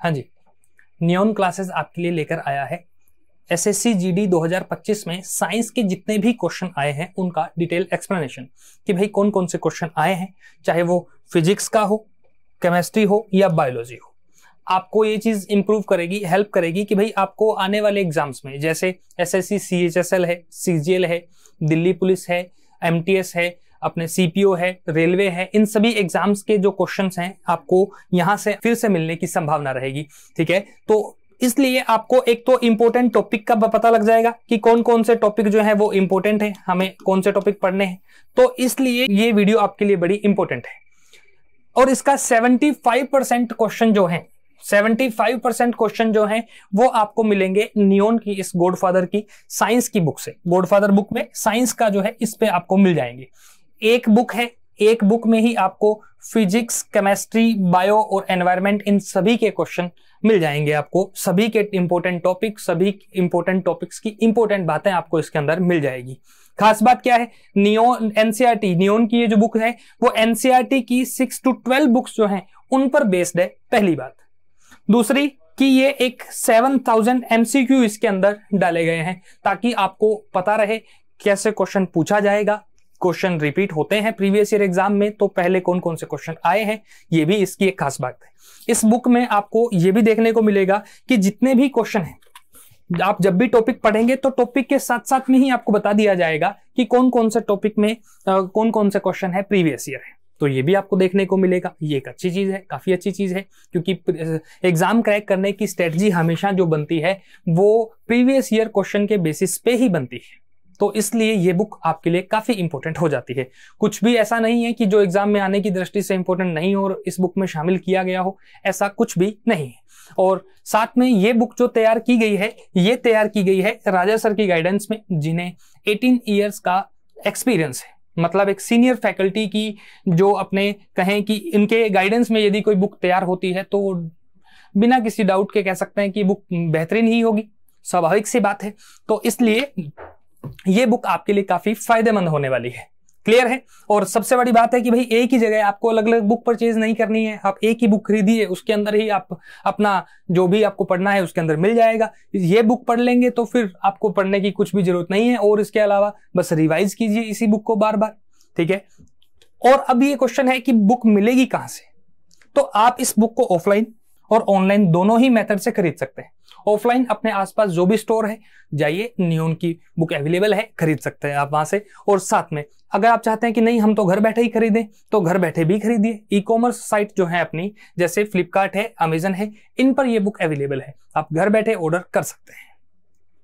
हाँ जी, neon classes आपके लिए लेकर आया है एसएससी जीडी 2025 में साइंस के जितने भी क्वेश्चन आए हैं उनका डिटेल एक्सप्लेनेशन कि भाई कौन कौन से क्वेश्चन आए हैं, चाहे वो फिजिक्स का हो, केमिस्ट्री हो या बायोलॉजी हो। आपको ये चीज इंप्रूव करेगी, हेल्प करेगी कि भाई आपको आने वाले एग्जाम्स में जैसे एसएससी सीएचएसएल है, सीजीएल है, दिल्ली पुलिस है, एमटीएस है, अपने सीपीओ है, रेलवे है, इन सभी एग्जाम्स के जो क्वेश्चंस हैं आपको यहां से फिर से मिलने की संभावना रहेगी। ठीक है, तो इसलिए आपको एक तो इंपॉर्टेंट टॉपिक का पता लग जाएगा कि कौन कौन से टॉपिक जो है वो इंपॉर्टेंट है, हमें कौन से टॉपिक पढ़ने हैं। तो इसलिए ये वीडियो आपके लिए बड़ी इंपॉर्टेंट है। और इसका 75% क्वेश्चन जो है 75% क्वेश्चन जो है वो आपको मिलेंगे नियॉन की इस गॉडफादर की साइंस की बुक से। गॉडफादर बुक में साइंस का जो है इस पे आपको मिल जाएंगे। एक बुक है, एक बुक में ही आपको फिजिक्स, केमिस्ट्री, बायो और एनवायरनमेंट इन सभी के क्वेश्चन मिल जाएंगे। आपको सभी के इंपॉर्टेंट टॉपिक, सभी इंपॉर्टेंट टॉपिक्स की इंपॉर्टेंट बातें आपको इसके अंदर मिल जाएगी। खास बात क्या है, नियॉन एनसीईआरटी नियॉन की ये जो बुक है वो एनसीईआरटी की 6 to 12 बुक्स जो हैं उन पर बेस्ड है, पहली बात। दूसरी कि ये एक 7000 एमसीक्यू इसके अंदर डाले गए हैं ताकि आपको पता रहे कैसे क्वेश्चन पूछा जाएगा। क्वेश्चन रिपीट होते हैं प्रीवियस ईयर एग्जाम में, तो पहले कौन कौन से क्वेश्चन आए हैं, ये भी इसकी एक खास बात है। इस बुक में आपको ये भी देखने को मिलेगा कि जितने भी क्वेश्चन हैं, आप जब भी टॉपिक पढ़ेंगे तो टॉपिक के साथ साथ में ही आपको बता दिया जाएगा कि कौन कौन से टॉपिक में कौन कौन से क्वेश्चन है प्रीवियस ईयर है। तो ये भी आपको देखने को मिलेगा। ये एक अच्छी चीज है, काफी अच्छी चीज है, क्योंकि एग्जाम क्रैक करने की स्ट्रेटजी हमेशा जो बनती है वो प्रीवियस ईयर क्वेश्चन के बेसिस पे ही बनती है। तो इसलिए ये बुक आपके लिए काफी इंपॉर्टेंट हो जाती है। कुछ भी ऐसा नहीं है कि जो एग्जाम में आने की दृष्टि से इंपॉर्टेंट नहीं हो और इस बुक में शामिल किया गया हो, ऐसा कुछ भी नहीं है। और साथ में ये बुक जो तैयार की गई है, ये तैयार की गई है राजा सर की गाइडेंस में, जिन्हें 18 ईयर्स का एक्सपीरियंस है। मतलब एक सीनियर फैकल्टी की जो अपने कहें कि इनके गाइडेंस में यदि कोई बुक तैयार होती है तो बिना किसी डाउट के कह सकते हैं कि बुक बेहतरीन ही होगी, स्वाभाविक सी बात है। तो इसलिए ये बुक आपके लिए काफी फायदेमंद होने वाली है। क्लियर है। और सबसे बड़ी बात है कि भाई एक ही जगह आपको अलग अलग बुक परचेज नहीं करनी है, आप एक ही बुक खरीदिए, उसके अंदर ही आप अपना जो भी आपको पढ़ना है उसके अंदर मिल जाएगा। ये बुक पढ़ लेंगे तो फिर आपको पढ़ने की कुछ भी जरूरत नहीं है, और इसके अलावा बस रिवाइज कीजिए इसी बुक को बार बार। ठीक है। और अब ये क्वेश्चन है कि बुक मिलेगी कहां से, तो आप इस बुक को ऑफलाइन और ऑनलाइन दोनों ही मेथड से खरीद सकते हैं। ऑफलाइन अपने आसपास जो भी स्टोर है जाइए, नियॉन की बुक अवेलेबल है, खरीद सकते हैं आप वहां से। और साथ में अगर आप चाहते हैं कि नहीं हम तो घर बैठे ही खरीदें, तो घर बैठे भी खरीदिए। ई कॉमर्स साइट जो है अपनी, जैसे फ्लिपकार्ट है, अमेजन है, इन पर यह बुक अवेलेबल है, आप घर बैठे ऑर्डर कर सकते हैं।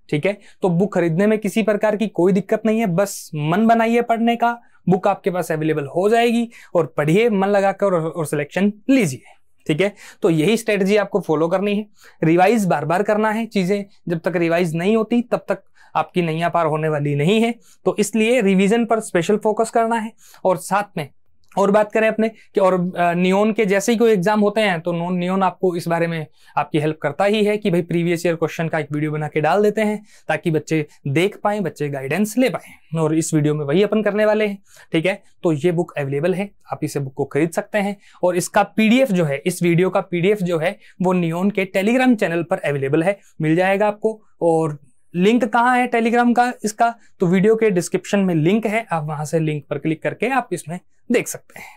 ठीक है। तो बुक खरीदने में किसी प्रकार की कोई दिक्कत नहीं है, बस मन बनाइए पढ़ने का, बुक आपके पास अवेलेबल हो जाएगी और पढ़िए मन लगाकर और सिलेक्शन लीजिए। ठीक है। तो यही स्ट्रेटजी आपको फॉलो करनी है। रिवाइज बार बार करना है, चीजें जब तक रिवाइज नहीं होती तब तक आपकी नैया पार होने वाली नहीं है। तो इसलिए रिवीजन पर स्पेशल फोकस करना है। और साथ में और बात करें अपने कि और नियॉन के जैसे ही कोई एग्जाम होते हैं तो नियॉन आपको इस बारे में आपकी हेल्प करता ही है कि भाई प्रीवियस ईयर क्वेश्चन का एक वीडियो बना के डाल देते हैं ताकि बच्चे देख पाएं, बच्चे गाइडेंस ले पाएं। और इस वीडियो में वही अपन करने वाले हैं। ठीक है। तो ये बुक अवेलेबल है, आप इसे बुक को खरीद सकते हैं। और इसका पीडीएफ जो है, इस वीडियो का पीडीएफ जो है वो नियॉन के टेलीग्राम चैनल पर अवेलेबल है, मिल जाएगा आपको। और लिंक कहाँ है टेलीग्राम का इसका, तो वीडियो के डिस्क्रिप्शन में लिंक है, आप वहां से लिंक पर क्लिक करके आप इसमें देख सकते हैं।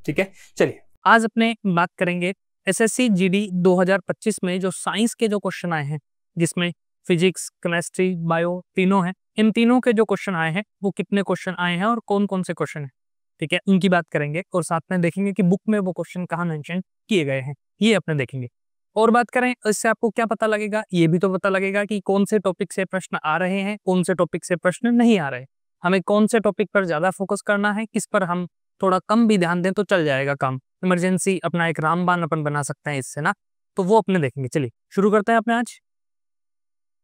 ठीक है। चलिए आज अपने बात करेंगे एसएससी जीडी 2025 में जो साइंस के जो क्वेश्चन आए हैं, जिसमें फिजिक्स, केमिस्ट्री, बायो तीनों हैं। इन तीनों के जो क्वेश्चन आए हैं वो कितने क्वेश्चन आए हैं और कौन कौन से क्वेश्चन हैं। ठीक है, उनकी बात करेंगे। और साथ में देखेंगे कि बुक में वो क्वेश्चन कहाँ मेंशन किए गए हैं, ये अपने देखेंगे। और बात करें इससे आपको क्या पता लगेगा, ये भी तो पता लगेगा कि कौन से टॉपिक से प्रश्न आ रहे हैं, कौन से टॉपिक से प्रश्न नहीं आ रहे, हमें कौन से टॉपिक पर ज्यादा फोकस करना है, किस पर हम थोड़ा कम भी ध्यान दें तो चल जाएगा काम। इमरजेंसी अपना एक रामबाण अपन बना सकते हैं इससे ना, तो वो अपने देखेंगे। चलिए शुरू करते हैं अपने आज।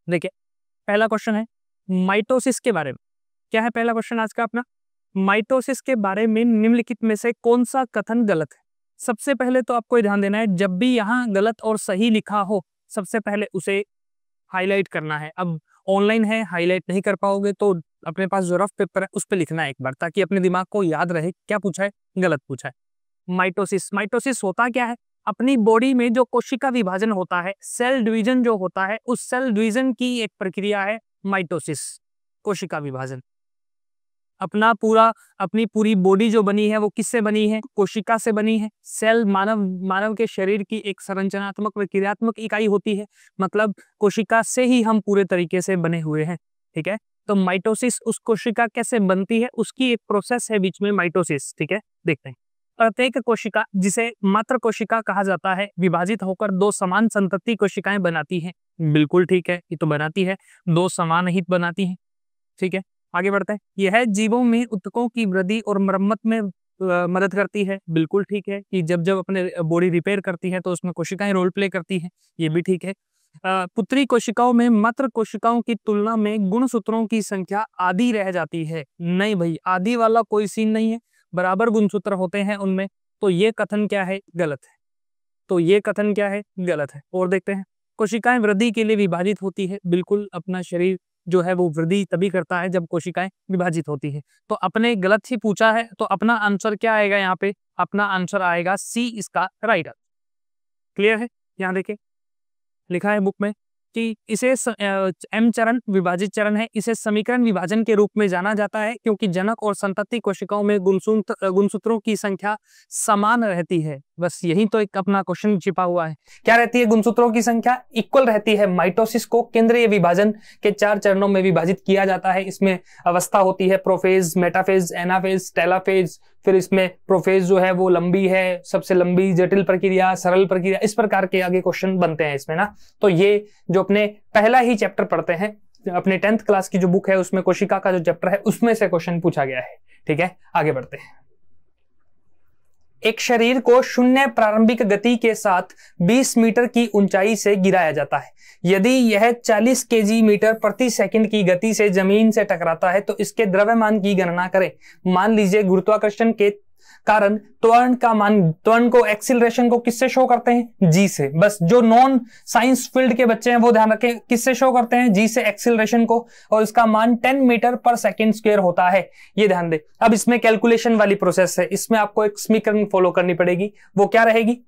देखिए पहला क्वेश्चन है माइटोसिस के बारे में। क्या है पहला क्वेश्चन आज का अपना, माइटोसिस के बारे में निम्नलिखित में से कौन सा कथन गलत है। सबसे पहले तो आपको ध्यान देना है, जब भी यहाँ गलत और सही लिखा हो सबसे पहले उसे हाईलाइट करना है। अब ऑनलाइन है, हाईलाइट नहीं कर पाओगे तो अपने पास जो रफ पेपर है उस पर लिखना है एक बार, ताकि अपने दिमाग को याद रहे क्या पूछा है, गलत पूछा है। माइटोसिस, माइटोसिस होता क्या है, अपनी बॉडी में जो कोशिका विभाजन होता है, सेल डिवीजन जो होता है, उस सेल डिवीजन की एक प्रक्रिया है माइटोसिस, कोशिका विभाजन। अपनी पूरी बॉडी जो बनी है वो किससे बनी है? कोशिका से बनी है। सेल मानव के शरीर की एक संरचनात्मक व क्रियात्मक इकाई होती है, मतलब कोशिका से ही हम पूरे तरीके से बने हुए हैं। ठीक है, तो माइटोसिस उस कोशिका कैसे बनती है, उसकी एक प्रोसेस है बीच में माइटोसिस। ठीक है, देखते हैं। प्रत्येक कोशिका, जिसे मात्र कोशिका कहा जाता है, विभाजित होकर दो समान संतति कोशिकाएं बनाती है। बिल्कुल ठीक है, ये तो बनाती है, दो समान हित बनाती है। ठीक है, आगे बढ़ते हैं। यह जीवों में ऊतकों की वृद्धि और मरम्मत में मदद करती है। बिल्कुल ठीक है कि जब जब अपने बॉडी रिपेयर करती है तो उसमें कोशिकाएं रोल प्ले करती हैं, ये भी ठीक है। पुत्री कोशिकाओं में मात्र कोशिकाओं की तुलना में गुणसूत्रों की संख्या आधी रह जाती है। नहीं भाई, आधी वाला कोई सीन नहीं है, बराबर गुणसूत्र होते हैं उनमें। तो ये कथन क्या है? गलत है। तो ये कथन क्या है? गलत है। और देखते हैं। कोशिकाएं वृद्धि के लिए विभाजित होती है। बिल्कुल, अपना शरीर जो है वो वृद्धि तभी करता है जब कोशिकाएं विभाजित होती है। तो अपने गलत ही पूछा है, तो अपना आंसर क्या आएगा यहाँ पे? अपना आंसर आएगा सी, इसका राइट आंसर। क्लियर है? यहाँ देखिए लिखा है बुक में कि इसे एम चरण विभाजित चरण है। इसे समीकरण विभाजन के रूप में जाना जाता है क्योंकि जनक और संतति कोशिकाओं में गुणसूत्रों की संख्या समान रहती है। बस यही तो एक अपना क्वेश्चन छिपा हुआ है। क्या रहती है? गुणसूत्रों की संख्या इक्वल रहती है। माइटोसिस को केंद्रीय विभाजन के 4 चरणों में विभाजित किया जाता है। इसमें अवस्था होती है प्रोफेज, मेटाफेज, एनाफेज, टेलाफेज। फिर इसमें प्रोफेज जो है वो लंबी है, सबसे लंबी, जटिल प्रक्रिया, सरल प्रक्रिया, इस प्रकार के आगे क्वेश्चन बनते हैं इसमें ना। तो ये जो अपने पहला ही चैप्टर पढ़ते हैं, अपने 10th क्लास की जो बुक है उसमें कोशिका का जो चैप्टर है उसमें से क्वेश्चन पूछा गया है। ठीक है, आगे बढ़ते हैं। एक शरीर को शून्य प्रारंभिक गति के साथ 20 मीटर की ऊंचाई से गिराया जाता है। यदि यह 40 केजी मीटर प्रति सेकंड की गति से जमीन से टकराता है तो इसके द्रव्यमान की गणना करें। मान लीजिए गुरुत्वाकर्षण के कारण त्वरण को एक्सीलरेशन को किससे शो करते हैं? जी से। बस जो नॉन साइंस फील्ड के बच्चे हैं वो ध्यान रखें, किससे शो करते हैं? जी से एक्सीलरेशन को, और इसका मान 10 मीटर पर सेकंड स्क्वायर होता है। ये ध्यान दे। अब इसमें कैलकुलेशन वाली प्रोसेस है, इसमें आपको एक समीकरण फॉलो करनी पड़ेगी। वो क्या रहेगी?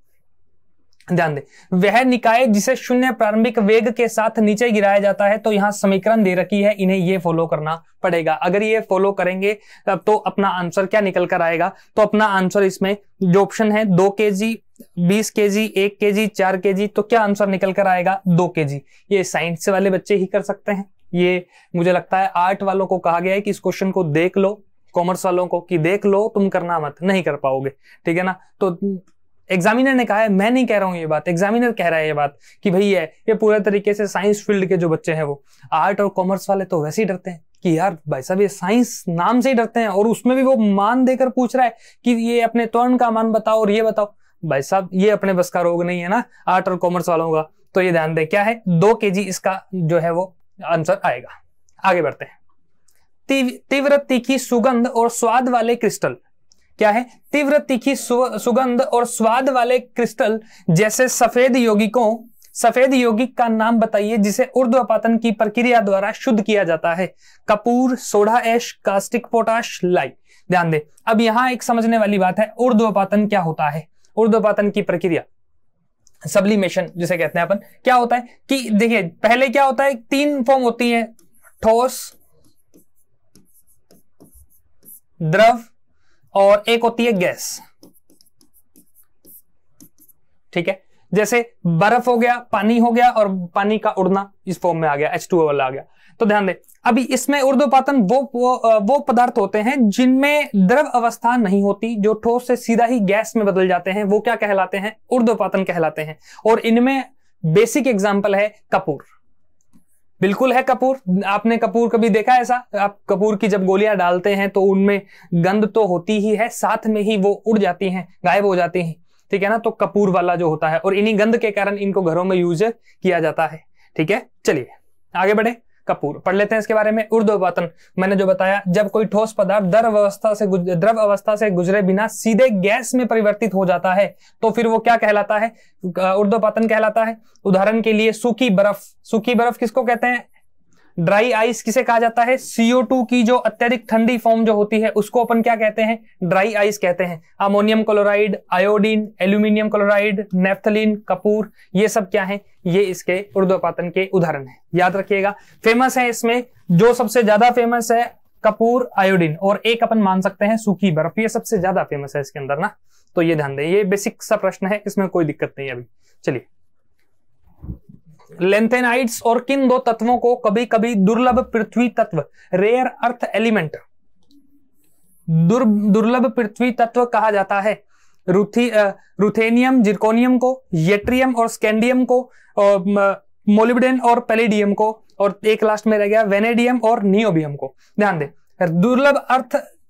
ध्यान दे। वह निकाय जिसे शून्य प्रारंभिक वेग के साथ नीचे गिराया जाता है, तो यहां समीकरण दे रखी है, इन्हें ये फॉलो करना पड़ेगा। अगर ये फॉलो करेंगे तब तो अपना आंसर क्या निकल कर आएगा? तो अपना आंसर इसमें जो ऑप्शन है 2 केजी, 20 केजी, 1 केजी, 4 केजी, तो क्या आंसर निकल कर आएगा? 2 केजी। ये साइंस वाले बच्चे ही कर सकते हैं। ये मुझे लगता है आर्ट वालों को कहा गया है कि इस क्वेश्चन को देख लो, कॉमर्स वालों को कि देख लो, तुम करना मत, नहीं कर पाओगे। ठीक है ना? तो एग्जामिनर ने कहा है, मैं नहीं कह रहा हूं ये बात, एग्जामिनर कह रहा है ये बात कि भाई ये पूरे तरीके से साइंस फील्ड के जो बच्चे हैं वो। आर्ट और कॉमर्स वाले तो वैसे ही डरते हैं कि यार भाई साहब ये साइंस नाम से ही डरते हैं, और उसमें भी वो मान देकर पूछ रहा है कि ये अपने त्वरण का मान बताओ और ये बताओ। भाई साहब ये अपने बस का रोग नहीं है ना आर्ट और कॉमर्स वालों का। तो ये ध्यान दे, क्या है? 2 केजी इसका जो है वो आंसर आएगा। आगे बढ़ते हैं। तीव्र तीखी सुगंध और स्वाद वाले क्रिस्टल। क्या है? तीव्र तीखी सुगंध और स्वाद वाले क्रिस्टल जैसे सफेद यौगिक का नाम बताइए जिसे ऊर्ध्वपातन की प्रक्रिया द्वारा शुद्ध किया जाता है। कपूर, soda ash, caustic potash, lye. ध्यान दे। अब यहां एक समझने वाली बात है, ऊर्ध्वपातन क्या होता है? ऊर्ध्वपातन की प्रक्रिया, सब्लिमेशन जिसे कहते हैं अपन, क्या होता है कि देखिए पहले क्या होता है, 3 फॉर्म होती है, ठोस, द्रव और एक होती है गैस। ठीक है, जैसे बर्फ हो गया, पानी हो गया, और पानी का उड़ना इस फॉर्म में आ गया, H2O वाला आ गया। तो ध्यान दे, अभी इसमें ऊर्ध्वपातन वो पदार्थ होते हैं जिनमें द्रव अवस्था नहीं होती, जो ठोस से सीधा ही गैस में बदल जाते हैं, वो क्या कहलाते हैं? ऊर्ध्वपातन कहलाते हैं। और इनमें बेसिक एग्जांपल है कपूर। बिल्कुल है कपूर। आपने कपूर कभी देखा ऐसा? आप कपूर की जब गोलियां डालते हैं तो उनमें गंध तो होती ही है, साथ में ही वो उड़ जाती हैं, गायब हो जाती हैं। ठीक है ना? तो कपूर वाला जो होता है, और इन्हीं गंध के कारण इनको घरों में यूज किया जाता है। ठीक है, चलिए आगे बढ़े। कपूर पढ़ लेते हैं इसके बारे में। ऊर्ध्वपातन मैंने जो बताया, जब कोई ठोस पदार्थ द्रव अवस्था से गुजरे बिना सीधे गैस में परिवर्तित हो जाता है तो फिर वो क्या कहलाता है? ऊर्ध्वपातन कहलाता है। उदाहरण के लिए सूखी बर्फ। सूखी बर्फ किसको कहते हैं? ड्राई आइस किसे कहा जाता है? CO2 की जो अत्यधिक ठंडी फॉर्म जो होती है उसको अपन क्या कहते हैं? ड्राई आइस कहते हैं। Ammonium chloride, iodine, aluminium chloride, naphthalene, Kapoor, ये सब क्या है? ये इसके ऊर्ध्वपातन के उदाहरण है। याद रखिएगा। फेमस है इसमें जो सबसे ज्यादा फेमस है कपूर, आयोडीन, और एक अपन मान सकते हैं सूखी बर्फ, ये सबसे ज्यादा फेमस है इसके अंदर ना, तो ये ध्यान दें। ये बेसिक सा प्रश्न है, इसमें कोई दिक्कत नहीं है अभी। चलिए, लेंथेनाइड्स और किन दो तत्वों को कभी कभी दुर्लभ पृथ्वी तत्व, रेयर अर्थ एलिमेंट, दुर्लभ पृथ्वी तत्व कहा जाता है? रुथेनियम, जिरकोनियम को, येट्रियम और स्कैंडियम को, मोलिब्डेन और पैलेडियम को, और एक लास्ट में रह गया वेनेडियम और नियोबियम को। ध्यान दें, दुर्लभ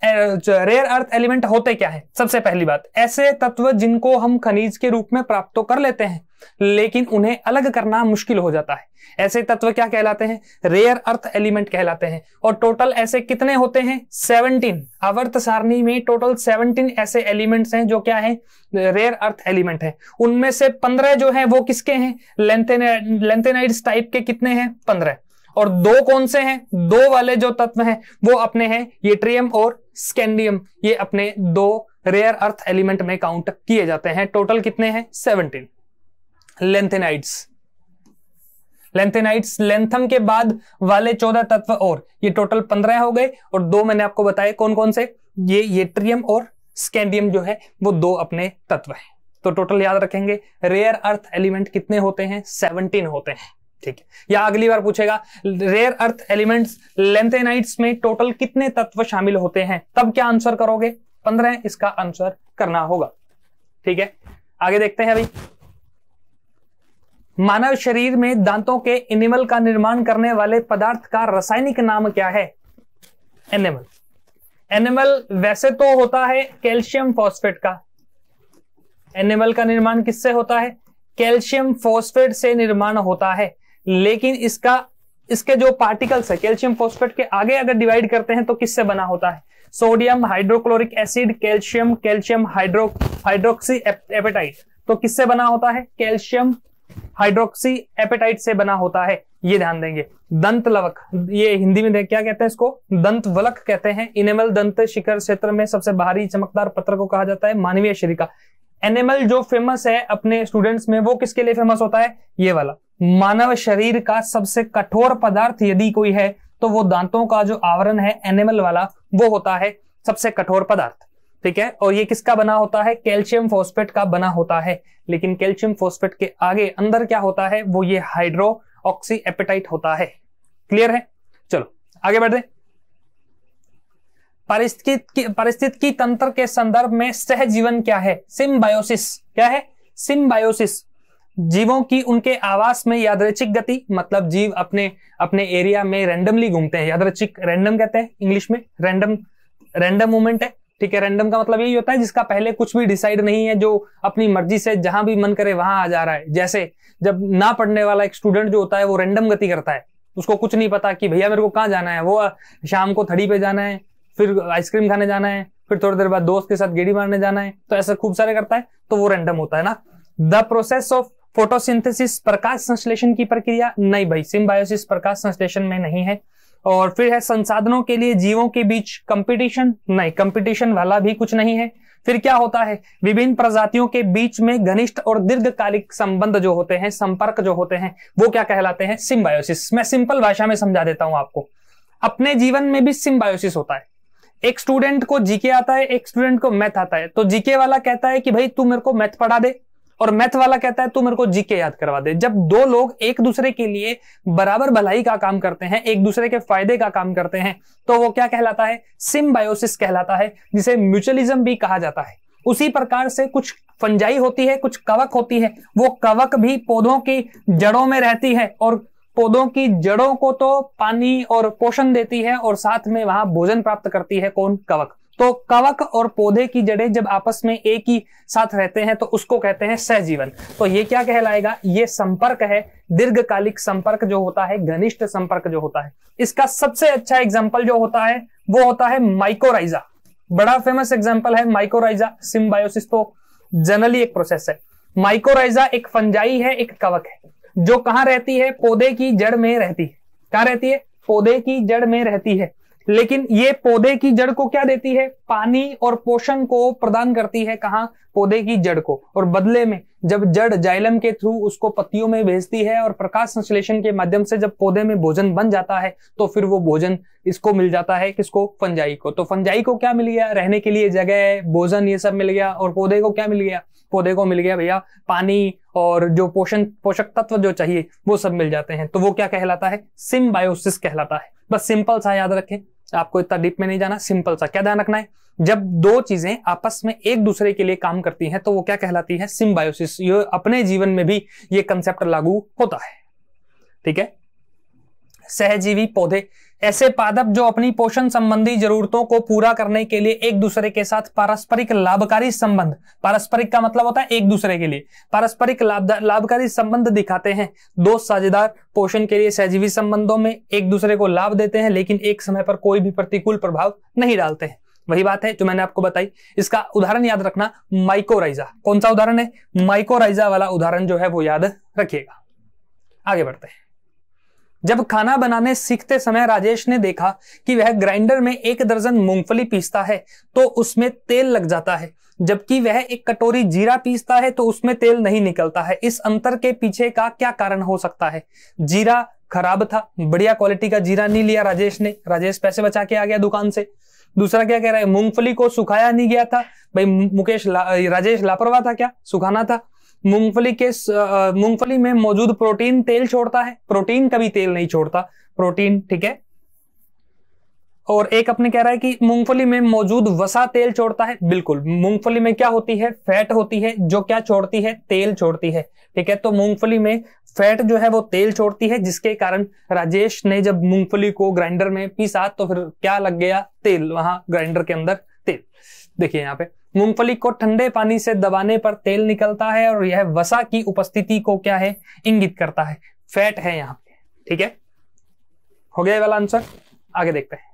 रेयर अर्थ एलिमेंट होते क्या है? सबसे पहली बात, ऐसे तत्व जिनको हम खनिज के रूप में प्राप्त तो कर लेते हैं लेकिन उन्हें अलग करना मुश्किल हो जाता है। ऐसे तत्व क्या कहलाते हैं? रेयर अर्थ एलिमेंट कहलाते हैं। और टोटल ऐसे कितने होते हैं? 17। आवर्त सारणी में टोटल 17 ऐसे एलिमेंट्स हैं जो क्या है? रेयर अर्थ एलिमेंट है। उनमें से 15 जो है वो किसके हैं? लेंथेनाइड्स टाइप के कितने हैं? 15। और दो कौन से हैं? दो वाले जो तत्व हैं वो अपने हैं येट्रियम और स्कैंडियम, ये अपने दो रेयर अर्थ एलिमेंट में काउंट किए जाते हैं। टोटल कितने हैं? 17 लेंथेनाइड्स। लेंथम के बाद वाले 14 तत्व और ये टोटल 15 हो गए, और दो मैंने आपको बताए कौन कौन से, ये येट्रियम और स्कैंडियम जो है वो दो अपने तत्व हैं। तो टोटल याद रखेंगे, रेयर अर्थ एलिमेंट कितने होते हैं? 17 होते हैं। ठीक है, या अगली बार पूछेगा रेयर अर्थ एलिमेंट्स लेंथेनाइड्स में टोटल कितने तत्व शामिल होते हैं, तब क्या आंसर करोगे? 15 इसका आंसर करना होगा। ठीक है, आगे देखते हैं। अभी मानव शरीर में दांतों के एनिमल का निर्माण करने वाले पदार्थ का रासायनिक नाम क्या है? एनिमल। एनिमल वैसे तो होता है कैल्शियम फॉस्फेट का। एनिमल का निर्माण किससे होता है? कैल्शियम फॉस्फेट से निर्माण होता है, लेकिन इसके जो पार्टिकल्स है कैल्शियम फॉस्फेट के आगे अगर डिवाइड करते हैं तो किससे बना होता है? Sodium hydrochloric acid, calcium hydroxy apatite. तो किससे बना होता है? कैल्शियम हाइड्रोक्सी एपेटाइट से बना होता है। ये ध्यान देंगे। दंत लवक, ये हिंदी में क्या कहते हैं? इसको दंत वलक कहते हैं। इनेमल दंत शिखर क्षेत्र में सबसे बाहरी चमकदार पत्र को कहा जाता है मानवीय शरीर का। एनिमल जो फेमस है अपने स्टूडेंट्स में, वो किसके लिए फेमस होता है? ये वाला। मानव शरीर का सबसे कठोर पदार्थ यदि कोई है तो वो दांतों का जो आवरण है एनिमल वाला, वो होता है सबसे कठोर पदार्थ। ठीक है, और ये किसका बना होता है? कैल्शियम फॉस्फेट का बना होता है। लेकिन कैल्शियम फॉस्फेट के आगे अंदर क्या होता है? वो ये हाइड्रो ऑक्सी एपेटाइट होता है। क्लियर है? चलो आगे बढ़ते। पारिस्थितिकी तंत्र के संदर्भ में सहजीवन क्या है? सिम्बायोसिस। क्या है? सिम्बायोसिस। जीवों की उनके आवास में यादृच्छिक गति, मतलब जीव अपने एरिया में रैंडमली घूमते हैं। यादृच्छिक, रैंडम कहते हैं इंग्लिश में। रैंडम मूवमेंट है। ठीक है, रैंडम का मतलब यही होता है जिसका पहले कुछ भी डिसाइड नहीं है, जो अपनी मर्जी से जहां भी मन करे वहां आ जा रहा है। जैसे जब ना पढ़ने वाला एक स्टूडेंट जो होता है वो रैंडम गति करता है, उसको कुछ नहीं पता कि भैया मेरे को कहाँ जाना है। वो शाम को थड़ी पे जाना है, फिर आइसक्रीम खाने जाना है, फिर थोड़ी देर बाद दोस्त के साथ गेड़ी मारने जाना है, तो ऐसा खूब सारे करता है, तो वो रैंडम होता है ना। द प्रोसेस ऑफ फोटोसिंथेसिस, प्रकाश संश्लेषण की प्रक्रिया, नहीं भाई, सिम्बायोसिस प्रकाश संश्लेषण में नहीं है। और फिर है संसाधनों के लिए जीवों के बीच कंपटीशन, नहीं, कंपटीशन वाला भी कुछ नहीं है। फिर क्या होता है? विभिन्न प्रजातियों के बीच में घनिष्ठ और दीर्घकालिक संबंध जो होते हैं, संपर्क जो होते हैं, वो क्या कहलाते हैं? सिम्बायोसिस। मैं सिंपल भाषा में समझा देता हूं आपको। अपने जीवन में भी सिम्बायोसिस होता है। एक स्टूडेंट को जीके आता है, एक स्टूडेंट को मैथ आता है, तो जीके वाला कहता है कि भाई तू मेरे को मैथ पढ़ा दे, और मैथ वाला कहता है तू मेरे को जीके याद करवा दे। जब दो लोग एक दूसरे के लिए बराबर भलाई का काम करते हैं, एक दूसरे के फायदे का काम करते हैं, तो वो क्या कहलाता है? सिम्बायोसिस कहलाता है, जिसे म्यूचुअलिज्म भी कहा जाता है। उसी प्रकार से कुछ फंजाई होती है, कुछ कवक होती है। वो कवक भी पौधों की जड़ों में रहती है, और पौधों की जड़ों को तो पानी और पोषण देती है, और साथ में वहां भोजन प्राप्त करती है। कौन? कवक। तो कवक और पौधे की जड़ें जब आपस में एक ही साथ रहते हैं तो उसको कहते हैं सहजीवन। तो ये क्या कहलाएगा? ये संपर्क है, दीर्घकालिक संपर्क जो होता है, घनिष्ठ संपर्क जो होता है। इसका सबसे अच्छा एग्जांपल जो होता है वो होता है माइकोराइजा। बड़ा फेमस एग्जांपल है माइकोराइजा। सिम्बायोसिस तो जनरली एक प्रोसेस है। माइकोराइजा एक फंजाई है, एक कवक है, जो कहां रहती है? पौधे की जड़ में रहती है। कहां रहती है? पौधे की जड़ में रहती है, लेकिन ये पौधे की जड़ को क्या देती है? पानी और पोषण को प्रदान करती है। कहां? पौधे की जड़ को। और बदले में जब जड़ जाइलम के थ्रू उसको पत्तियों में भेजती है और प्रकाश संश्लेषण के माध्यम से जब पौधे में भोजन बन जाता है तो फिर वो भोजन इसको मिल जाता है। किसको? फंजाई को। तो फंजाई को क्या मिल गया? रहने के लिए जगह, भोजन, ये सब मिल गया। और पौधे को क्या मिल गया? पौधे को मिल गया भैया पानी और जो पोषक तत्व जो चाहिए वो सब मिल जाते हैं। तो वो क्या कहलाता है? सिम्बायोसिस कहलाता है। बस सिंपल सा याद रखें, आपको इतना डीप में नहीं जाना, सिंपल सा। क्या ध्यान रखना है? जब दो चीजें आपस में एक दूसरे के लिए काम करती हैं तो वो क्या कहलाती है? सिम्बायोसिस। ये अपने जीवन में भी ये कंसेप्ट लागू होता है। ठीक है। सहजीवी पौधे ऐसे पादप जो अपनी पोषण संबंधी जरूरतों को पूरा करने के लिए एक दूसरे के साथ पारस्परिक लाभकारी संबंध, पारस्परिक का मतलब होता है एक दूसरे के लिए, पारस्परिक लाभकारी संबंध दिखाते हैं। दो साझेदार पोषण के लिए सहजीवी संबंधों में एक दूसरे को लाभ देते हैं लेकिन एक समय पर कोई भी प्रतिकूल प्रभाव नहीं डालते हैं। वही बात है जो मैंने आपको बताई। इसका उदाहरण याद रखना, माइकोराइजा। कौन सा उदाहरण है? माइकोराइजा वाला उदाहरण जो है वो याद रखिएगा। आगे बढ़ते हैं। जब खाना बनाने सीखते समय राजेश ने देखा कि वह ग्राइंडर में 1 दर्जन मूंगफली पीसता है तो उसमें तेल लग जाता है, जबकि वह 1 कटोरी जीरा पीसता है तो उसमें तेल नहीं निकलता है। इस अंतर के पीछे का क्या कारण हो सकता है? जीरा खराब था, बढ़िया क्वालिटी का जीरा नहीं लिया राजेश ने, राजेश पैसे बचा के आ गया दुकान से। दूसरा क्या कह रहा है? मूंगफली को सुखाया नहीं गया था। भाई राजेश लापरवाह था क्या? सुखाना था। मूंगफली में मौजूद प्रोटीन तेल छोड़ता है, प्रोटीन कभी तेल नहीं छोड़ता, प्रोटीन। ठीक है। और एक अपने कह रहा है कि मूंगफली में मौजूद वसा तेल छोड़ता है। बिल्कुल, मूंगफली में क्या होती है? फैट होती है जो क्या छोड़ती है? तेल छोड़ती है। ठीक है। तो मूंगफली में फैट जो है वो तेल छोड़ती है, जिसके कारण राजेश ने जब मूंगफली को ग्राइंडर में पीसा तो फिर क्या लग गया? तेल, वहां ग्राइंडर के अंदर तेल। देखिए यहाँ पे मूंगफली को ठंडे पानी से दबाने पर तेल निकलता है और यह वसा की उपस्थिति को क्या है? इंगित करता है। फैट है यहाँ पे। ठीक है, हो गया ये वाला आंसर। आगे देखते हैं।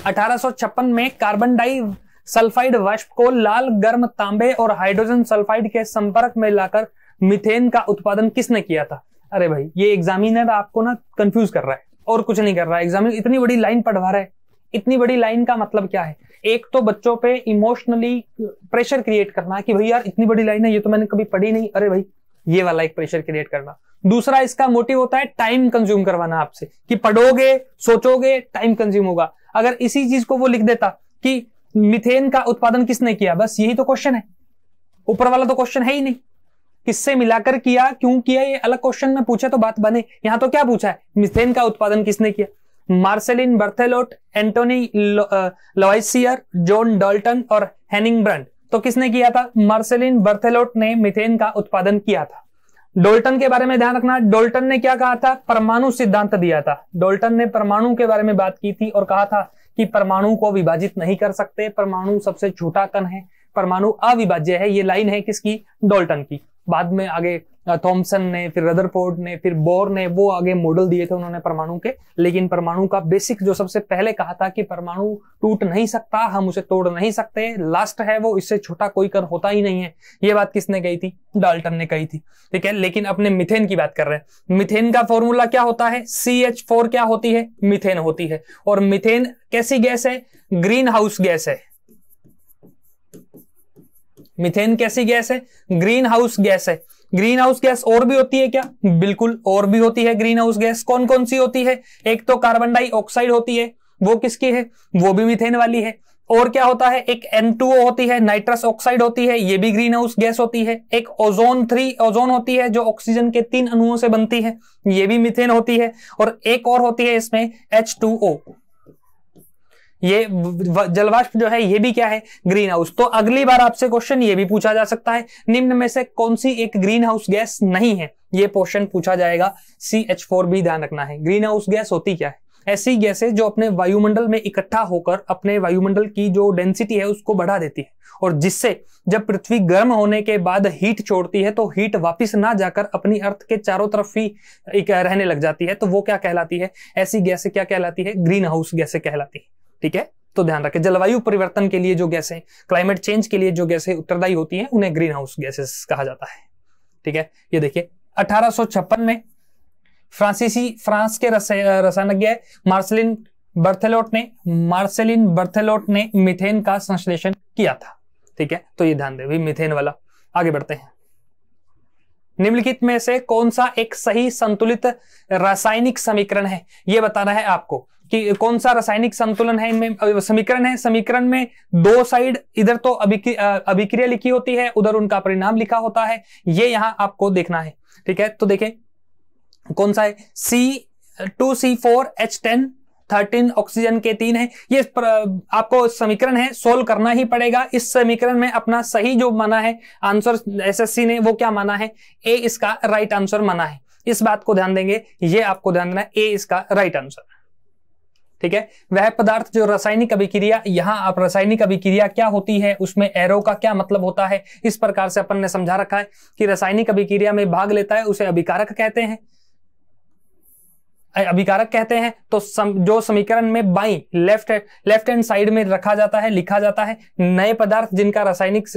1856 में कार्बन डाई सल्फाइड वाष्प को लाल गर्म तांबे और हाइड्रोजन सल्फाइड के संपर्क में लाकर मीथेन का उत्पादन किसने किया था? अरे भाई, ये एग्जामिनर आपको ना कंफ्यूज कर रहा है और कुछ नहीं कर रहा है। एग्जामिनर इतनी बड़ी लाइन पढ़वा रहा है। इतनी बड़ी लाइन का मतलब क्या है? एक तो बच्चों पे इमोशनली प्रेशर क्रिएट करना कि भाई यार इतनी बड़ी लाइन है, ये तो मैंने कभी पढ़ी नहीं। अरे भाई, ये वाला एक प्रेशर क्रिएट करना। दूसरा इसका मोटिव होता है टाइम कंज्यूम करवाना आपसे, कि पढ़ोगे, सोचोगे, टाइम कंज्यूम होगा। अगर इसी चीज को वो लिख देता कि मीथेन का उत्पादन किसने किया, बस यही तो क्वेश्चन है। ऊपर वाला तो क्वेश्चन है ही नहीं। किससे मिलाकर किया, क्यों किया, ये अलग क्वेश्चन में पूछे तो बात बने। यहां तो क्या पूछा है? मीथेन का उत्पादन किसने किया? मार्सेलिन बर्थेलोट, एंटोनी लवाइसियर, जॉन डाल्टन और हेनिंग ब्रंड। तो किसने किया था? मार्सेलिन बर्थेलोट ने मीथेन का उत्पादन किया था। डाल्टन के बारे में ध्यान रखना। डाल्टन ने क्या कहा था? परमाणु सिद्धांत दिया था। डाल्टन ने परमाणु के बारे में बात की थी और कहा था कि परमाणु को विभाजित नहीं कर सकते, परमाणु सबसे छोटा कण है, परमाणु अविभाज्य है। ये लाइन है किसकी? डाल्टन की। बाद में आगे थॉमसन ने, फिर रदरफोर्ड ने, फिर बोर ने, वो आगे मॉडल दिए थे उन्होंने परमाणु के। लेकिन परमाणु का बेसिक जो सबसे पहले कहा था कि परमाणु टूट नहीं सकता, हम उसे तोड़ नहीं सकते, लास्ट है वो, इससे छोटा कोई कण होता ही नहीं है। ये बात किसने कही थी? डाल्टन ने कही थी। ठीक है। लेकिन अपने मीथेन की बात कर रहे हैं। मीथेन का फॉर्मूला क्या होता है? CH4 क्या होती है? मीथेन होती है। और मीथेन कैसी गैस है? ग्रीन हाउस गैस है। मीथेन कैसी गैस है? ग्रीन हाउस गैस है। ग्रीन हाउस गैस और भी होती है क्या? बिल्कुल और भी होती है ग्रीन हाउस गैस। कौन कौन सी होती है? एक तो कार्बन डाइऑक्साइड होती है, वो किसकी है? वो भी मीथेन वाली है। और क्या होता है? एक N2O होती है, नाइट्रस ऑक्साइड होती है, ये भी ग्रीन हाउस गैस होती है। एक ओजोन होती है जो ऑक्सीजन के 3 अणुओं से बनती है, ये भी मीथेन होती है। और एक और होती है इसमें H2O, ये जलवाष्प जो है ये भी क्या है? Green house. तो अगली बार आपसे क्वेश्चन ये भी पूछा जा सकता है, निम्न में से कौन सी एक ग्रीन हाउस गैस नहीं है? ये क्वेश्चन पूछा जाएगा। CH4 भी ध्यान रखना है। ग्रीन हाउस गैस होती क्या है? ऐसी गैसें जो अपने वायुमंडल में इकट्ठा होकर अपने वायुमंडल की जो डेंसिटी है उसको बढ़ा देती है, और जिससे जब पृथ्वी गर्म होने के बाद हीट छोड़ती है तो हीट वापस ना जाकर अपनी अर्थ के चारों तरफ ही रहने लग जाती है। तो वो क्या कहलाती है? ऐसी गैसें क्या कहलाती है? ग्रीन हाउस गैसें कहलाती है। ठीक है, तो ध्यान रखें। जलवायु परिवर्तन के लिए जो गैसें, क्लाइमेट चेंज के लिए जो गैसें उत्तरदायी होती हैं, उन्हें ग्रीन हाउस गैसेस कहा जाता है। ठीक है, ये देखिए 1856 में फ्रांस के रसायनज्ञ मार्सेलिन बर्थेलोट ने मीथेन का संश्लेषण किया था। ठीक है, तो ये ध्यान दें भाई, मीथेन वाला। आगे बढ़ते हैं। निम्नलिखित में से कौन सा एक सही संतुलित रासायनिक समीकरण है, यह बताना है आपको कि कौन सा रासायनिक संतुलन है इनमें। समीकरण है, समीकरण में दो साइड, इधर तो अभिक्रिया लिखी होती है, उधर उनका परिणाम लिखा होता है, ये यहां आपको देखना है। ठीक है, तो देखें कौन सा है, C2C4H10 13 ऑक्सीजन के 3 है। ये आपको समीकरण है, सोल्व करना ही पड़ेगा। इस समीकरण में अपना सही जो माना है आंसर एसएससी ने, वो क्या माना है, ए इसका राइट आंसर माना है। इस बात को ध्यान देंगे, ये आपको ध्यान देना है, ए इसका राइट आंसर। ठीक है, वह पदार्थ जो रासायनिक अभिक्रिया, यहां आप रासायनिक अभिक्रिया क्या होती है, उसमें एरो का क्या मतलब होता है, इस प्रकार से अपन ने समझा रखा है कि रासायनिक अभिक्रिया में भाग लेता है उसे अभिकारक कहते हैं, अभिकारक कहते हैं। तो जो समीकरण में बाई लेफ्ट हैंड साइड में रखा जाता है, लिखा जाता है, नए पदार्थ जिनका रासायनिक,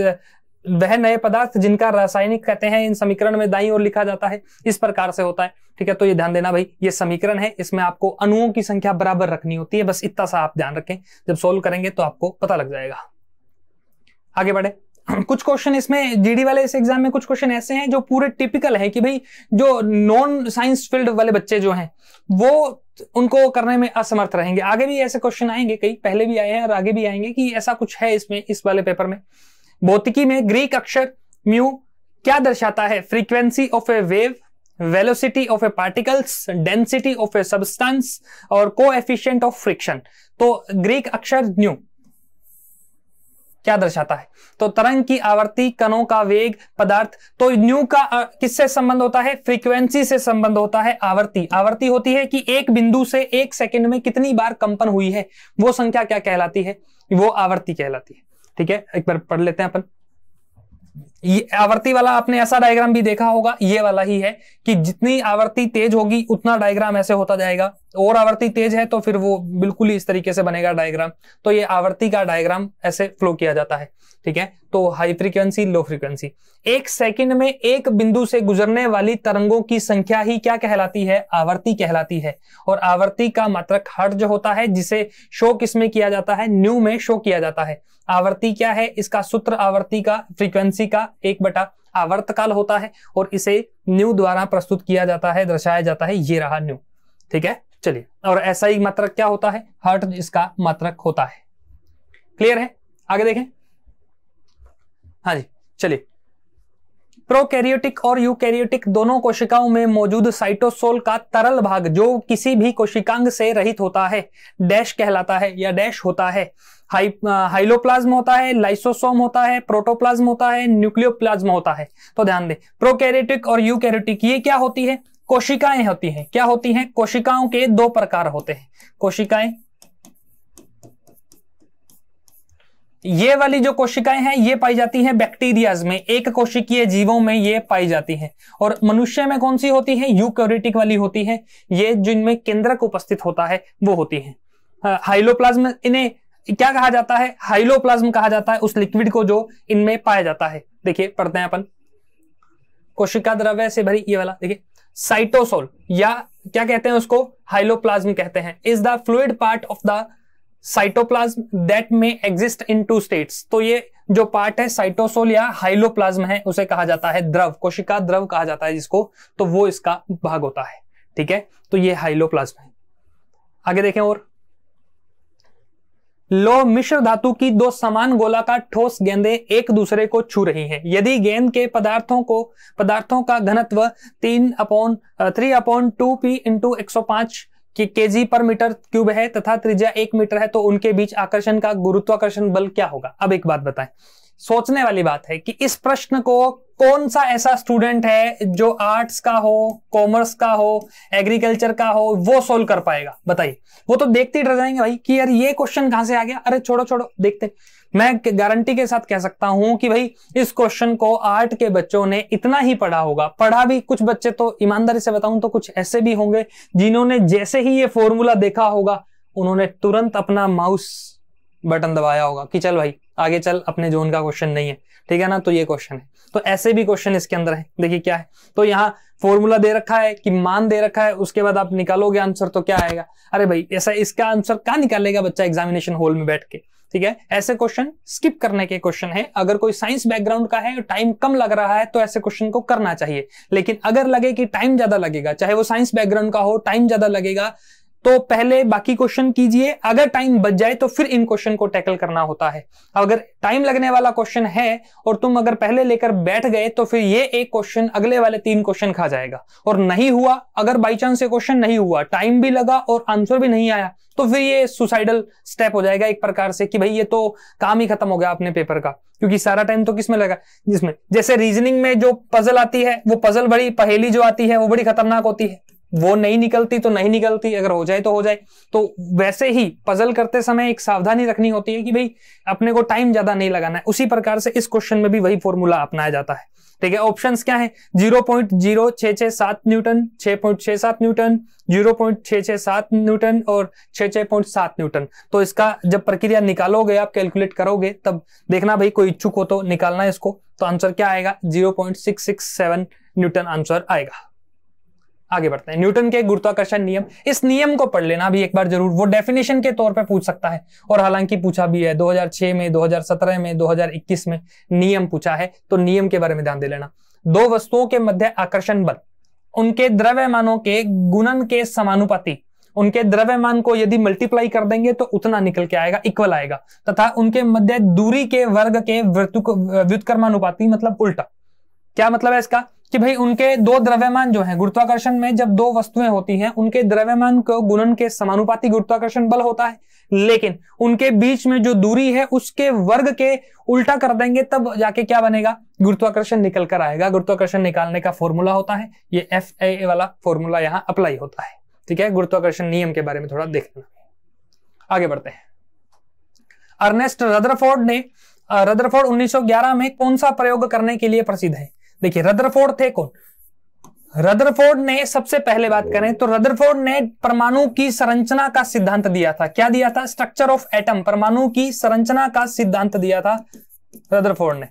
वह नए पदार्थ जिनका रासायनिक कहते हैं, इन समीकरण में दाईं ओर लिखा जाता है, इस प्रकार से होता है। ठीक है, तो ये ध्यान देना भाई, ये समीकरण है, इसमें आपको अणुओं की संख्या बराबर रखनी होती है, बस इतना सा आप ध्यान रखें, जब सोल्व करेंगे तो आपको पता लग जाएगा। आगे बढ़े। कुछ क्वेश्चन इसमें जीडी वाले इस एग्जाम में कुछ क्वेश्चन ऐसे हैं जो पूरे टिपिकल है कि भाई जो नॉन साइंस फील्ड वाले बच्चे जो हैं वो उनको करने में असमर्थ रहेंगे। आगे भी ऐसे क्वेश्चन आएंगे, कई पहले भी आए हैं और आगे भी आएंगे, कि ऐसा कुछ है इसमें, इस वाले पेपर में। भौतिकी में ग्रीक अक्षर म्यू क्या दर्शाता है, frequency of A wave, velocity of A particles, density of a substance और कोएफिशिएंट ऑफ फ्रिक्शन। तो ग्रीक अक्षर न्यू क्या दर्शाता है, तो तरंग की आवर्ती, कणों का वेग, पदार्थ। तो न्यू का किससे संबंध होता है, फ्रीक्वेंसी से संबंध होता है। आवर्ती होती है कि एक बिंदु से एक सेकंड में कितनी बार कंपन हुई है, वो संख्या क्या कहलाती है, वो आवर्ती कहलाती है। ठीक है, एक बार पढ़ लेते हैं अपन। ये आवर्ती वाला आपने ऐसा डायग्राम भी देखा होगा, ये वाला ही है कि जितनी आवर्ती तेज होगी उतना डायग्राम ऐसे होता जाएगा, और आवर्ती तेज है तो फिर वो बिल्कुल ही इस तरीके से बनेगा डायग्राम। तो ये आवर्ती का डायग्राम ऐसे फ्लो किया जाता है। ठीक है, तो हाई फ्रीक्वेंसी, लो फ्रीक्वेंसी। एक सेकंड में एक बिंदु से गुजरने वाली तरंगों की संख्या ही क्या कहलाती है, आवर्ती कहलाती है। और आवर्ती का मात्रक हर्ट्ज होता है, जिसे शो किसमें किया जाता है, न्यू में शो किया जाता है। आवर्ती क्या है, इसका सूत्र आवर्ती का फ्रीक्वेंसी का 1/, आवर्तकाल होता है, और इसे न्यू द्वारा प्रस्तुत किया जाता है, दर्शाया जाता है। ये रहा न्यू। ठीक है, चलिए, और ऐसा ही मात्रक क्या होता है, हर्ट्ज इसका मात्रक होता है। क्लियर है, आगे देखें। हाँ जी, चलिए। प्रोकैरियोटिक और यूकैरियोटिक दोनों कोशिकाओं में मौजूद साइटोसोल का तरल भाग जो किसी भी कोशिकांग से रहित होता है, डैश कहलाता है या डैश होता है। हाइलोप्लाज्म होता है, लाइसोसोम होता है, प्रोटोप्लाज्म होता है, न्यूक्लियोप्लाज्म होता है। तो ध्यान दें, प्रोकैरियोटिक और यूकैरियोटिक ये क्या होती है, कोशिकाएं होती हैं। क्या होती हैं, कोशिकाओं के दो प्रकार होते हैं। कोशिकाएं, ये वाली जो कोशिकाएं हैं ये पाई जाती हैं बैक्टीरियाज में, एक कोशिकीय जीवों में ये पाई जाती हैं। और मनुष्य में कौन सी होती है, यूकैरियोटिक वाली होती है, ये जिनमें केंद्रक उपस्थित होता है वो होती है। हाइलोप्लाज्म, इन्हें क्या कहा जाता है, हाइलोप्लाज्म कहा जाता है उस लिक्विड को जो इनमें पाया जाता है। देखिए पढ़ते हैं अपन, कोशिका द्रव्य से भरी ये वाला, देखिए साइटोसोल या क्या कहते हैं उसको, हाइलोप्लाज्म कहते हैं, is the fluid part of the cytoplasm that में एग्जिस्ट इन 2 स्टेट्स। तो ये जो पार्ट है साइटोसोल या हाइलोप्लाज्म है उसे कहा जाता है द्रव, कोशिका द्रव कहा जाता है जिसको, तो वो इसका भाग होता है। ठीक है, तो ये हाइलोप्लाज्म है। आगे देखें, और लो मिश्र धातु की 2 समान गोलाकार ठोस गेंदें एक दूसरे को छू रही हैं। यदि गेंद के पदार्थों का घनत्व 3/2p × 105 kg पर मीटर क्यूब है तथा त्रिज्या 1 मीटर है, तो उनके बीच आकर्षण का गुरुत्वाकर्षण बल क्या होगा। अब एक बात बताएं, सोचने वाली बात है कि इस प्रश्न को कौन सा ऐसा स्टूडेंट है जो आर्ट्स का हो, कॉमर्स का हो, एग्रीकल्चर का हो, वो सोल्व कर पाएगा, बताइए। वो तो देखते ही डर जाएंगे भाई कि यार ये क्वेश्चन कहां से आ गया, अरे छोड़ो देखते। मैं गारंटी के साथ कह सकता हूं कि भाई इस क्वेश्चन को आर्ट के बच्चों ने इतना ही पढ़ा होगा। पढ़ा भी कुछ बच्चे तो ईमानदारी से बताऊं तो कुछ ऐसे भी होंगे जिन्होंने जैसे ही ये फॉर्मूला देखा होगा उन्होंने तुरंत अपना माउस बटन दबाया होगा कि चल भाई आगे चल अपने जोन का क्वेश्चन नहीं है, ठीक है ना। तो ये क्वेश्चन है, तो ऐसे भी क्वेश्चन इसके अंदर है। देखिए क्या है, तो यहाँ फॉर्मूला दे रखा है कि मान दे रखा है, उसके बाद आप निकालोगे आंसर तो क्या आएगा। अरे भाई ऐसा इसका आंसर कहाँ निकालेगा बच्चा एग्जामिनेशन हॉल में बैठ के, ठीक है। ऐसे क्वेश्चन स्किप करने के क्वेश्चन है। अगर कोई साइंस बैकग्राउंड का है, टाइम कम लग रहा है, तो ऐसे क्वेश्चन को करना चाहिए। लेकिन अगर लगे कि टाइम ज्यादा लगेगा, चाहे वो साइंस बैकग्राउंड का हो, टाइम ज्यादा लगेगा, तो पहले बाकी क्वेश्चन कीजिए। अगर टाइम बच जाए तो फिर इन क्वेश्चन को टैकल करना होता है। अगर टाइम लगने वाला क्वेश्चन है और तुम अगर पहले लेकर बैठ गए तो फिर ये एक क्वेश्चन अगले वाले 3 क्वेश्चन खा जाएगा। और नहीं हुआ, अगर बाई चांस ये क्वेश्चन नहीं हुआ, टाइम भी लगा और आंसर भी नहीं आया, तो फिर ये सुसाइडल स्टेप हो जाएगा एक प्रकार से कि भाई ये तो काम ही खत्म हो गया अपने पेपर का। क्योंकि सारा टाइम तो किसमें लगा, जिसमें जैसे रीजनिंग में जो पजल आती है, वो पजल बड़ी पहेली जो आती है वो बड़ी खतरनाक होती है, वो नहीं निकलती तो नहीं निकलती, अगर हो जाए तो हो जाए। तो वैसे ही पजल करते समय एक सावधानी रखनी होती है कि भाई अपने को टाइम ज्यादा नहीं लगाना है। उसी प्रकार से इस क्वेश्चन में भी वही फॉर्मूला अपनाया जाता है, ठीक है। ऑप्शंस क्या है, 0.0667 न्यूटन, 6.67 न्यूटन, 0.667 न्यूटन और 66.7 न्यूटन। तो इसका जब प्रक्रिया निकालोगे, आप कैलकुलेट करोगे, तब देखना भाई कोई इच्छुक हो तो निकालना इसको। तो आंसर क्या आएगा, 0.667 न्यूटन आंसर आएगा। आगे बढ़ते हैं, न्यूटन के गुरुत्वाकर्षण नियम। इस नियम को पढ़ लेना भी एक बार जरूर, वो डेफिनेशन के तौर पे पूछ सकता है, और हालांकि पूछा भी है 2006 में, 2017 में, 2021 में नियम पूछा है। तो नियम के बारे में ध्यान दे लेना। 2 वस्तुओं के मध्य आकर्षण बल उनके द्रव्यमानों के गुणन के समानुपाती, उनके द्रव्यमान को यदि मल्टीप्लाई कर देंगे तो उतना निकल के आएगा, इक्वल आएगा, तथा उनके मध्य दूरी के वर्ग के व्युत्क्रमानुपाती, मतलब उल्टा। क्या मतलब है इसका, कि भाई उनके 2 द्रव्यमान जो हैं, गुरुत्वाकर्षण में जब 2 वस्तुएं होती हैं, उनके द्रव्यमान को गुणन के समानुपाती गुरुत्वाकर्षण बल होता है, लेकिन उनके बीच में जो दूरी है उसके वर्ग के उल्टा कर देंगे, तब जाके क्या बनेगा, गुरुत्वाकर्षण निकल कर आएगा। गुरुत्वाकर्षण निकालने का फॉर्मूला होता है ये, FA वाला फॉर्मूला यहां अप्लाई होता है, ठीक है। गुरुत्वाकर्षण नियम के बारे में थोड़ा देख लेना। आगे बढ़ते हैं। अर्नेस्ट रदरफोर्ड 1911 में कौन सा प्रयोग करने के लिए प्रसिद्ध है। देखिए रदरफोर्ड थे कौन, रदरफोर्ड ने सबसे पहले बात करें तो रदरफोर्ड ने परमाणु की संरचना का सिद्धांत दिया था। क्या दिया था, स्ट्रक्चर ऑफ एटम, परमाणु की संरचना का सिद्धांत दिया था रदरफोर्ड ने।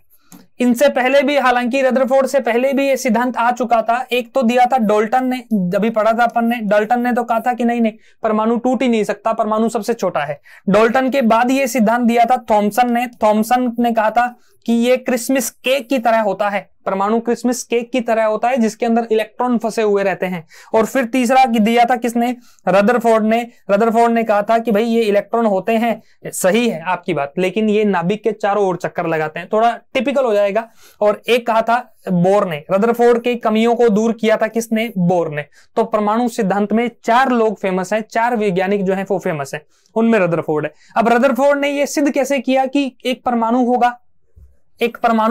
इनसे पहले भी, हालांकि रदरफोर्ड से पहले भी ये सिद्धांत आ चुका था। एक तो दिया था डाल्टन ने, अभी पढ़ा था अपन ने, डाल्टन ने तो कहा था कि नहीं परमाणु टूट ही नहीं सकता, परमाणु सबसे छोटा है। डाल्टन के बाद ये सिद्धांत दिया था थॉमसन ने कहा था कि ये क्रिसमस केक की तरह होता है, परमाणु क्रिसमस केक की तरह होता है जिसके अंदर इलेक्ट्रॉन फंसे हुए रहते हैं। और फिर तीसरा दिया था किसने, रदरफोर्ड ने कहा था कि भाई ये इलेक्ट्रॉन होते हैं, सही है आपकी बात, लेकिन ये नाभिक के चारों ओर चक्कर लगाते हैं, थोड़ा टिपिकल हो जाएगा। और एक कहा था बोर ने, रदरफोर्ड की कमियों को दूर किया था किसने, बोर ने। तो परमाणु सिद्धांत में 4 लोग फेमस हैं, 4 वैज्ञानिक जो हैं वो फेमस हैं, उनमें रदरफोर्ड है। अब रदरफोर्ड ने यह सिद्ध कैसे किया कि एक परमाणु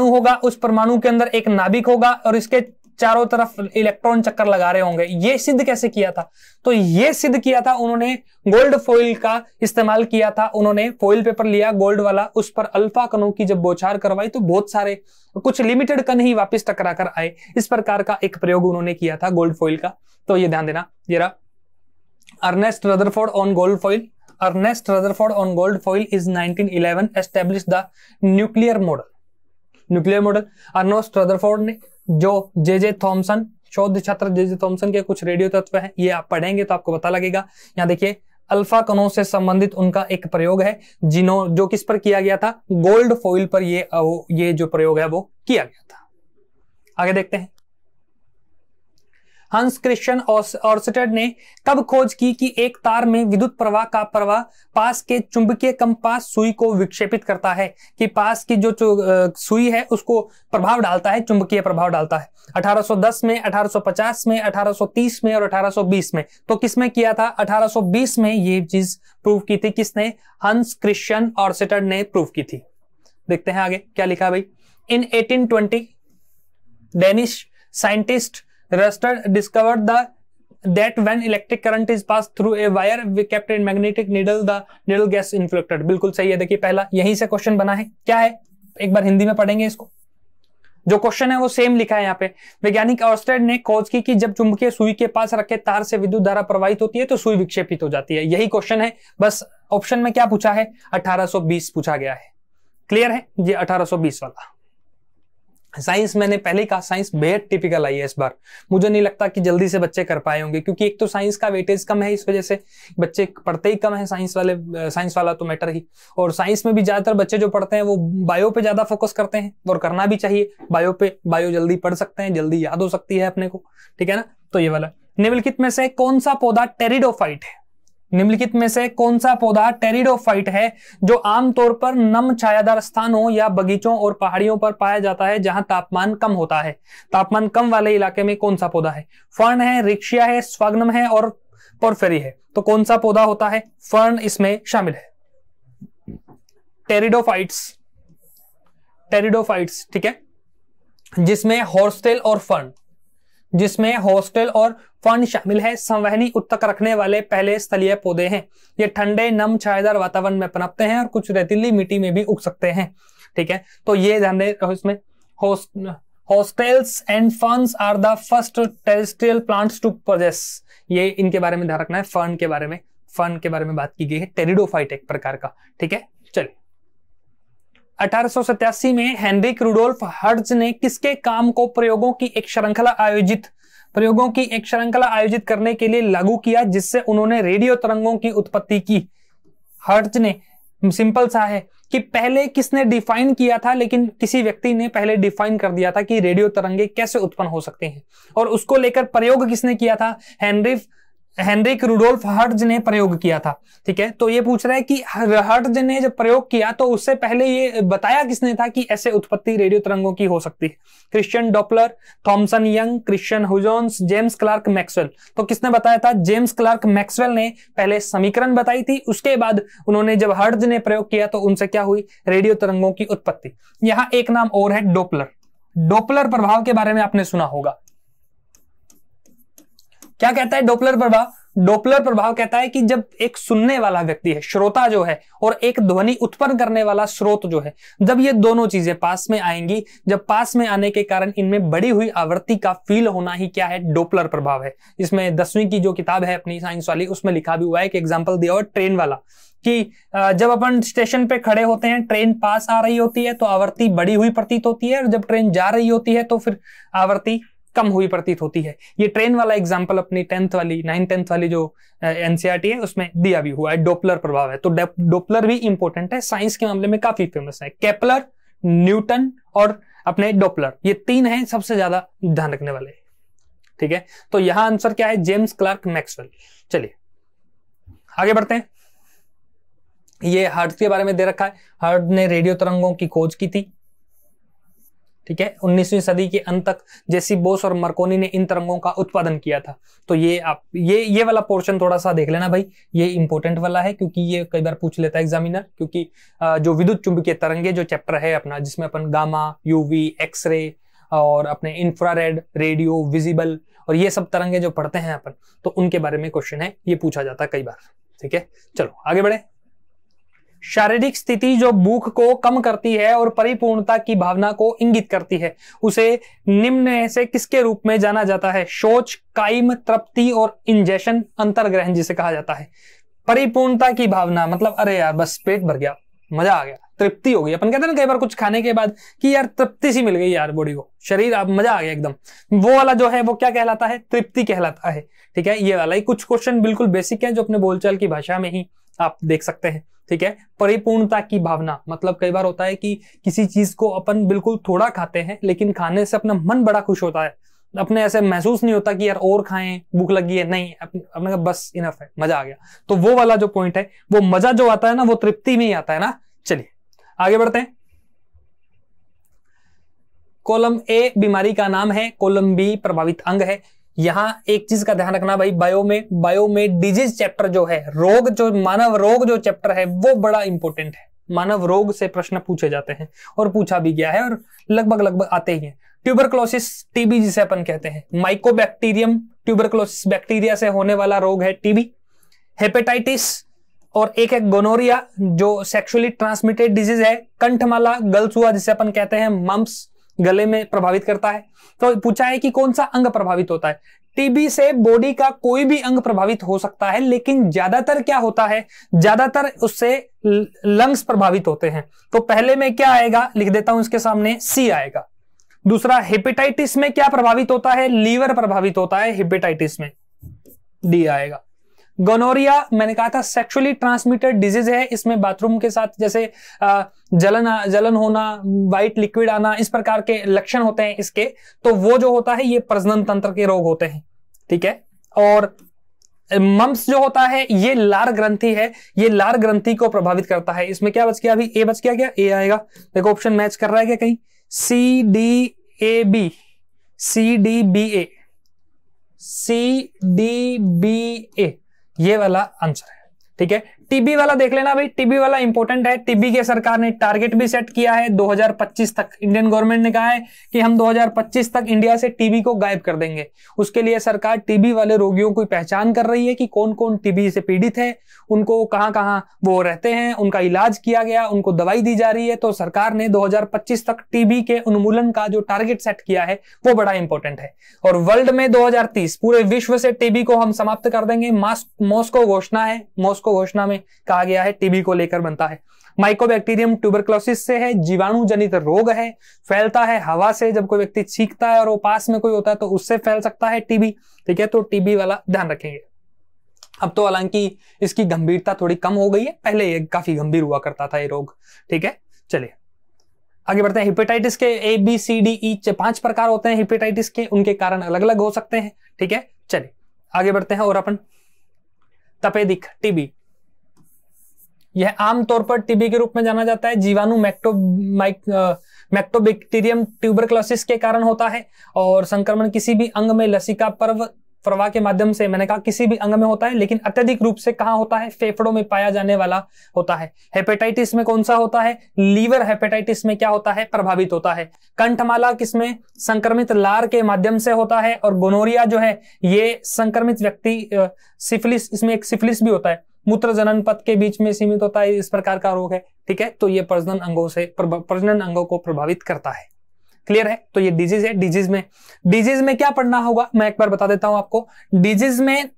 होगा, उस परमाणु के अंदर एक नाभिक होगा और इसके चारों तरफ इलेक्ट्रॉन चक्कर लगा रहे होंगे, ये सिद्ध कैसे किया था, तो ये सिद्ध किया था उन्होंने गोल्ड फॉइल का इस्तेमाल किया था। उन्होंने फॉइल पेपर लिया गोल्ड वाला, उस पर अल्फा कणों की जब बौछार करवाई तो बहुत सारे, कुछ लिमिटेड कण ही वापस टकरा कर आए। इस प्रकार का एक प्रयोग उन्होंने किया था गोल्ड फॉइल का। तो ये ध्यान देना, ये रहा Ernest Rutherford on gold foil. Ernest Rutherford on gold foil is 1911 establish the nuclear model. Ernest Rutherford ने, जो जे थॉमसन, शोध छात्र जे थॉमसन के कुछ रेडियो तत्व हैं, ये आप पढ़ेंगे तो आपको पता लगेगा। यहाँ देखिए अल्फा कणों से संबंधित उनका एक प्रयोग है, जो किस पर किया गया था, गोल्ड फॉइल पर ये जो प्रयोग है वो किया गया था। आगे देखते हैं। हंस क्रिश्चियन ऑर्स्टेड ने कब खोज की कि एक तार में विद्युत प्रवाह का प्रवाह पास के चुंबकीय कंपास सुई को विक्षेपित करता है, कि पास की जो सुई है उसको प्रभाव डालता है, चुंबकीय प्रभाव डालता है। 1810 में, 1850 में, 1830 में और 1820 में। तो किसमें किया था, 1820 में ये चीज प्रूव की थी किसने, हंस क्रिश्चियन ऑर्स्टेड ने प्रूव की थी। देखते हैं आगे क्या लिखा भाई। इन 1820 Danish scientist Rørsted discovered that when electric current is passed through a wire we kept in magnetic needle, the needle gets inflected। बिल्कुल सही है। देखिए पहला यहीं से क्वेश्चन बना है, क्या है, एक बार हिंदी में पढ़ेंगे इसको। जो क्वेश्चन है वो सेम लिखा है यहाँ पे। वैज्ञानिक ऑर्स्टेड ने खोज की कि जब चुंबकीय सुई के पास रखे तार से विद्युत धारा प्रवाहित होती है तो सुई विक्षेपित हो जाती है। यही क्वेश्चन है, बस ऑप्शन में क्या पूछा है, 1820 पूछा गया है। क्लियर है? ये 1820 वाला। साइंस मैंने पहले ही कहा, साइंस बेहद टिपिकल आई है इस बार। मुझे नहीं लगता कि जल्दी से बच्चे कर पाए होंगे, क्योंकि एक तो साइंस का वेटेज कम है, इस वजह से बच्चे पढ़ते ही कम है साइंस वाला तो मैटर ही। और साइंस में भी ज्यादातर बच्चे जो पढ़ते हैं वो बायो पे ज्यादा फोकस करते हैं, और करना भी चाहिए बायो पे। बायो जल्दी पढ़ सकते हैं, जल्दी याद हो सकती है अपने को, ठीक है ना। तो ये वाला, निम्नलिखित में से कौन सा पौधा टेरिडोफाइट है? निम्नलिखित में से कौन सा पौधा टेरिडोफाइट है जो आमतौर पर नम छायादार स्थानों या बगीचों और पहाड़ियों पर पाया जाता है जहां तापमान कम होता है? तापमान कम वाले इलाके में कौन सा पौधा है? फर्न है, रिक्शिया है, स्वाग्नम है और पोर्फेरी है। तो कौन सा पौधा होता है? फर्न इसमें शामिल है। टेरिडोफाइट्स, ठीक है, जिसमें हॉर्सटेल और फर्न शामिल है। संवहनी उत्तक रखने वाले पहले स्थलीय पौधे हैं। ये ठंडे नम छायादार वातावरण में पनपते हैं और कुछ रेतीली मिट्टी में भी उग सकते हैं, ठीक है। तो ये ध्यान रखो, इसमें horsetails and ferns are the first terrestrial plants to possess. ये इनके बारे में ध्यान रखना है। फर्न के बारे में बात की गई है। टेरिडोफाइट एक प्रकार का, ठीक है। चलिए, 1887 में हेनरिक रुडोल्फ हर्ट्ज ने किसके काम को प्रयोगों की एक श्रृंखला आयोजित करने के लिए लागू किया, जिससे उन्होंने रेडियो तरंगों की उत्पत्ति की? हर्ट्ज ने, सिंपल सा है कि पहले किसने डिफाइन किया था, लेकिन किसी व्यक्ति ने पहले डिफाइन कर दिया था कि रेडियो तरंगे कैसे उत्पन्न हो सकते हैं, और उसको लेकर प्रयोग किसने किया था? हेनरिक रुडोल्फ हर्ट्ज ने प्रयोग किया था, ठीक है। तो ये पूछ रहा है कि हर्ट्ज ने जब प्रयोग किया तो उससे पहले ये बताया किसने था कि ऐसे उत्पत्ति रेडियो तरंगों की हो सकती है? Christian Doppler, Thomson Young, Christian Huygens, James Clerk Maxwell. तो किसने बताया था? जेम्स क्लार्क मैक्सवेल ने पहले समीकरण बताई थी, उसके बाद उन्होंने जब हर्ट्ज ने प्रयोग किया तो उनसे क्या हुई? रेडियो तरंगों की उत्पत्ति। यहां एक नाम और है, डॉपलर प्रभाव के बारे में आपने सुना होगा। क्या कहता है डॉपलर प्रभाव? डॉपलर प्रभाव कहता है कि जब एक सुनने वाला व्यक्ति है, श्रोता जो है, और एक ध्वनि उत्पन्न करने वाला स्रोत जो है, जब ये दोनों चीजें पास में आएंगी, जब पास में आने के कारण इनमें बढ़ी हुई आवृत्ति का फील होना ही क्या है? डॉपलर प्रभाव है। इसमें 10वीं की जो किताब है अपनी साइंस वाली, उसमें लिखा भी हुआ है, एक एग्जाम्पल दिया हुआ ट्रेन वाला, कि जब अपन स्टेशन पे खड़े होते हैं, ट्रेन पास आ रही होती है तो आवृत्ति बढ़ी हुई प्रतीत होती है, और जब ट्रेन जा रही होती है तो फिर आवृत्ति कम हुई प्रतीत होती है। ये ट्रेन वाला एग्जांपल अपनी 9th-10th वाली जो एनसीईआरटी है उसमें दिया भी हुआ है। डॉपलर प्रभाव है, तो डॉपलर भी इंपॉर्टेंट है, साइंस के मामले में काफी फेमस है। केपलर, न्यूटन और अपने डॉपलर, ये 3 हैं सबसे ज्यादा ध्यान रखने वाले, ठीक है। तो यहां आंसर क्या है? James Clerk Maxwell. चलिए आगे बढ़ते हैं। ये हर्ट्ज के बारे में दे रखा है। हर्ट्ज ने रेडियो तरंगों की खोज की थी, ठीक है। 19वीं सदी के अंत तक जेसी बोस और मार्कोनी ने इन तरंगों का उत्पादन किया था। तो ये आप ये वाला पोर्शन थोड़ा सा देख लेना भाई, ये इंपॉर्टेंट वाला है, क्योंकि ये कई बार पूछ लेता है एग्जामिनर। क्योंकि जो विद्युत चुंबकीय तरंगे जो चैप्टर है अपना, जिसमें अपन गामा, यूवी, एक्सरे और अपने इंफ्रारेड, रेडियो, विजिबल और ये सब तरंगे जो पढ़ते हैं अपन, तो उनके बारे में क्वेश्चन है, ये पूछा जाता है कई बार, ठीक है। चलो आगे बढ़े। शारीरिक स्थिति जो भूख को कम करती है और परिपूर्णता की भावना को इंगित करती है, उसे निम्न से किसके रूप में जाना जाता है? शौच, कायम, तृप्ति और इंजेशन, अंतर्ग्रहण जिसे कहा जाता है। परिपूर्णता की भावना मतलब अरे यार बस पेट भर गया, मजा आ गया, तृप्ति हो गई। अपन कहते हैं ना कई बार कुछ खाने के बाद कि यार तृप्ति सी मिल गई यार बॉडी को, शरीर अब मजा आ गया एकदम, वो वाला जो है वो क्या कहलाता है? तृप्ति कहलाता है, ठीक है। ये वाला ही कुछ क्वेश्चन बिल्कुल बेसिक है जो अपने बोलचाल की भाषा में ही आप देख सकते हैं, ठीक है। परिपूर्णता की भावना मतलब कई बार होता है कि किसी चीज को अपन बिल्कुल थोड़ा खाते हैं, लेकिन खाने से अपना मन बड़ा खुश होता है, अपने ऐसे महसूस नहीं होता कि यार और खाएं, भूख लगी है, नहीं, अपने का बस इनफ है, मजा आ गया। तो वो वाला जो पॉइंट है, वो मजा जो आता है ना, वो तृप्ति में ही आता है ना। चलिए आगे बढ़ते हैं। कॉलम ए बीमारी का नाम है, कॉलम बी प्रभावित अंग है। यहां एक चीज का ध्यान रखना भाई, बायो में डिजीज चैप्टर जो है, रोग जो मानव रोग जो चैप्टर है वो बड़ा इंपॉर्टेंट है। मानव रोग से प्रश्न पूछे जाते हैं और पूछा भी गया है और लगभग आते ही हैं। ट्यूबरक्लोसिस, टीबी जिसे अपन कहते हैं, माइकोबैक्टीरियम ट्यूबरक्लोसिस बैक्टीरिया से होने वाला रोग है टीबी। हेपेटाइटिस और एक है गोनोरिया जो सेक्सुअली ट्रांसमिटेड डिजीज है। कंठमाला, गलसुआ जिसे अपन कहते हैं, मम्प्स गले में प्रभावित करता है। तो पूछा है कि कौन सा अंग प्रभावित होता है? टीबी से बॉडी का कोई भी अंग प्रभावित हो सकता है, लेकिन ज्यादातर क्या होता है, ज्यादातर उससे लंग्स प्रभावित होते हैं। तो पहले में क्या आएगा, लिख देता हूं इसके सामने, सी आएगा। दूसरा, हेपेटाइटिस में क्या प्रभावित होता है, लीवर प्रभावित होता है हेपेटाइटिस में, डी आएगा। गोनोरिया मैंने कहा था सेक्सुअली ट्रांसमिटेड डिजीज है, इसमें बाथरूम के साथ जैसे जलन होना, वाइट लिक्विड आना, इस प्रकार के लक्षण होते हैं इसके, तो वो जो होता है ये प्रजनन तंत्र के रोग होते हैं, ठीक है। और मम्स जो होता है ये लार ग्रंथि है, ये लार ग्रंथि को प्रभावित करता है। इसमें क्या बच गया अभी, ए बच गया, क्या ए आएगा, देखो ऑप्शन मैच कर रहा है क्या कहीं, C D A B, C D B A, C D B A, ये वाला आंसर है, ठीक है। टीबी वाला देख लेना भाई, टीबी वाला इंपॉर्टेंट है। टीबी के सरकार ने टारगेट भी सेट किया है 2025 तक, इंडियन गवर्नमेंट ने कहा है कि हम 2025 तक इंडिया से टीबी को गायब कर देंगे। उसके लिए सरकार टीबी वाले रोगियों की पहचान कर रही है कि कौन कौन टीबी से पीड़ित है, उनको कहां कहां वो रहते हैं, उनका इलाज किया गया, उनको दवाई दी जा रही है। तो सरकार ने 2025 तक टीबी के उन्मूलन का जो टारगेट सेट किया है वो बड़ा इंपॉर्टेंट है। और वर्ल्ड में 2030 पूरे विश्व से टीबी को हम समाप्त कर देंगे। मॉस्को घोषणा है, मॉस्को घोषणा में कहा गया है टीबी को लेकर बनता है। माइकोबैक्टीरियम ट्यूबरक्लोसिस से है, जीवाणु जनित रोग है, फैलता है हवा से, जब कोई व्यक्ति छींकता है और वो पास में कोई होता है तो उससे फैल सकता है टीबी, ठीक है। तो टीबी वाला ध्यान रखेंगे। अब तो हालांकि इसकी गंभीरता थोड़ी कम हो गई है, पहले ये काफी गंभीर हुआ करता था ये रोग, ठीक है। चलिए आगे बढ़ते हैं। हेपेटाइटिस के ए बी सी डी ई 5 प्रकार होते हैं हेपेटाइटिस के, उनके कारण अलग अलग हो सकते हैं, ठीक है। चलिए आगे बढ़ते हैं। और अपन तपेदिक टीबी, यह आमतौर पर टीबी के रूप में जाना जाता है, जीवाणु मैक्टोबैक्टीरियम ट्यूबरक्लोसिस के कारण होता है। और संक्रमण किसी भी अंग में लसिका प्रवाह के माध्यम से, मैंने कहा किसी भी अंग में होता है, लेकिन अत्यधिक रूप से कहां होता है, फेफड़ों में पाया जाने वाला होता है। हेपेटाइटिस में कौन सा होता है, लीवर हेपेटाइटिस में क्या होता है, प्रभावित होता है। कंठमाला किसमें, संक्रमित लार के माध्यम से होता है। और गोनोरिया जो है ये संक्रमित व्यक्ति, सिफिलिस, इसमें एक सिफिलिस भी होता है, मूत्र जनन पथ के बीच में सीमित होता है, इस प्रकार का रोग है, ठीक है। तो ये प्रजनन अंगों को प्रभावित करता है। क्लियर है। तो ये डिजीज है। डिजीज में क्या पढ़ना होगा मैं एक बार बता देता हूं आपको। डिजीज में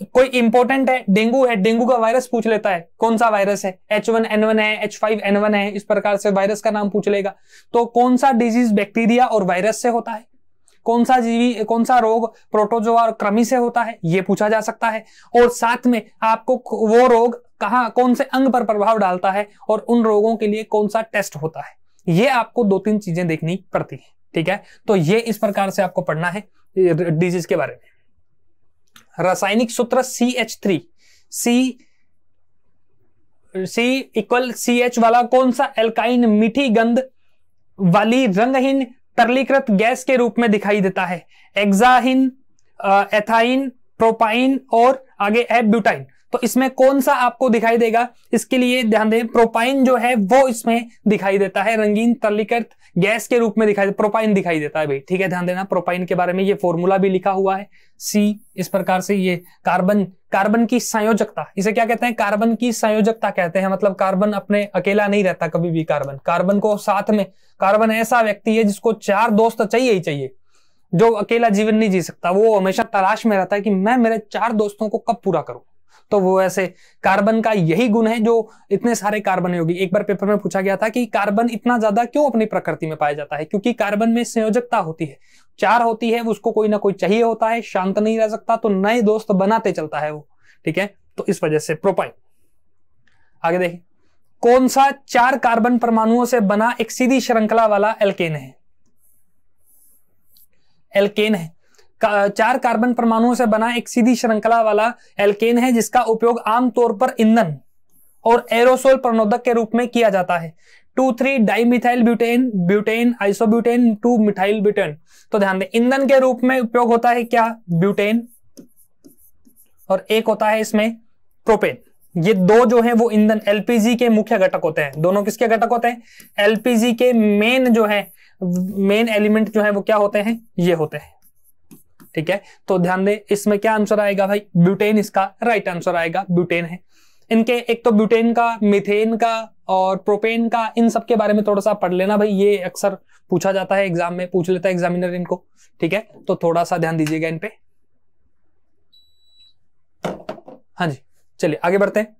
कोई इंपॉर्टेंट है, डेंगू है, डेंगू का वायरस पूछ लेता है, कौन सा वायरस है, H1N1 है, H5N1 है, इस प्रकार से वायरस का नाम पूछ लेगा। तो कौन सा डिजीज बैक्टीरिया और वायरस से होता है, कौन सा जीवी, कौन सा रोग प्रोटोजोआ और कृमि से होता है, यह पूछा जा सकता है। और साथ में आपको वो रोग कहां, कौन से अंग पर प्रभाव डालता है, और उन रोगों के लिए कौन सा टेस्ट होता है, ये आपको 2-3 चीजें देखनी पड़ती है, ठीक है। तो ये इस प्रकार से आपको पढ़ना है डिजीज के बारे में। रासायनिक सूत्र CH3, C इक्वल CH वाला कौन सा एल्काइन मीठी गंध वाली रंगहीन तरलीकृत गैस के रूप में दिखाई देता है। एक्साहिन, एथाइन, प्रोपाइन और आगे है ब्यूटाइन। तो इसमें कौन सा आपको दिखाई देगा, इसके लिए ध्यान दें, प्रोपाइन जो है वो इसमें दिखाई देता है, रंगीन तरलीकृत गैस के रूप में दिखाई, प्रोपाइन दिखाई देता है भाई, ठीक है। ध्यान देना प्रोपाइन के बारे में, ये फॉर्मूला भी लिखा हुआ है C। इस प्रकार से ये कार्बन की संयोजकता, इसे क्या कहते हैं, कार्बन की संयोजकता कहते हैं। मतलब कार्बन अपने अकेला नहीं रहता कभी भी, कार्बन को साथ में, कार्बन ऐसा व्यक्ति है जिसको 4 दोस्त चाहिए ही चाहिए, जो अकेला जीवन नहीं जी सकता, वो हमेशा तलाश में रहता है कि मैं मेरे 4 दोस्तों को कब पूरा करूं। तो वो ऐसे कार्बन का यही गुण है जो इतने सारे कार्बन योगी। एक बार पेपर में पूछा गया था कि कार्बन इतना ज्यादा क्यों अपनी प्रकृति में पाया जाता है, क्योंकि कार्बन में संयोजकता होती है, 4 होती है, उसको कोई ना कोई चाहिए होता है, शांत नहीं रह सकता, तो नए दोस्त बनाते चलता है वो, ठीक है। तो इस वजह से प्रोपाइन। आगे देखिए, कौन सा 4 कार्बन परमाणुओं से बना एक सीधी श्रृंखला वाला एल्केन है, 4 कार्बन परमाणुओं से बना एक सीधी श्रृंखला वाला एल्केन है, जिसका उपयोग आमतौर पर ईंधन और एरोसोल प्रणोदक के रूप में किया जाता है। 2,3 dimethyl butane, butane, isobutane, 2 methyl butane. तो ध्यान दें, ईंधन के रूप में उपयोग होता है क्या, ब्यूटेन, और एक होता है इसमें प्रोपेन। ये 2 जो है वो ईंधन एलपीजी के मुख्य घटक होते हैं। दोनों किसके घटक होते हैं, एलपीजी के मेन जो है, मेन एलिमेंट जो है वो क्या होते हैं, ये होते हैं, ठीक है। तो ध्यान दें, इसमें क्या आंसर आएगा भाई, ब्यूटेन इसका राइट आंसर आएगा, ब्यूटेन है। इनके एक तो ब्यूटेन का, मीथेन का और प्रोपेन का, इन सब के बारे में थोड़ा सा पढ़ लेना भाई, ये अक्सर पूछा जाता है एग्जाम में, पूछ लेता है एग्जामिनर इनको, ठीक है। तो थोड़ा सा ध्यान दीजिएगा इन पे। हाँ जी, चलिए आगे बढ़ते हैं।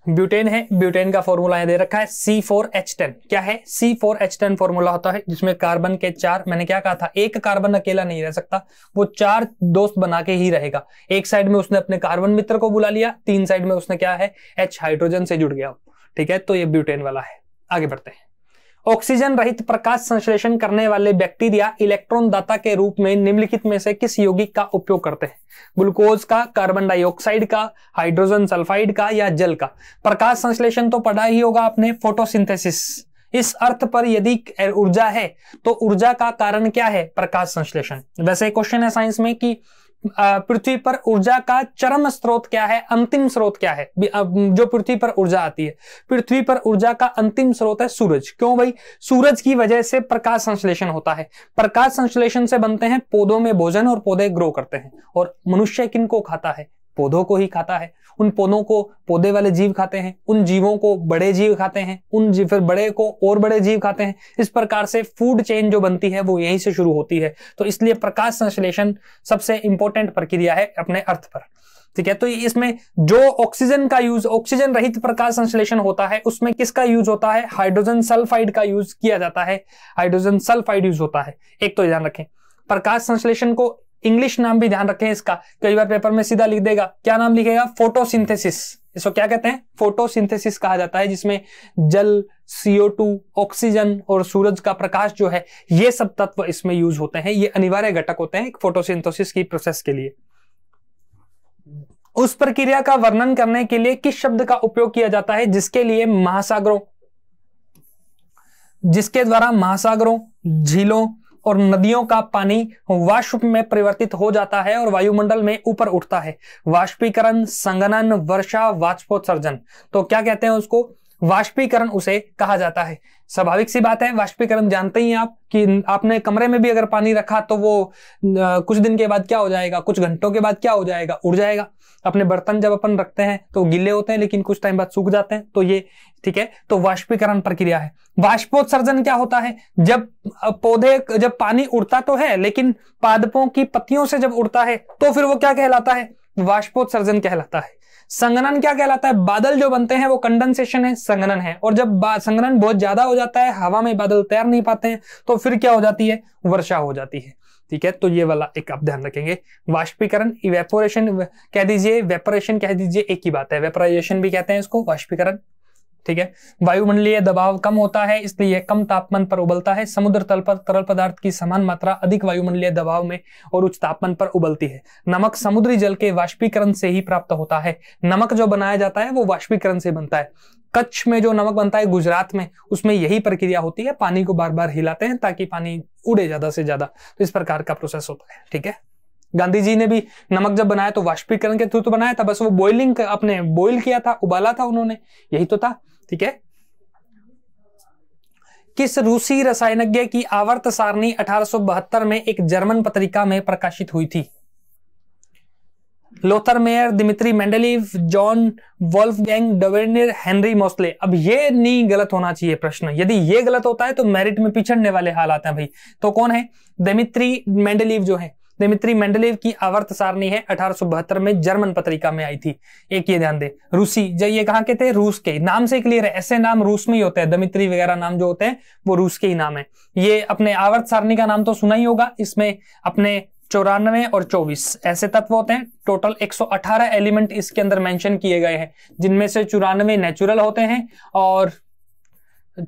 ब्यूटेन है, ब्यूटेन का फॉर्मूला दे रखा है C4H10। क्या है? C4H10 फॉर्मूला होता है जिसमें कार्बन के 4, मैंने क्या कहा था, एक कार्बन अकेला नहीं रह सकता, वो 4 दोस्त बना के ही रहेगा। एक साइड में उसने अपने कार्बन मित्र को बुला लिया, 3 साइड में उसने क्या है, H हाइड्रोजन से जुड़ गया। ठीक है, तो ये ब्यूटेन वाला है। आगे बढ़ते हैं। ऑक्सीजन रहित प्रकाश संश्लेषण करने वाले बैक्टीरिया इलेक्ट्रॉन दाता के रूप में निम्नलिखित में से किस यौगिक का उपयोग करते हैं? ग्लूकोज का, कार्बन डाइऑक्साइड का, हाइड्रोजन सल्फाइड का या जल का? प्रकाश संश्लेषण तो पढ़ा ही होगा आपने, फोटोसिंथेसिस। इस अर्थ पर यदि ऊर्जा है तो ऊर्जा का कारण क्या है? प्रकाश संश्लेषण। वैसे क्वेश्चन है साइंस में कि पृथ्वी पर ऊर्जा का चरम स्रोत क्या है, अंतिम स्रोत क्या है? जो पृथ्वी पर ऊर्जा आती है, पृथ्वी पर ऊर्जा का अंतिम स्रोत है सूरज। क्यों भाई? सूरज की वजह से प्रकाश संश्लेषण होता है। प्रकाश संश्लेषण से बनते हैं पौधों में भोजन और पौधे ग्रो करते हैं। और मनुष्य किनको खाता है? पौधों को ही खाता है। उन पौधों को पौधे वाले जीव खाते हैं, उन जीवों को बड़े जीव खाते हैं, उन जीव फिर बड़े को और बड़े जीव खाते हैं। इस प्रकार से फूड चेन जो बनती है वो यहीं से शुरू होती है। तो इसलिए प्रकाश संश्लेषण सबसे इंपॉर्टेंट प्रक्रिया है अपने अर्थ पर। ठीक है, तो इसमें जो ऑक्सीजन का यूज, ऑक्सीजन रहित प्रकाश संश्लेषण होता है, उसमें किसका यूज होता है? हाइड्रोजन सल्फाइड का यूज किया जाता है। हाइड्रोजन सल्फाइड यूज होता है। एक तो ध्यान रखें, प्रकाश संश्लेषण को इंग्लिश नाम भी ध्यान रखें इसका, कई बार पेपर में सीधा लिख देगा। क्या नाम लिखेगा? फोटोसिंथेसिस। इसको क्या कहते हैं? फोटोसिंथेसिस कहा जाता है, जिसमें जल, CO2, ऑक्सीजन और सूरज का प्रकाश जो है, ये सब तत्व इसमें यूज होते हैं। ये अनिवार्य घटक होते हैं फोटोसिंथेसिस की प्रोसेस के लिए। उस प्रक्रिया का वर्णन करने के लिए किस शब्द का उपयोग किया जाता है जिसके लिए महासागरों, जिसके द्वारा महासागरों, झीलों और नदियों का पानी वाष्प में परिवर्तित हो जाता है और वायुमंडल में ऊपर उठता है? वाष्पीकरण, संघनन, वर्षा, वाष्पोत्सर्जन। तो क्या कहते हैं उसको? वाष्पीकरण उसे कहा जाता है। स्वाभाविक सी बात है, वाष्पीकरण जानते ही आप कि आपने कमरे में भी अगर पानी रखा तो वो कुछ दिन के बाद क्या हो जाएगा, कुछ घंटों के बाद क्या हो जाएगा, उड़ जाएगा। अपने बर्तन जब अपन रखते हैं तो गीले होते हैं लेकिन कुछ टाइम बाद सूख जाते हैं। तो ये ठीक है, तो वाष्पीकरण प्रक्रिया है। वाष्पोत्सर्जन क्या होता है? जब पानी उड़ता तो है लेकिन पादपों की पत्तियों से जब उड़ता है तो फिर वो क्या कहलाता है? वाष्पोत्सर्जन कहलाता है। संघनन क्या कहलाता है? बादल जो बनते हैं वो कंडेंसेशन है, संघनन है। और जब संघनन बहुत ज्यादा हो जाता है, हवा में बादल तैर नहीं पाते हैं, तो फिर क्या हो जाती है? वर्षा हो जाती है। ठीक है, तो ये वाला एक आप ध्यान रखेंगे। वाष्पीकरण, इवेपोरेशन कह दीजिए, वेपोरेशन कह दीजिए, एक ही बात है। वेपोराइजेशन भी कहते हैं इसको, वाष्पीकरण। ठीक है, वायुमंडलीय दबाव कम होता है इसलिए कम तापमान पर उबलता है। समुद्र तल पर तरल पदार्थ की समान मात्रा अधिक वायुमंडलीय दबाव में और उच्च तापमान पर उबलती है। नमक समुद्री जल के वाष्पीकरण से ही प्राप्त होता है। नमक जो बनाया जाता है वो वाष्पीकरण से बनता है। कच्छ में जो नमक बनता है गुजरात में, उसमें यही प्रक्रिया होती है। पानी को बार बार हिलाते हैं ताकि पानी उड़े ज्यादा से ज्यादा। तो इस प्रकार का प्रोसेस होता है। ठीक है, गांधी जी ने भी नमक जब बनाया तो वाष्पीकरण के थ्रू तो बनाया था, बस वो बॉइलिंग, अपने बॉइल किया था, उबाला था उन्होंने, यही तो था। ठीक है, किस रूसी रसायनज्ञ की आवर्त सारणी 1872 में एक जर्मन पत्रिका में प्रकाशित हुई थी? Lothar Meyer, Dmitri Mendeleev, John Wolfgang Dobereiner, Henry Moseley. अब ये नहीं गलत होना चाहिए प्रश्न। यदि ये गलत होता है तो मेरिट में पिछड़ने वाले हाल आते हैं भाई। तो कौन है? दिमित्री मेंडेलीव जो है, दिमित्री मेंडेलीव की आवर्त सारणी है 1872 में जर्मन पत्रिका में आई थी। एक ये ध्यान दे, रूसी, जब ये कहां के थे? रूस के। नाम से क्लियर है, ऐसे नाम रूस में ही होते हैं। दिमित्री वगैरह नाम जो होते हैं वो रूस के ही नाम है। ये अपने आवर्त सारणी का नाम तो सुना ही होगा। इसमें अपने 94 और 24 ऐसे तत्व होते हैं। टोटल 118 एलिमेंट इसके अंदर मेंशन किए गए हैं, जिनमें से 94 नेचुरल होते हैं और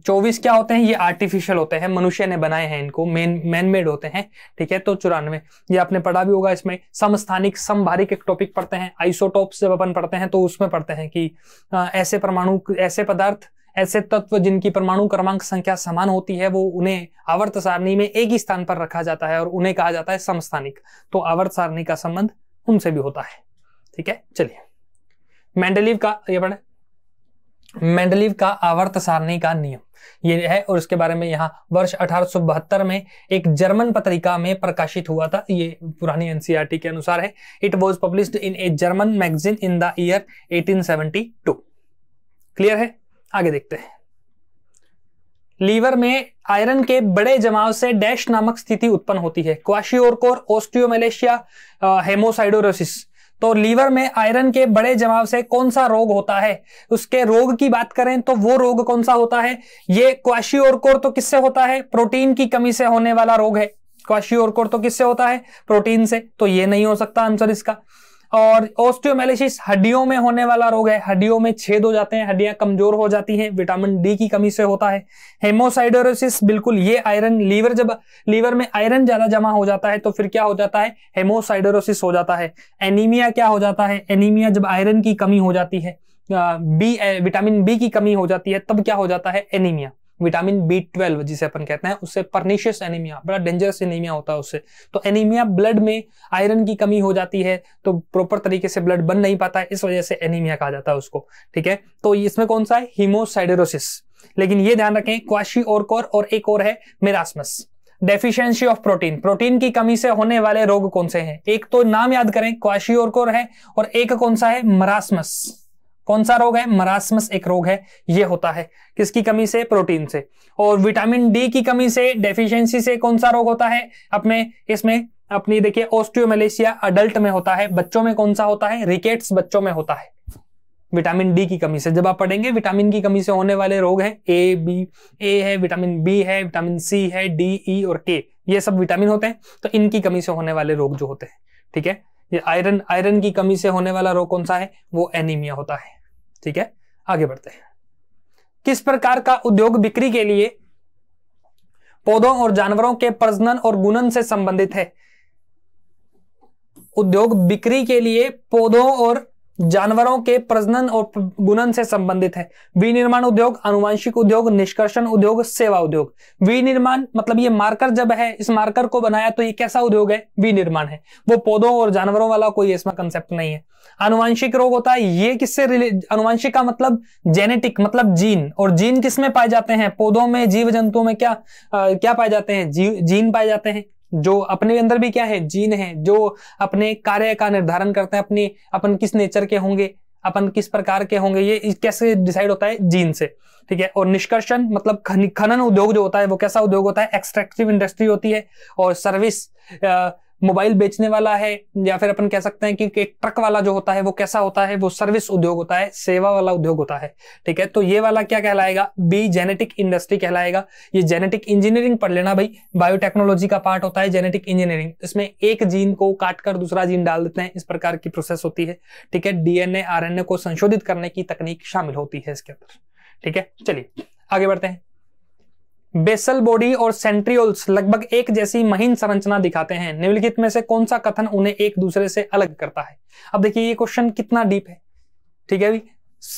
24 क्या होते हैं? ये आर्टिफिशियल होते हैं, मनुष्य ने बनाए हैं इनको, मैन मेड होते हैं। ठीक है, तो 94 ये आपने पढ़ा भी होगा। इसमें समस्थानिक, समभारिक एक टॉपिक पढ़ते हैं। आइसोटोप्स जब अपन पढ़ते हैं तो उसमें पढ़ते हैं कि ऐसे परमाणु, ऐसे पदार्थ, ऐसे तत्व जिनकी परमाणु क्रमांक संख्या समान होती है, वो उन्हें आवर्त सारणी में एक ही स्थान पर रखा जाता है और उन्हें कहा जाता है समस्थानिक। तो आवर्त सारणी का संबंध उनसे भी होता है। ठीक है, चलिए मेंडेलीव का ये पढ़े, मेंडेलीव का आवर्त सारणी का नियम ये है और इसके बारे में यहाँ वर्ष 1872 में एक जर्मन पत्रिका में प्रकाशित हुआ था। ये पुरानी एनसीईआरटी के अनुसार है। It was published in a German magazine in the year 1872। Clear है, आगे देखते हैं। लीवर में आयरन के बड़े जमाव से डैश नामक स्थिति उत्पन्न होती है। Kwashiorkor, osteomalacia, हेमोसाइडोरोसिस। तो लीवर में आयरन के बड़े जमाव से कौन सा रोग होता है? उसके रोग की बात करें तो वो रोग कौन सा होता है? ये क्वाशियोरकोर तो किससे होता है? प्रोटीन की कमी से होने वाला रोग है। क्वाशियोरकोर तो किससे होता है? प्रोटीन से, तो ये नहीं हो सकता आंसर इसका। और ऑस्टियोमेलिसिस हड्डियों में होने वाला रोग है, हड्डियों में छेद हो जाते हैं, हड्डियां कमजोर हो जाती हैं, विटामिन डी की कमी से होता है। हेमोसाइडोसिस, बिल्कुल ये आयरन जब लीवर में आयरन ज्यादा जमा हो जाता है तो फिर क्या हो जाता है? हेमोसाइडोसिस हो जाता है। एनीमिया क्या हो जाता है? एनीमिया जब आयरन की कमी हो जाती है, विटामिन बी की कमी हो जाती है, तब क्या हो जाता है? एनीमिया। विटामिन B12 जिसे अपन कहते हैं, उससे परनीशियस एनीमिया, बड़ा डेंजरस एनीमिया होता है उससे। तो एनीमिया, ब्लड में आयरन की कमी हो जाती है तो प्रॉपर तरीके से ब्लड बन नहीं पाता है, इस वजह से एनीमिया कहा जाता है उसको। ठीक है, तो इसमें कौन सा है? हीमोसाइडरोसिस। लेकिन ये ध्यान रखें, क्वाशियोरकोर और एक और है marasmus. Deficiency of protein, protein की कमी से होने वाले रोग कौन से हैं? एक तो नाम याद करें, क्वाशियोरकोर है, और एक कौन सा है? मरास्मस। कौन सा रोग है? मरास्मस एक रोग है, ये होता है किसकी कमी से? प्रोटीन से। और विटामिन डी की कमी से, डेफिशिएंसी से कौन सा रोग होता है? इसमें अपनी देखिए, ऑस्टियोमेलेशिया अडल्ट में होता है। बच्चों में कौन सा होता है? रिकेट्स बच्चों में होता है, विटामिन डी की कमी से। जब आप पढ़ेंगे विटामिन की कमी से होने वाले रोग हैं, ए है, विटामिन बी है, विटामिन सी है, डी, ई और के, ये सब विटामिन होते हैं। तो इनकी कमी से होने वाले रोग जो होते हैं, ठीक है, ये आयरन की कमी से होने वाला रोग कौन सा है? वो एनीमिया होता है। ठीक है, आगे बढ़ते हैं। किस प्रकार का उद्योग बिक्री के लिए पौधों और जानवरों के प्रजनन और गुणन से संबंधित है? उद्योग बिक्री के लिए पौधों और जानवरों के प्रजनन और गुणन से संबंधित है। विनिर्माण उद्योग, आनुवांशिक उद्योग, निष्कर्षण उद्योग, सेवा उद्योग। विनिर्माण मतलब ये मार्कर जब है, इस मार्कर को बनाया तो ये कैसा उद्योग है? विनिर्माण है। वो पौधों और जानवरों वाला कोई इसमें कंसेप्ट नहीं है। आनुवांशिक रोग होता है, ये किससे आनुवांशिक का मतलब जेनेटिक, मतलब जीन। और जीन किस में पाए जाते हैं? पौधों में, जीव जंतुओं में क्या पाए जाते हैं? जीन पाए जाते हैं। जो अपने अंदर भी क्या है? जीन है, जो अपने कार्य का निर्धारण करते हैं, अपन किस नेचर के होंगे, अपन किस प्रकार के होंगे, ये कैसे डिसाइड होता है? जीन से। ठीक है, और निष्कर्षण मतलब खनन उद्योग जो होता है वो कैसा उद्योग होता है? एक्सट्रैक्टिव इंडस्ट्री होती है। और सर्विस, मोबाइल बेचने वाला है, या फिर अपन कह सकते हैं कि ट्रक वाला जो होता है वो कैसा होता है? वो सर्विस उद्योग होता है, सेवा वाला उद्योग होता है। ठीक है, तो ये वाला क्या कहलाएगा? बी, जेनेटिक इंडस्ट्री कहलाएगा। ये जेनेटिक इंजीनियरिंग पढ़ लेना भाई, बायोटेक्नोलॉजी का पार्ट होता है जेनेटिक इंजीनियरिंग। इसमें एक जीन को काटकर दूसरा जीन डाल देते हैं, इस प्रकार की प्रोसेस होती है। ठीक है, डीएनए आरएनए को संशोधित करने की तकनीक शामिल होती है इसके अंदर। ठीक है, चलिए आगे बढ़ते हैं। बेसल बॉडी और सेंट्रियोल्स लगभग एक जैसी महीन संरचना दिखाते हैं। निम्नलिखित में से कौन सा कथन उन्हें एक दूसरे से अलग करता है? अब देखिए ये क्वेश्चन कितना डीप है। ठीक है,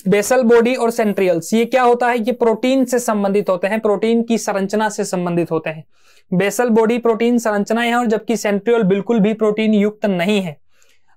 बेसल बॉडी और सेंट्रियल्स ये क्या होता है? ये प्रोटीन से संबंधित होते हैं, प्रोटीन की संरचना से संबंधित होते हैं। बेसल बॉडी प्रोटीन संरचनाएं हैं, और जबकि सेंट्रियोल बिल्कुल भी प्रोटीन युक्त नहीं है।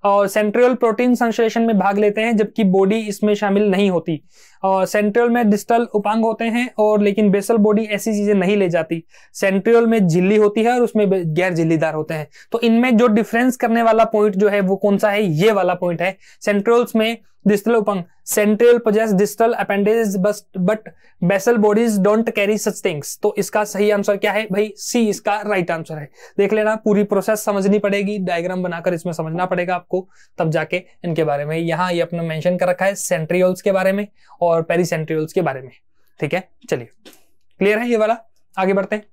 और सेंट्रियोल प्रोटीन संश्लेषण में भाग लेते हैं, जबकि बॉडी इसमें शामिल नहीं होती। और सेंट्रियोल में डिस्टल उपांग होते हैं, और लेकिन बेसल बॉडी ऐसी चीजें नहीं ले जाती। सेंट्रियोल में झिल्ली होती है और उसमें गैर झिल्लीदार होते हैं। तो इनमें जो डिफरेंस करने वाला पॉइंट जो है वो कौन सा है? ये वाला पॉइंट है। सेंट्रियोल्स में डिस्टल उपांग, centriole possess distal appendage but basal bodies don't carry such things. तो इसका सही आंसर क्या है भाई? सी इसका राइट आंसर है। देख लेना, पूरी प्रोसेस समझनी पड़ेगी, डायग्राम बनाकर इसमें समझना पड़ेगा आपको, तब जाके इनके बारे में। यहाँ ये अपना मेंशन कर रखा है सेंट्रियोल्स के बारे में और पेरीसेंट्रियोल्स के बारे में। ठीक है, चलिए क्लियर है ये वाला, आगे बढ़ते हैं।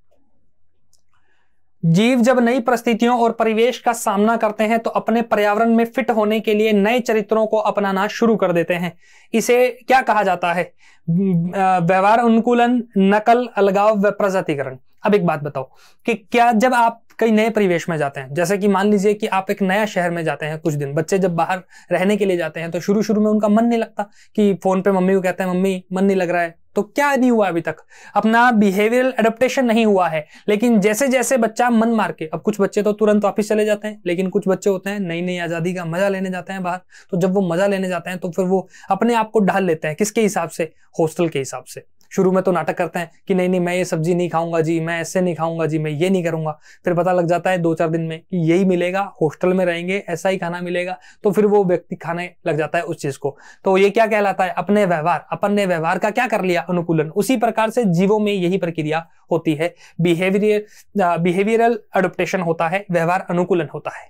जीव जब नई परिस्थितियों और परिवेश का सामना करते हैं तो अपने पर्यावरण में फिट होने के लिए नए चरित्रों को अपनाना शुरू कर देते हैं। इसे क्या कहा जाता है? व्यवहार अनुकूलन, नकल, अलगाव व प्रजातिकरण। अब एक बात बताओ कि क्या जब आप कई नए परिवेश में जाते हैं, जैसे कि मान लीजिए कि आप एक नया शहर में जाते हैं कुछ दिन, बच्चे जब बाहर रहने के लिए जाते हैं तो शुरू शुरू में उनका मन नहीं लगता, कि फोन पे मम्मी को कहते हैं मम्मी मन नहीं लग रहा है, तो क्या नहीं हुआ अभी तक? अपना बिहेवियरल एडेप्टेशन नहीं हुआ है। लेकिन जैसे जैसे बच्चा मन मार के, अब कुछ बच्चे तो तुरंत वापस चले जाते हैं, लेकिन कुछ बच्चे होते हैं नई नई आजादी का मजा लेने जाते हैं बाहर। तो जब वो मजा लेने जाते हैं तो फिर वो अपने आप को ढाल लेते हैं, किसके हिसाब से? हॉस्टल के हिसाब से। शुरू में तो नाटक करते हैं कि नहीं नहीं मैं ये सब्जी नहीं खाऊंगा जी, मैं ऐसे नहीं खाऊंगा जी, मैं ये नहीं करूंगा। फिर पता लग जाता है 2-4 दिन में कि यही मिलेगा, हॉस्टल में रहेंगे ऐसा ही खाना मिलेगा, तो फिर वो व्यक्ति खाने लग जाता है उस चीज को। तो ये क्या कहलाता है? अपने व्यवहार, अपन ने व्यवहार का क्या कर लिया? अनुकूलन। उसी प्रकार से जीवों में यही प्रक्रिया होती है, बिहेवियरल एडप्टेशन होता है, व्यवहार अनुकूलन होता है।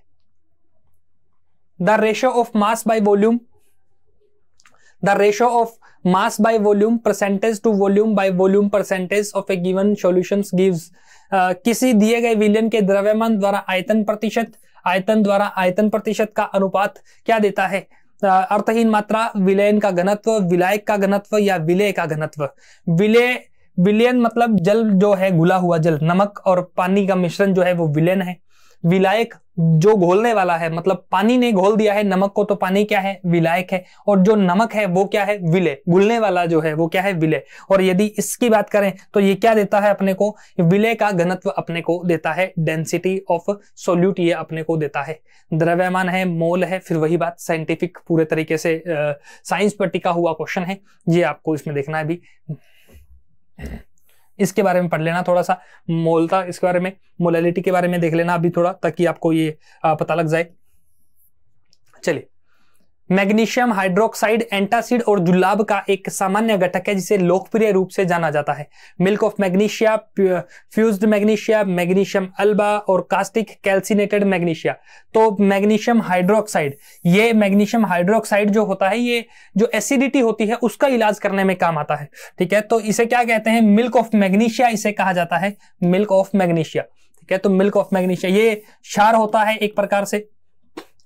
The ratio of mass by volume, the ratio of mass by volume percentage to volume by volume percentage of a given solutions gives, किसी दिए गए विलयन के द्रव्यमान द्वारा आयतन प्रतिशत, आयतन द्वारा आयतन प्रतिशत का अनुपात क्या देता है? अर्थहीन मात्रा, विलयन का घनत्व, विलायक का घनत्व या विलेय का घनत्व। विलयन मतलब जल जो है, घुला हुआ जल, नमक और पानी का मिश्रण जो है वो विलयन है। विलायक जो घोलने वाला है, मतलब पानी ने घोल दिया है नमक को, तो पानी क्या है? विलायक है। और जो नमक है वो क्या है? विलेय। घुलने वाला जो है वो क्या है? विलेय। और यदि इसकी बात करें तो ये क्या देता है अपने को? विलेय का घनत्व अपने को देता है, डेंसिटी ऑफ सोल्यूट ये अपने को देता है। द्रव्यमान है, मोल है, फिर वही बात, साइंटिफिक पूरे तरीके से साइंस पर टिका हुआ क्वेश्चन है, ये आपको इसमें देखना है भी। इसके बारे में पढ़ लेना थोड़ा सा, मोलता इसके बारे में, मोलैलिटी के बारे में देख लेना अभी थोड़ा, ताकि आपको ये पता लग जाए। चलिए, मैग्नीशियम हाइड्रोक्साइड एंटासिड और जुलाब का एक सामान्य घटक है जिसे लोकप्रिय रूप से जाना जाता है। Milk of magnesia, fused magnesia, magnesium alba और कास्टिक कैल्सिनेटेड मैग्नीशिया। तो मैग्नीशियम हाइड्रोक्साइड, ये मैग्नीशियम हाइड्रोक्साइड जो होता है, ये जो एसिडिटी होती है उसका इलाज करने में काम आता है। ठीक है, तो इसे क्या कहते हैं? मिल्क ऑफ मैग्नीशिया इसे कहा जाता है, मिल्क ऑफ मैग्नीशिया। ठीक है, तो मिल्क ऑफ मैग्नीशिया ये क्षार होता है एक प्रकार से।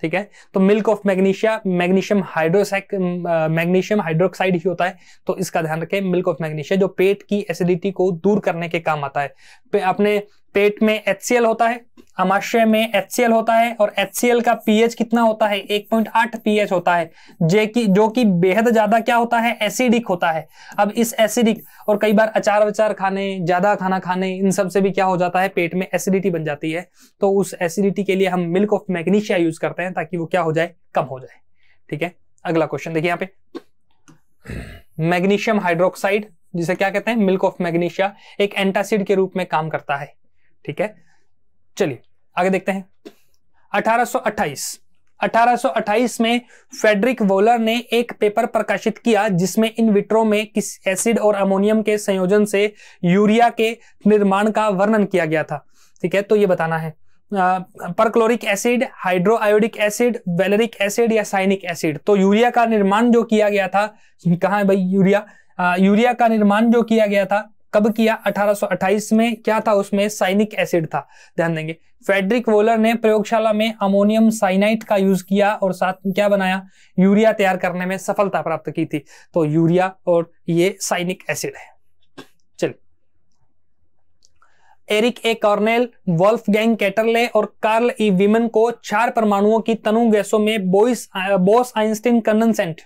ठीक है, तो milk of magnesia, magnesium hydroxide ही होता है, तो इसका ध्यान रखें। मिल्क ऑफ मैग्नीशिया जो पेट की एसिडिटी को दूर करने के काम आता है। अपने पेट में HCl होता है, आमाशय में HCl होता है, और HCl का pH कितना होता है? 1.8 pH होता है, जो कि बेहद ज्यादा क्या होता है? एसिडिक होता है। अब इस एसिडिक, और कई बार अचार वचार खाने, ज्यादा खाना खाने, इन सब से भी क्या हो जाता है? पेट में एसिडिटी बन जाती है। तो उस एसिडिटी के लिए हम मिल्क ऑफ मैग्नीशिया यूज करते हैं, ताकि वो क्या हो जाए? कम हो जाए। ठीक है, अगला क्वेश्चन देखिए यहाँ पे। मैग्नीशियम हाइड्रोक्साइड जिसे क्या कहते हैं? मिल्क ऑफ मैग्नीशिया, एक एंटासिड के रूप में काम करता है। ठीक है, चलिए आगे देखते हैं। 1828 में फ्रेडरिक वोलर ने एक पेपर प्रकाशित किया जिसमें इन विट्रो में किस एसिड और अमोनियम के संयोजन से यूरिया के निर्माण का वर्णन किया गया था। ठीक है, तो ये बताना है perchloric acid, hydroiodic acid, valeric acid या साइनिक एसिड। तो यूरिया का निर्माण जो किया गया था, कहाँ है भाई यूरिया का निर्माण जो किया गया था, कब किया? 1828 में। क्या था उसमें? साइनिक एसिड था। ध्यान देंगे, फ्रेडरिक वोलर ने प्रयोगशाला में अमोनियम साइनाइड का यूज किया और साथ में क्या बनाया? यूरिया तैयार करने में सफलता प्राप्त की थी। तो यूरिया और ये साइनिक एसिड है। चलिए, एरिक ए कॉर्नेल, वोल्फगैंग केटरले और कार्ल ई विमन को 4 परमाणुओं की तनु गैसों में बोस-आइंस्टीन कंडेंसेंट,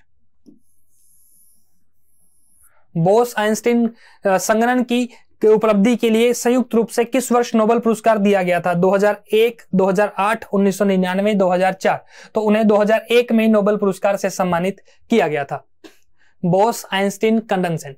बोस-आइंस्टीन संघनन की उपलब्धि के लिए संयुक्त रूप से किस वर्ष नोबेल पुरस्कार दिया गया था? 2001, 2008, 1999, 2004। तो उन्हें 2001 में नोबेल पुरस्कार से सम्मानित किया गया था। बोस-आइंस्टीन कंडेंसेंट,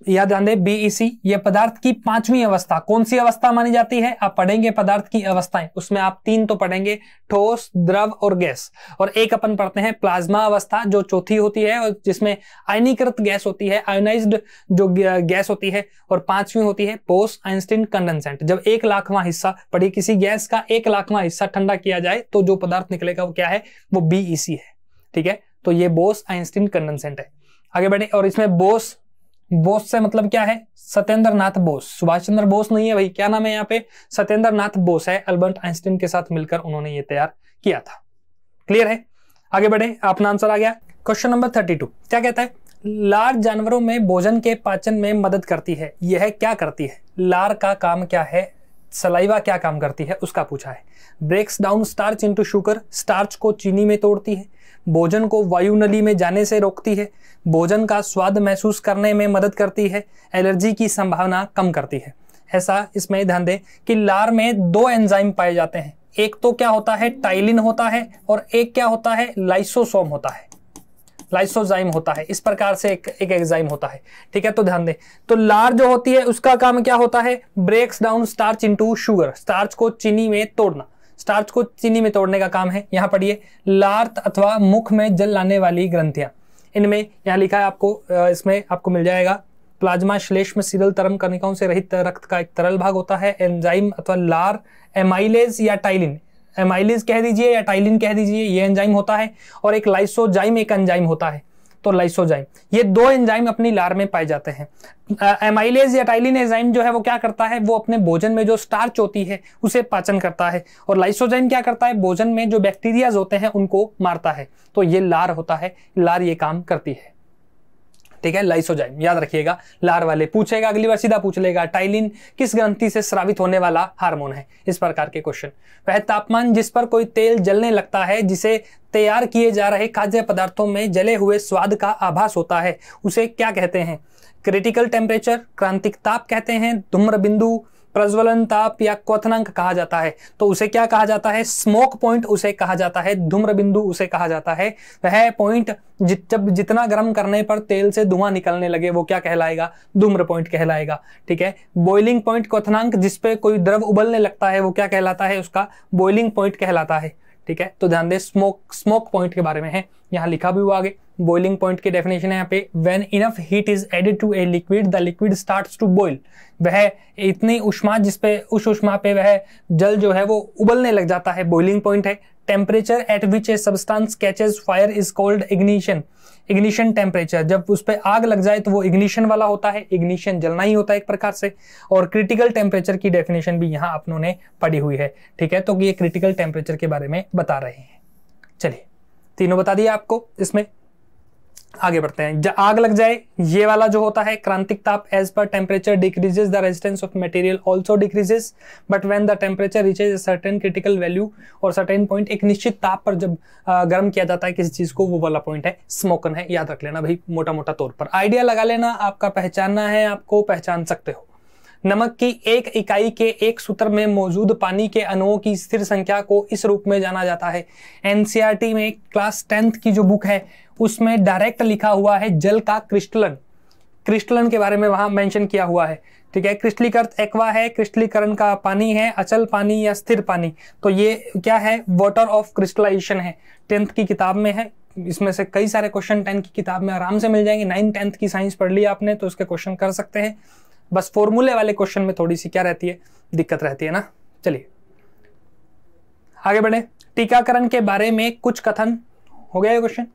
याद ध्यान दें, BEC यह पदार्थ की 5वीं अवस्था, कौन सी अवस्था मानी जाती है? आप पढ़ेंगे पदार्थ की अवस्थाएं, उसमें आप 3 तो पढ़ेंगे, ठोस, द्रव और गैस, और एक अपन पढ़ते हैं प्लाज्मा अवस्था जो चौथी होती है, और जिसमें आयनीकृत गैस होती है, आयोनाइज्ड जो गैस होती है, और 5वीं होती है बोस-आइंस्टीन कंडेंसेंट। जब 1,00,000वां हिस्सा पढ़िए, किसी गैस का 1,00,000वां हिस्सा ठंडा किया जाए तो जो पदार्थ निकलेगा वो क्या है? वो BEC है। ठीक है, तो ये बोस-आइंस्टीन कंडेंसेंट है। आगे बढ़े, और इसमें बोस से मतलब क्या है? सत्येंद्र नाथ बोस, सुभाष चंद्र बोस नहीं है भाई, क्या नाम है यहाँ पे? सत्येंद्र नाथ बोस है। अल्बर्ट आइंस्टीन के साथ मिलकर उन्होंने ये तैयार किया था। क्लियर है? आगे बढ़े, अपना आंसर आ गया। क्वेश्चन नंबर 32 क्या कहता है? लार जानवरों में भोजन के पाचन में मदद करती है। यह क्या करती है? लार का काम क्या है? सलाइवा क्या काम करती है उसका पूछा है। Breaks down starch into sugar, starch को चीनी में तोड़ती है। भोजन को वायुनली में जाने से रोकती है। भोजन का स्वाद महसूस करने में मदद करती है। एलर्जी की संभावना कम करती है। ऐसा इसमें ध्यान दें कि लार में 2 एंजाइम पाए जाते हैं। एक तो क्या होता है? टाइलिन होता है, और एक क्या होता है? लाइसोसोम होता है, लाइसोजाइम होता है। इस प्रकार से एक एंजाइम होता है। ठीक है, तो ध्यान दें, तो लार जो होती है उसका काम क्या होता है? Breaks down starch into sugar, starch को चीनी में तोड़ना, स्टार्च को चीनी में तोड़ने का काम है। यहां पढ़िए, लार अथवा मुख में जल लाने वाली ग्रंथियां, इनमें यहां लिखा है आपको, इसमें आपको मिल जाएगा प्लाज्मा श्लेष्म सिरल तरम कणिकाओं से रहित रक्त का एक तरल भाग होता है। एंजाइम अथवा लार एमाइलेज या टाइलिन, एमाइलेज कह दीजिए या टाइलिन कह दीजिए, ये एंजाइम होता है, और एक लाइसोजाइम एक एंजाइम होता है। तो लाइसोजाइम, ये दो एंजाइम अपनी लार में पाए जाते हैं। एमाइलेज या टाइलिन एंजाइम जो है वो क्या करता है, वो अपने भोजन में जो स्टार्च होती है उसे पाचन करता है, और लाइसोजाइम क्या करता है, भोजन में जो बैक्टीरियाज होते हैं उनको मारता है। तो ये लार होता है, लार ये काम करती है। ठीक है, लाइसोजाइम याद रखिएगा, लार वाले पूछेगा, अगली बार सीधा पूछ लेगा टाइलिन किस ग्रंथि से स्रावित होने वाला हार्मोन है, इस प्रकार के क्वेश्चन। वह तापमान जिस पर कोई तेल जलने लगता है, जिसे तैयार किए जा रहे खाद्य पदार्थों में जले हुए स्वाद का आभास होता है, उसे क्या कहते हैं? क्रिटिकल टेम्परेचर, क्रांतिक ताप कहते हैं, धूम्र बिंदु, प्रज्वलन ताप या क्वथनांक कहा जाता है। तो उसे क्या कहा जाता है? स्मोक पॉइंट उसे कहा जाता है, धूम्र बिंदु उसे कहा जाता है। वह पॉइंट जब जितना गर्म करने पर तेल से धुआं निकलने लगे वो क्या कहलाएगा? धूम्र पॉइंट कहलाएगा। ठीक है, बॉइलिंग पॉइंट, क्वथनांक जिसपे कोई द्रव उबलने लगता है वो क्या कहलाता है? उसका बॉइलिंग पॉइंट कहलाता है। ठीक है, तो ध्यान दें, स्मोक पॉइंट के बारे में है, यहाँ लिखा भी हुआ आगे। बॉइलिंग पॉइंट की डेफिनेशन है यहाँ पे, when enough heat is added to a liquid the liquid starts to boil. वह इतनी उष्मा जिसपे उस उष्मा पे वह जल जो है वो उबलने लग जाता है, बॉइलिंग पॉइंट है। Temperature at which a substance catches fire is called ignition. Ignition temperature, जब उस पर आग लग जाए तो वो इग्निशन वाला होता है, इग्निशन जलना ही होता है एक प्रकार से। और क्रिटिकल टेम्परेचर की डेफिनेशन भी यहाँ अपनों ने पढ़ी हुई है। ठीक है, तो ये क्रिटिकल टेम्परेचर के बारे में बता रहे हैं। चलिए, तीनों बता दिया आपको, इसमें आगे बढ़ते हैं। जब आग लग जाए, ये वाला जो होता है क्रांतिक ताप, as per temperature decreases the resistance of material also decreases, but when the temperature reaches a certain critical value और सर्टेन पॉइंट, एक निश्चित ताप पर जब गर्म किया जाता है किसी चीज को, वो वाला पॉइंट है स्मोकन है। याद रख लेना भाई, मोटा मोटा तौर पर आइडिया लगा लेना, आपका पहचानना है, आपको पहचान सकते हो। नमक की एक इकाई के एक सूत्र में मौजूद पानी के अणुओं की स्थिर संख्या को इस रूप में जाना जाता है। एनसीईआरटी में क्लास 10th की जो बुक है उसमें डायरेक्ट लिखा हुआ है जल का क्रिस्टलन, क्रिस्टलन के बारे में वहां मेंशन किया हुआ है। ठीक है, क्रिस्टलीकृत एक्वा है, क्रिस्टलीकरण का पानी है, अचल पानी या स्थिर पानी। तो ये क्या है? वाटर ऑफ क्रिस्टलाइजेशन है, 10th की किताब में है। इसमें से कई सारे क्वेश्चन 10th की किताब में आराम से मिल जाएंगे। 9th 10th की साइंस पढ़ लिया आपने तो उसके क्वेश्चन कर सकते हैं। बस फॉर्मूले वाले क्वेश्चन में थोड़ी सी क्या रहती है, दिक्कत रहती है ना। चलिए आगे बढ़े। टीकाकरण के बारे में कुछ कथन, हो गया ये क्वेश्चन।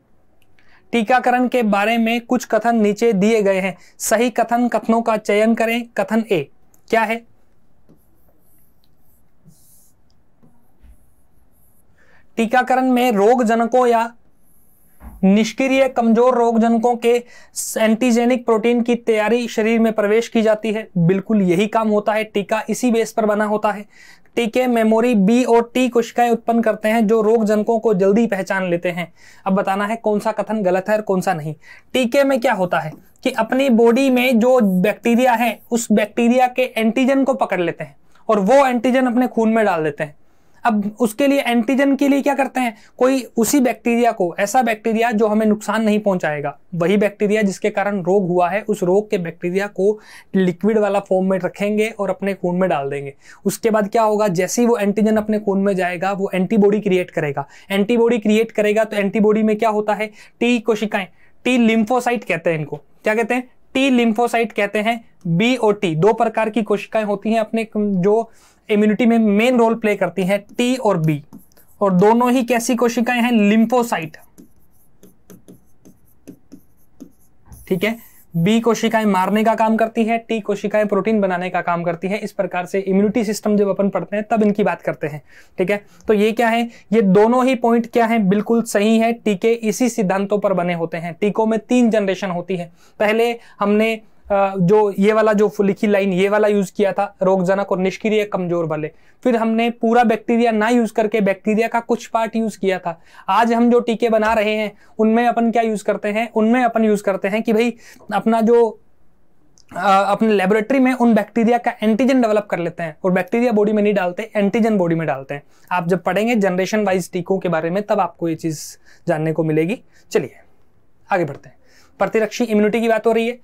टीकाकरण के बारे में कुछ कथन नीचे दिए गए हैं, सही कथनों का चयन करें। कथन ए क्या है? टीकाकरण में रोगजनकों या निष्क्रिय कमजोर रोगजनकों के एंटीजेनिक प्रोटीन की तैयारी शरीर में प्रवेश की जाती है। बिल्कुल यही काम होता है, टीका इसी बेस पर बना होता है। टीके मेमोरी बी और टी कोशिकाएं उत्पन्न करते हैं जो रोगजनकों को जल्दी पहचान लेते हैं। अब बताना है कौन सा कथन गलत है और कौन सा नहीं। टीके में क्या होता है कि अपनी बॉडी में जो बैक्टीरिया है उस बैक्टीरिया के एंटीजन को पकड़ लेते हैं और वो एंटीजन अपने खून में डाल देते हैं। अब उसके लिए एंटीजन के लिए क्या करते हैं, कोई उसी बैक्टीरिया को, ऐसा बैक्टीरिया जो हमें नुकसान नहीं पहुंचाएगा, वही बैक्टीरिया जिसके कारण रोग हुआ है, उस रोग के बैक्टीरिया को लिक्विड वाला फॉर्म में रखेंगे और अपने खून में डाल देंगे। उसके बाद क्या होगा, जैसे ही वो एंटीजन अपने खून में जाएगा वो एंटीबॉडी क्रिएट करेगा। एंटीबॉडी क्रिएट करेगा तो एंटीबॉडी में क्या होता है, टी कोशिकाएं, टी लिम्फोसाइट कहते हैं इनको। क्या कहते हैं? टी लिम्फोसाइट कहते हैं। बी और टी दो प्रकार की कोशिकाएं होती हैं अपने जो इम्यूनिटी में मेन रोल प्ले करती हैं, टी और बी, और दोनों ही कैसी कोशिकाएं हैं? लिम्फोसाइट। ठीक है, बी कोशिकाएं मारने का काम करती है, टी कोशिकाएं प्रोटीन बनाने का काम करती है। इस प्रकार से इम्यूनिटी सिस्टम जब अपन पढ़ते हैं तब इनकी बात करते हैं। ठीक है, तो ये क्या है, ये दोनों ही पॉइंट क्या है, बिल्कुल सही है। टीके इसी सिद्धांतों पर बने होते हैं। टीकों में 3 जनरेशन होती है। पहले हमने जो ये वाला जो लिखी लाइन ये वाला यूज किया था, रोगजनक और निष्क्रिय कमजोर वाले। फिर हमने पूरा बैक्टीरिया ना यूज करके बैक्टीरिया का कुछ पार्ट यूज किया था। आज हम जो टीके बना रहे हैं उनमें अपन क्या यूज करते हैं, उनमें अपन यूज करते हैं कि भाई अपना जो अपने लेबोरेटरी में उन बैक्टीरिया का एंटीजन डेवलप कर लेते हैं और बैक्टीरिया बॉडी में नहीं डालते, एंटीजन बॉडी में डालते हैं। आप जब पढ़ेंगे जनरेशन वाइज टीकों के बारे में तब आपको ये चीज जानने को मिलेगी। चलिए आगे बढ़ते हैं। प्रतिरक्षी इम्यूनिटी की बात हो रही है।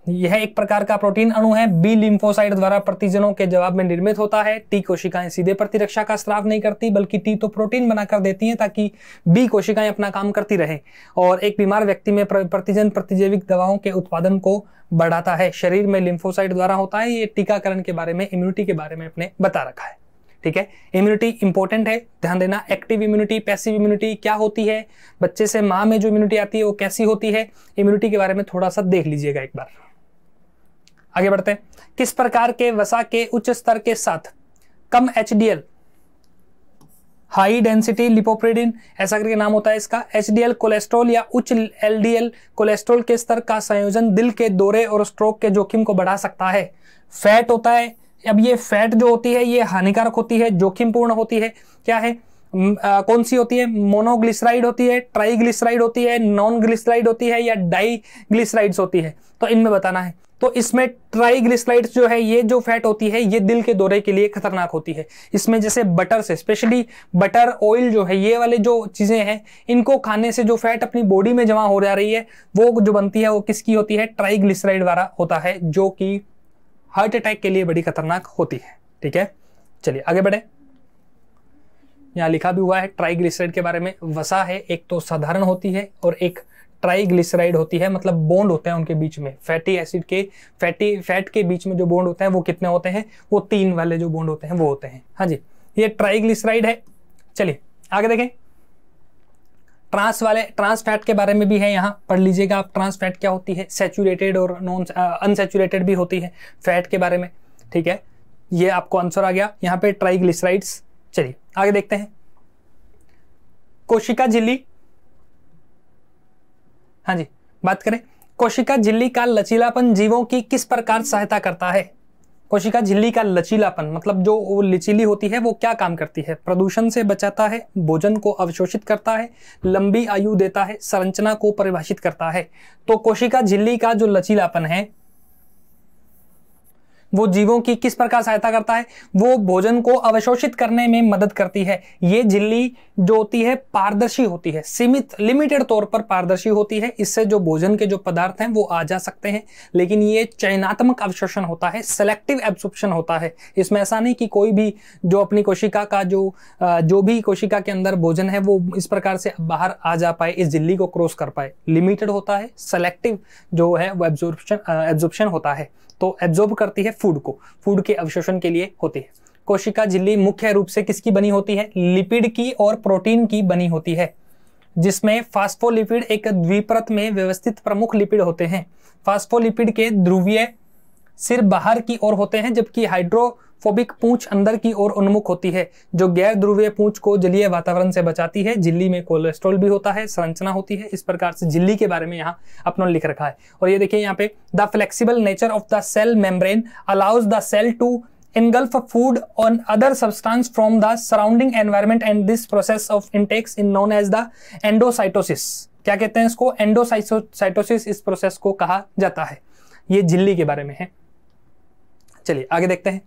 यह एक प्रकार का प्रोटीन अणु है, बी लिम्फोसाइट द्वारा प्रतिजनों के जवाब में निर्मित होता है। टी कोशिकाएं सीधे प्रतिरक्षा का स्राव नहीं करती बल्कि टी तो प्रोटीन बनाकर देती हैं ताकि बी कोशिकाएं अपना काम करती रहें, और एक बीमार व्यक्ति में प्रतिजन प्रतिजैविक दवाओं के उत्पादन को बढ़ाता है। शरीर में लिम्फोसाइट द्वारा होता है। ये टीकाकरण के बारे में, इम्यूनिटी के बारे में अपने बता रखा है। ठीक है। इम्यूनिटी इंपॉर्टेंट है, ध्यान देना। एक्टिव इम्यूनिटी, पैसिव इम्यूनिटी क्या होती है, बच्चे से माँ में जो इम्यूनिटी आती है वो कैसी होती है, इम्यूनिटी के बारे में थोड़ा सा देख लीजिएगा एक बार। आगे बढ़ते हैं। किस प्रकार के वसा के उच्च स्तर के साथ कम HDL, हाई डेंसिटी लिपोप्रोटीन, ऐसा करके नाम होता है इसका, HDL कोलेस्ट्रॉल या उच्च LDL कोलेस्ट्रॉल के स्तर का संयोजन दिल के दौरे और स्ट्रोक के जोखिम को बढ़ा सकता है। फैट होता है, अब ये फैट जो होती है ये हानिकारक होती है, जोखिमपूर्ण होती है। क्या है, कौन सी होती है, मोनोग्लिसराइड होती है, ट्राइग्लिसराइड होती है, नॉन ग्लिसराइड होती है या डाइग्लिसराइड्स होती है, तो इनमें बताना है। तो इसमें ट्राइग्लिसराइड्स जो है ये जो फैट होती है ये दिल के दौरे के लिए खतरनाक होती है। इसमें जैसे बटर से, स्पेशली बटर ऑयल जो है, ये वाले जो चीजें हैं इनको खाने से जो फैट अपनी बॉडी में जमा हो जा रही है वो जो बनती है वो किसकी होती है, ट्राइग्लिसराइड वाला होता है, जो कि हार्ट अटैक के लिए बड़ी खतरनाक होती है। ठीक है, चलिए आगे बढ़े। यहां लिखा भी हुआ है ट्राइग्लिसराइड के बारे में। वसा है, एक तो साधारण होती है और एक ट्राइग्लिसराइड होती है, मतलब बॉन्ड होते हैं उनके बीच में, फैटी एसिड के फैट के बीच में जो बॉन्ड होते हैं वो कितने होते हैं, वो 3 वाले जो बॉन्ड होते हैं वो होते हैं। हाँ जी, ये ट्राइग्लिसराइड है। चलिए आगे देखें। ट्रांस फैट के बारे में भी है, यहाँ पढ़ लीजिएगा आप। ट्रांस फैट क्या होती है, सैचुरेटेड और नॉन अनसैचुरेटेड भी होती है फैट के बारे में। ठीक है, ये आपको आंसर आ गया यहाँ पे, ट्राइग्लिसराइड्स। चलिए आगे देखते हैं। कोशिका झिल्ली, हाँ जी बात करें, कोशिका झिल्ली का लचीलापन जीवों की किस प्रकार सहायता करता है। कोशिका झिल्ली का लचीलापन मतलब जो वो लचीली होती है वो क्या काम करती है, प्रदूषण से बचाता है, भोजन को अवशोषित करता है, लंबी आयु देता है, संरचना को परिभाषित करता है। तो कोशिका झिल्ली का जो लचीलापन है वो जीवों की किस प्रकार सहायता करता है, वो भोजन को अवशोषित करने में मदद करती है। ये झिल्ली जो होती है पारदर्शी होती है, सीमित लिमिटेड तौर पर पारदर्शी होती है, इससे जो भोजन के जो पदार्थ हैं वो आ जा सकते हैं, लेकिन ये चयनात्मक अवशोषण होता है, सेलेक्टिव एब्सॉर्प्शन होता है। इसमें ऐसा नहीं कि कोई भी जो अपनी कोशिका का जो भी कोशिका के अंदर भोजन है वो इस प्रकार से बाहर आ जा पाए, इस झिल्ली को क्रॉस कर पाए। लिमिटेड होता है, सेलेक्टिव जो है वो एब्जॉर्प्शन होता है, तो एब्जॉर्ब करती है फूड को, फूड के अवशोषण के लिए होती है। कोशिका झिल्ली मुख्य रूप से किसकी बनी होती है, लिपिड की और प्रोटीन की बनी होती है, जिसमें फास्फोलिपिड एक द्विपरत में व्यवस्थित प्रमुख लिपिड होते हैं। फास्फोलिपिड के ध्रुवीय सिर बाहर की ओर होते हैं, जबकि हाइड्रोफोबिक पूंछ अंदर की ओर उन्मुख होती है, जो गैर ध्रुवीय पूंछ को जलीय वातावरण से बचाती है। झिल्ली में कोलेस्ट्रॉल भी होता है, संरचना होती है। इस प्रकार से झिल्ली के बारे में यहाँ अपना लिख रखा है। और ये देखिए यहाँ पे, the flexible nature of the cell membrane allows the cell to engulf food on other substance from the surrounding environment and this process of intake is known as the endocytosis। क्या कहते हैं इसको, एंडोसाइटोसिस इस process को कहा जाता है। ये झिल्ली के बारे में है। चलिए आगे देखते हैं।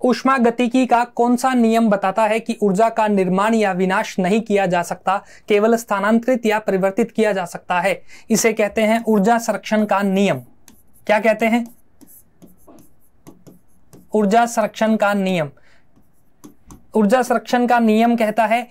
ऊष्मागतिकी का कौन सा नियम बताता है कि ऊर्जा का निर्माण या विनाश नहीं किया जा सकता, केवल स्थानांतरित या परिवर्तित किया जा सकता है। इसे कहते हैं ऊर्जा संरक्षण का नियम। क्या कहते हैं, ऊर्जा संरक्षण का नियम। ऊर्जा संरक्षण का नियम कहता है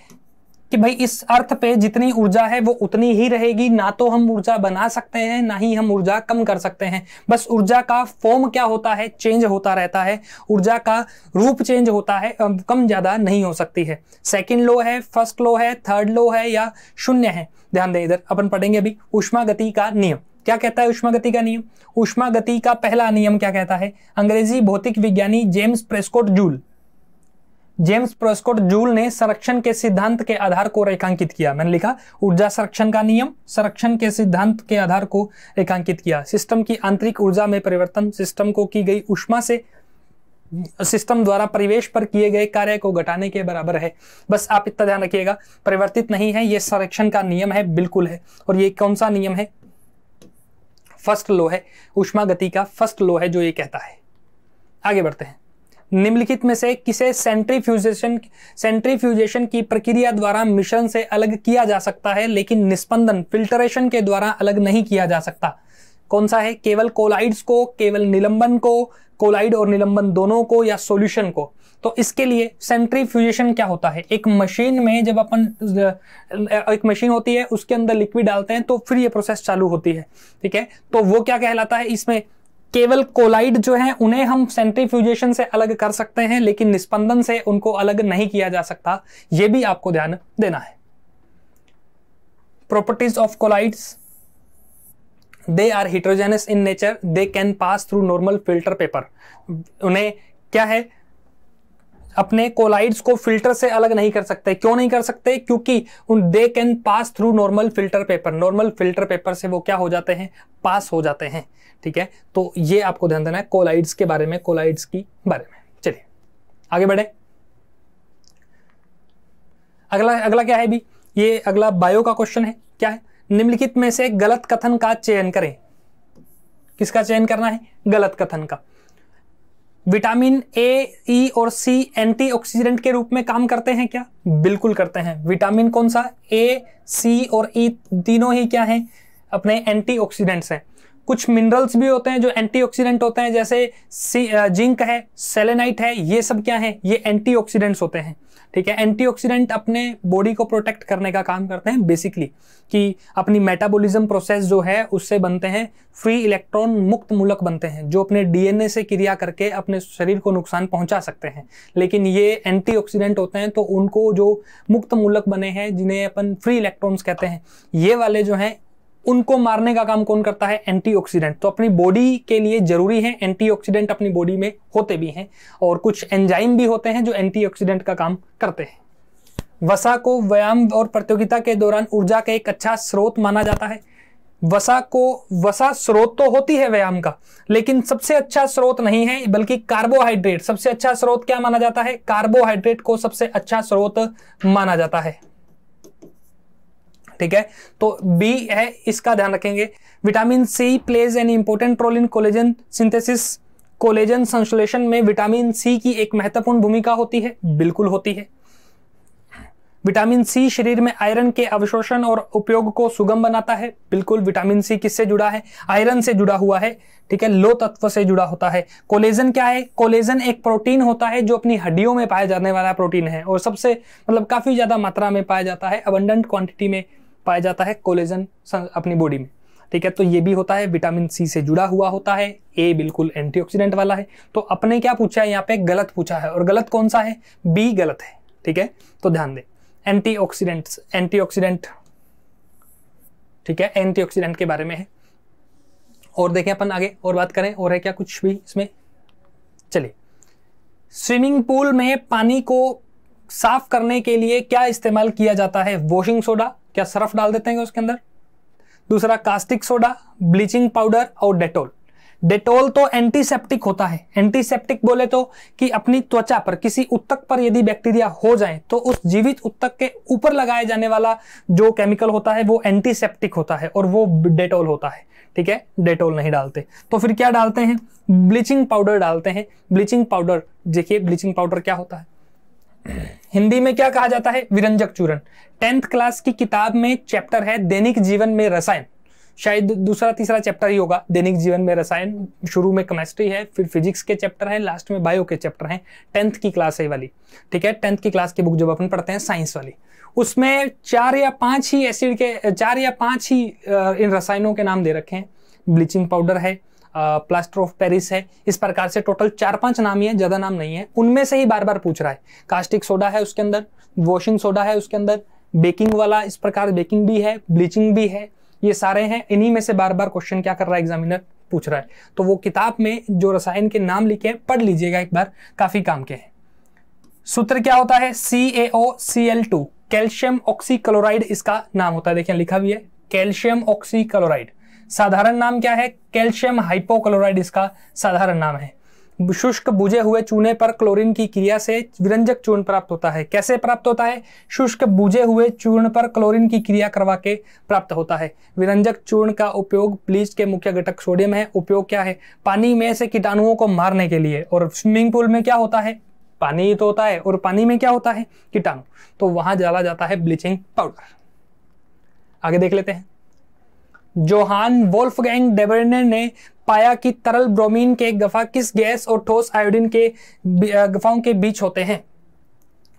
कि भाई इस अर्थ पे जितनी ऊर्जा है वो उतनी ही रहेगी, ना तो हम ऊर्जा बना सकते हैं ना ही हम ऊर्जा कम कर सकते हैं। बस ऊर्जा का फॉर्म क्या होता है, चेंज होता रहता है, ऊर्जा का रूप चेंज होता है, कम ज्यादा नहीं हो सकती है। सेकंड लो है, फर्स्ट लो है, थर्ड लो है या शून्य है। ध्यान दें, इधर अपन पढ़ेंगे अभी ऊष्मागति का नियम। क्या कहता है ऊष्मागति का नियम, ऊष्मागति का पहला नियम क्या कहता है, अंग्रेजी भौतिक विज्ञानी जेम्स प्रेस्कॉट जूल ने संरक्षण के सिद्धांत के आधार को रेखांकित किया। मैंने लिखा ऊर्जा संरक्षण का नियम, संरक्षण के सिद्धांत के आधार को रेखांकित किया। सिस्टम की आंतरिक ऊर्जा में परिवर्तन सिस्टम को की गई ऊष्मा से सिस्टम द्वारा परिवेश पर किए गए कार्य को घटाने के बराबर है। बस आप इतना ध्यान रखिएगा, परिवर्तित नहीं है, ये संरक्षण का नियम है, बिल्कुल है। और ये कौन सा नियम है, फर्स्ट लो है, ऊष्मागति का फर्स्ट लो है जो ये कहता है। आगे बढ़ते हैं। निम्नलिखित में से किसे सेंट्रीफ्यूजेशन की प्रक्रिया द्वारा मिश्रण से अलग किया जा सकता है, लेकिन निस्पंदन फिल्टरेशन के द्वारा अलग नहीं किया जा सकता। कौन सा है, केवल कोलाइड्स को, केवल निलंबन को, कोलाइड और निलंबन दोनों को, या सॉल्यूशन को। तो इसके लिए सेंट्रीफ्यूजेशन क्या होता है, एक मशीन में जब अपन एक मशीन होती है उसके अंदर लिक्विड डालते हैं तो फिर ये प्रोसेस चालू होती है। ठीक है, तो वो क्या कहलाता है, इसमें केवल कोलाइड जो है उन्हें हम सेंट्रीफ्यूजेशन से अलग कर सकते हैं, लेकिन निस्पंदन से उनको अलग नहीं किया जा सकता, यह भी आपको ध्यान देना है। Properties of colloids, they are heterogeneous in nature, they can pass through normal filter paper. उन्हें क्या है, अपने कोलाइड्स को फिल्टर से अलग नहीं कर सकते। क्यों नहीं कर सकते? क्योंकि दे can pass through normal filter paper, normal filter paper से वो क्या हो जाते हैं, पास हो जाते हैं। ठीक है, तो ये आपको ध्यान देना है कोलाइड्स के बारे में, कोलाइड्स की बारे में। चलिए आगे बढ़े। अगला क्या है भी, ये अगला बायो का क्वेश्चन है। क्या है, निम्नलिखित में से गलत कथन का चयन करें। किसका चयन करना है? गलत कथन का। विटामिन ए, ई और सी एंटीऑक्सीडेंट के रूप में काम करते हैं क्या? बिल्कुल करते हैं। विटामिन कौन सा? ए, सी और ई तीनों ही क्या हैं? अपने एंटीऑक्सीडेंट्स हैं। कुछ मिनरल्स भी होते हैं जो एंटीऑक्सीडेंट होते हैं, जैसे जिंक है, सेलेनाइट है, ये सब क्या है? ये एंटीऑक्सीडेंट्स होते हैं। ठीक है, एंटीऑक्सीडेंट अपने बॉडी को प्रोटेक्ट करने का काम करते हैं बेसिकली, कि अपनी मेटाबॉलिज्म प्रोसेस जो है उससे बनते हैं, फ्री इलेक्ट्रॉन मुक्त मूलक बनते हैं, जो अपने डीएनए से क्रिया करके अपने शरीर को नुकसान पहुंचा सकते हैं। लेकिन ये एंटीऑक्सीडेंट होते हैं, तो उनको जो मुक्त मूलक बने हैं, जिन्हें अपन फ्री इलेक्ट्रॉन्स कहते हैं, ये वाले जो हैं उनको मारने का काम कौन करता है? एंटीऑक्सीडेंट। तो अपनी बॉडी के लिए जरूरी है, एंटीऑक्सीडेंट अपनी बॉडी में होते भी हैं, और कुछ एंजाइम भी होते हैं जो एंटीऑक्सीडेंट का काम करते हैं। वसा को व्यायाम और प्रतियोगिता के दौरान ऊर्जा का एक अच्छा स्रोत माना जाता है। वसा स्रोत तो होती है व्यायाम का, लेकिन सबसे अच्छा स्रोत नहीं है, बल्कि कार्बोहाइड्रेट सबसे अच्छा स्रोत क्या माना जाता है? कार्बोहाइड्रेट को सबसे अच्छा स्रोत माना जाता है। ठीक है, तो बी है, इसका ध्यान रखेंगे। Vitamin C plays an important role in collagen synthesis. Collagen संश्लेषण में विटामिन सी की एक महत्वपूर्ण भूमिका होती है। बिल्कुल होती है। विटामिन सी शरीर में आयरन के अवशोषण और उपयोग को सुगम बनाता है। बिल्कुल, विटामिन सी किससे जुड़ा है? आयरन से जुड़ा हुआ है। ठीक है, लो तत्व से जुड़ा होता है। कोलेजन क्या है? कोलेजन एक प्रोटीन होता है जो अपनी हड्डियों में पाया जाने वाला प्रोटीन है, और सबसे काफी ज्यादा मात्रा में पाया जाता है, अबंडेंट क्वांटिटी में पाया जाता है कोलेजन अपनी बॉडी में। ठीक है, तो ये भी होता है, विटामिन सी से जुड़ा हुआ होता है। ए बिल्कुल एंटीऑक्सीडेंट वाला है। तो अपने क्या पूछा है यहाँ पे? गलत पूछा है, और गलत कौन सा है? बी गलत है। ठीक है, तो ध्यान दें, एंटीऑक्सीडेंट। ठीक है, एंटीऑक्सीडेंट के बारे में है। और देखें अपन आगे और बात करें, और है क्या कुछ भी इसमें? चलिए, स्विमिंग पूल में पानी को साफ करने के लिए क्या इस्तेमाल किया जाता है? वॉशिंग सोडा, क्या सर्फ डाल देते हैं उसके अंदर? दूसरा कास्टिक सोडा, ब्लीचिंग पाउडर और डेटॉल। डेटॉल तो एंटीसेप्टिक होता है। एंटीसेप्टिक बोले तो कि अपनी त्वचा पर, किसी उत्तक पर यदि बैक्टीरिया हो जाए तो उस जीवित उत्तक के ऊपर लगाए जाने वाला जो केमिकल होता है वो एंटीसेप्टिक होता है, और वो डेटॉल होता है। ठीक है, डेटॉल नहीं डालते, तो फिर क्या डालते हैं? ब्लीचिंग पाउडर डालते हैं। ब्लीचिंग पाउडर, देखिए ब्लीचिंग पाउडर क्या होता है, हिंदी में क्या कहा जाता है? विरंजक चूर्ण। 10th क्लास की किताब में चैप्टर है दैनिक जीवन में रसायन, शायद दूसरा तीसरा चैप्टर ही होगा दैनिक जीवन में रसायन। शुरू में केमिस्ट्री है, फिर फिजिक्स के चैप्टर है, लास्ट में बायो के चैप्टर हैं। 10th की क्लास है वाली। ठीक है, 10th की क्लास की बुक जब अपन पढ़ते हैं साइंस वाली, उसमें 4 या 5 ही एसिड के, 4 या 5 ही इन रसायनों के नाम दे रखे हैं। ब्लीचिंग पाउडर है, प्लास्टर ऑफ पेरिस है, इस प्रकार से टोटल 4-5 नाम ही है, ज्यादा नाम नहीं है। उनमें से ही बार बार पूछ रहा है। कास्टिक सोडा है उसके अंदर, वॉशिंग सोडा है उसके अंदर, बेकिंग वाला इस प्रकार बेकिंग भी है, ब्लीचिंग भी है, ये सारे हैं। इन्हीं में से बार बार क्वेश्चन क्या कर रहा है? एग्जामिनर पूछ रहा है। तो वो किताब में जो रसायन के नाम लिखे हैं पढ़ लीजिएगा एक बार, काफी काम के हैं। सूत्र क्या होता है? CaOCl2, कैल्शियम ऑक्सीक्लोराइड इसका नाम होता है। देखिए लिखा भी है, कैल्शियम ऑक्सीक्लोराइड। साधारण नाम क्या है? कैल्शियम हाइपोक्लोराइड इसका साधारण नाम है। शुष्क बुझे हुए चूने पर क्लोरीन की क्रिया से विरंजक चूर्ण प्राप्त होता है। कैसे प्राप्त होता है? शुष्क बुझे हुए चूर्ण पर क्लोरीन की क्रिया करवा के प्राप्त होता है। विरंजक चूर्ण का उपयोग, ब्लीच के मुख्य घटक सोडियम है। उपयोग क्या है? पानी में से कीटाणुओं को मारने के लिए। और स्विमिंग पूल में क्या होता है? पानी ही तो होता है, और पानी में क्या होता है? कीटाणु। तो वहां डाला जाता है ब्लीचिंग पाउडर। आगे देख लेते हैं। जोहान वोल्फगैंग डेबर्ने ने पाया कि तरल ब्रोमीन के गफा किस गैस और ठोस आयोडीन के गफाओं के बीच होते हैं।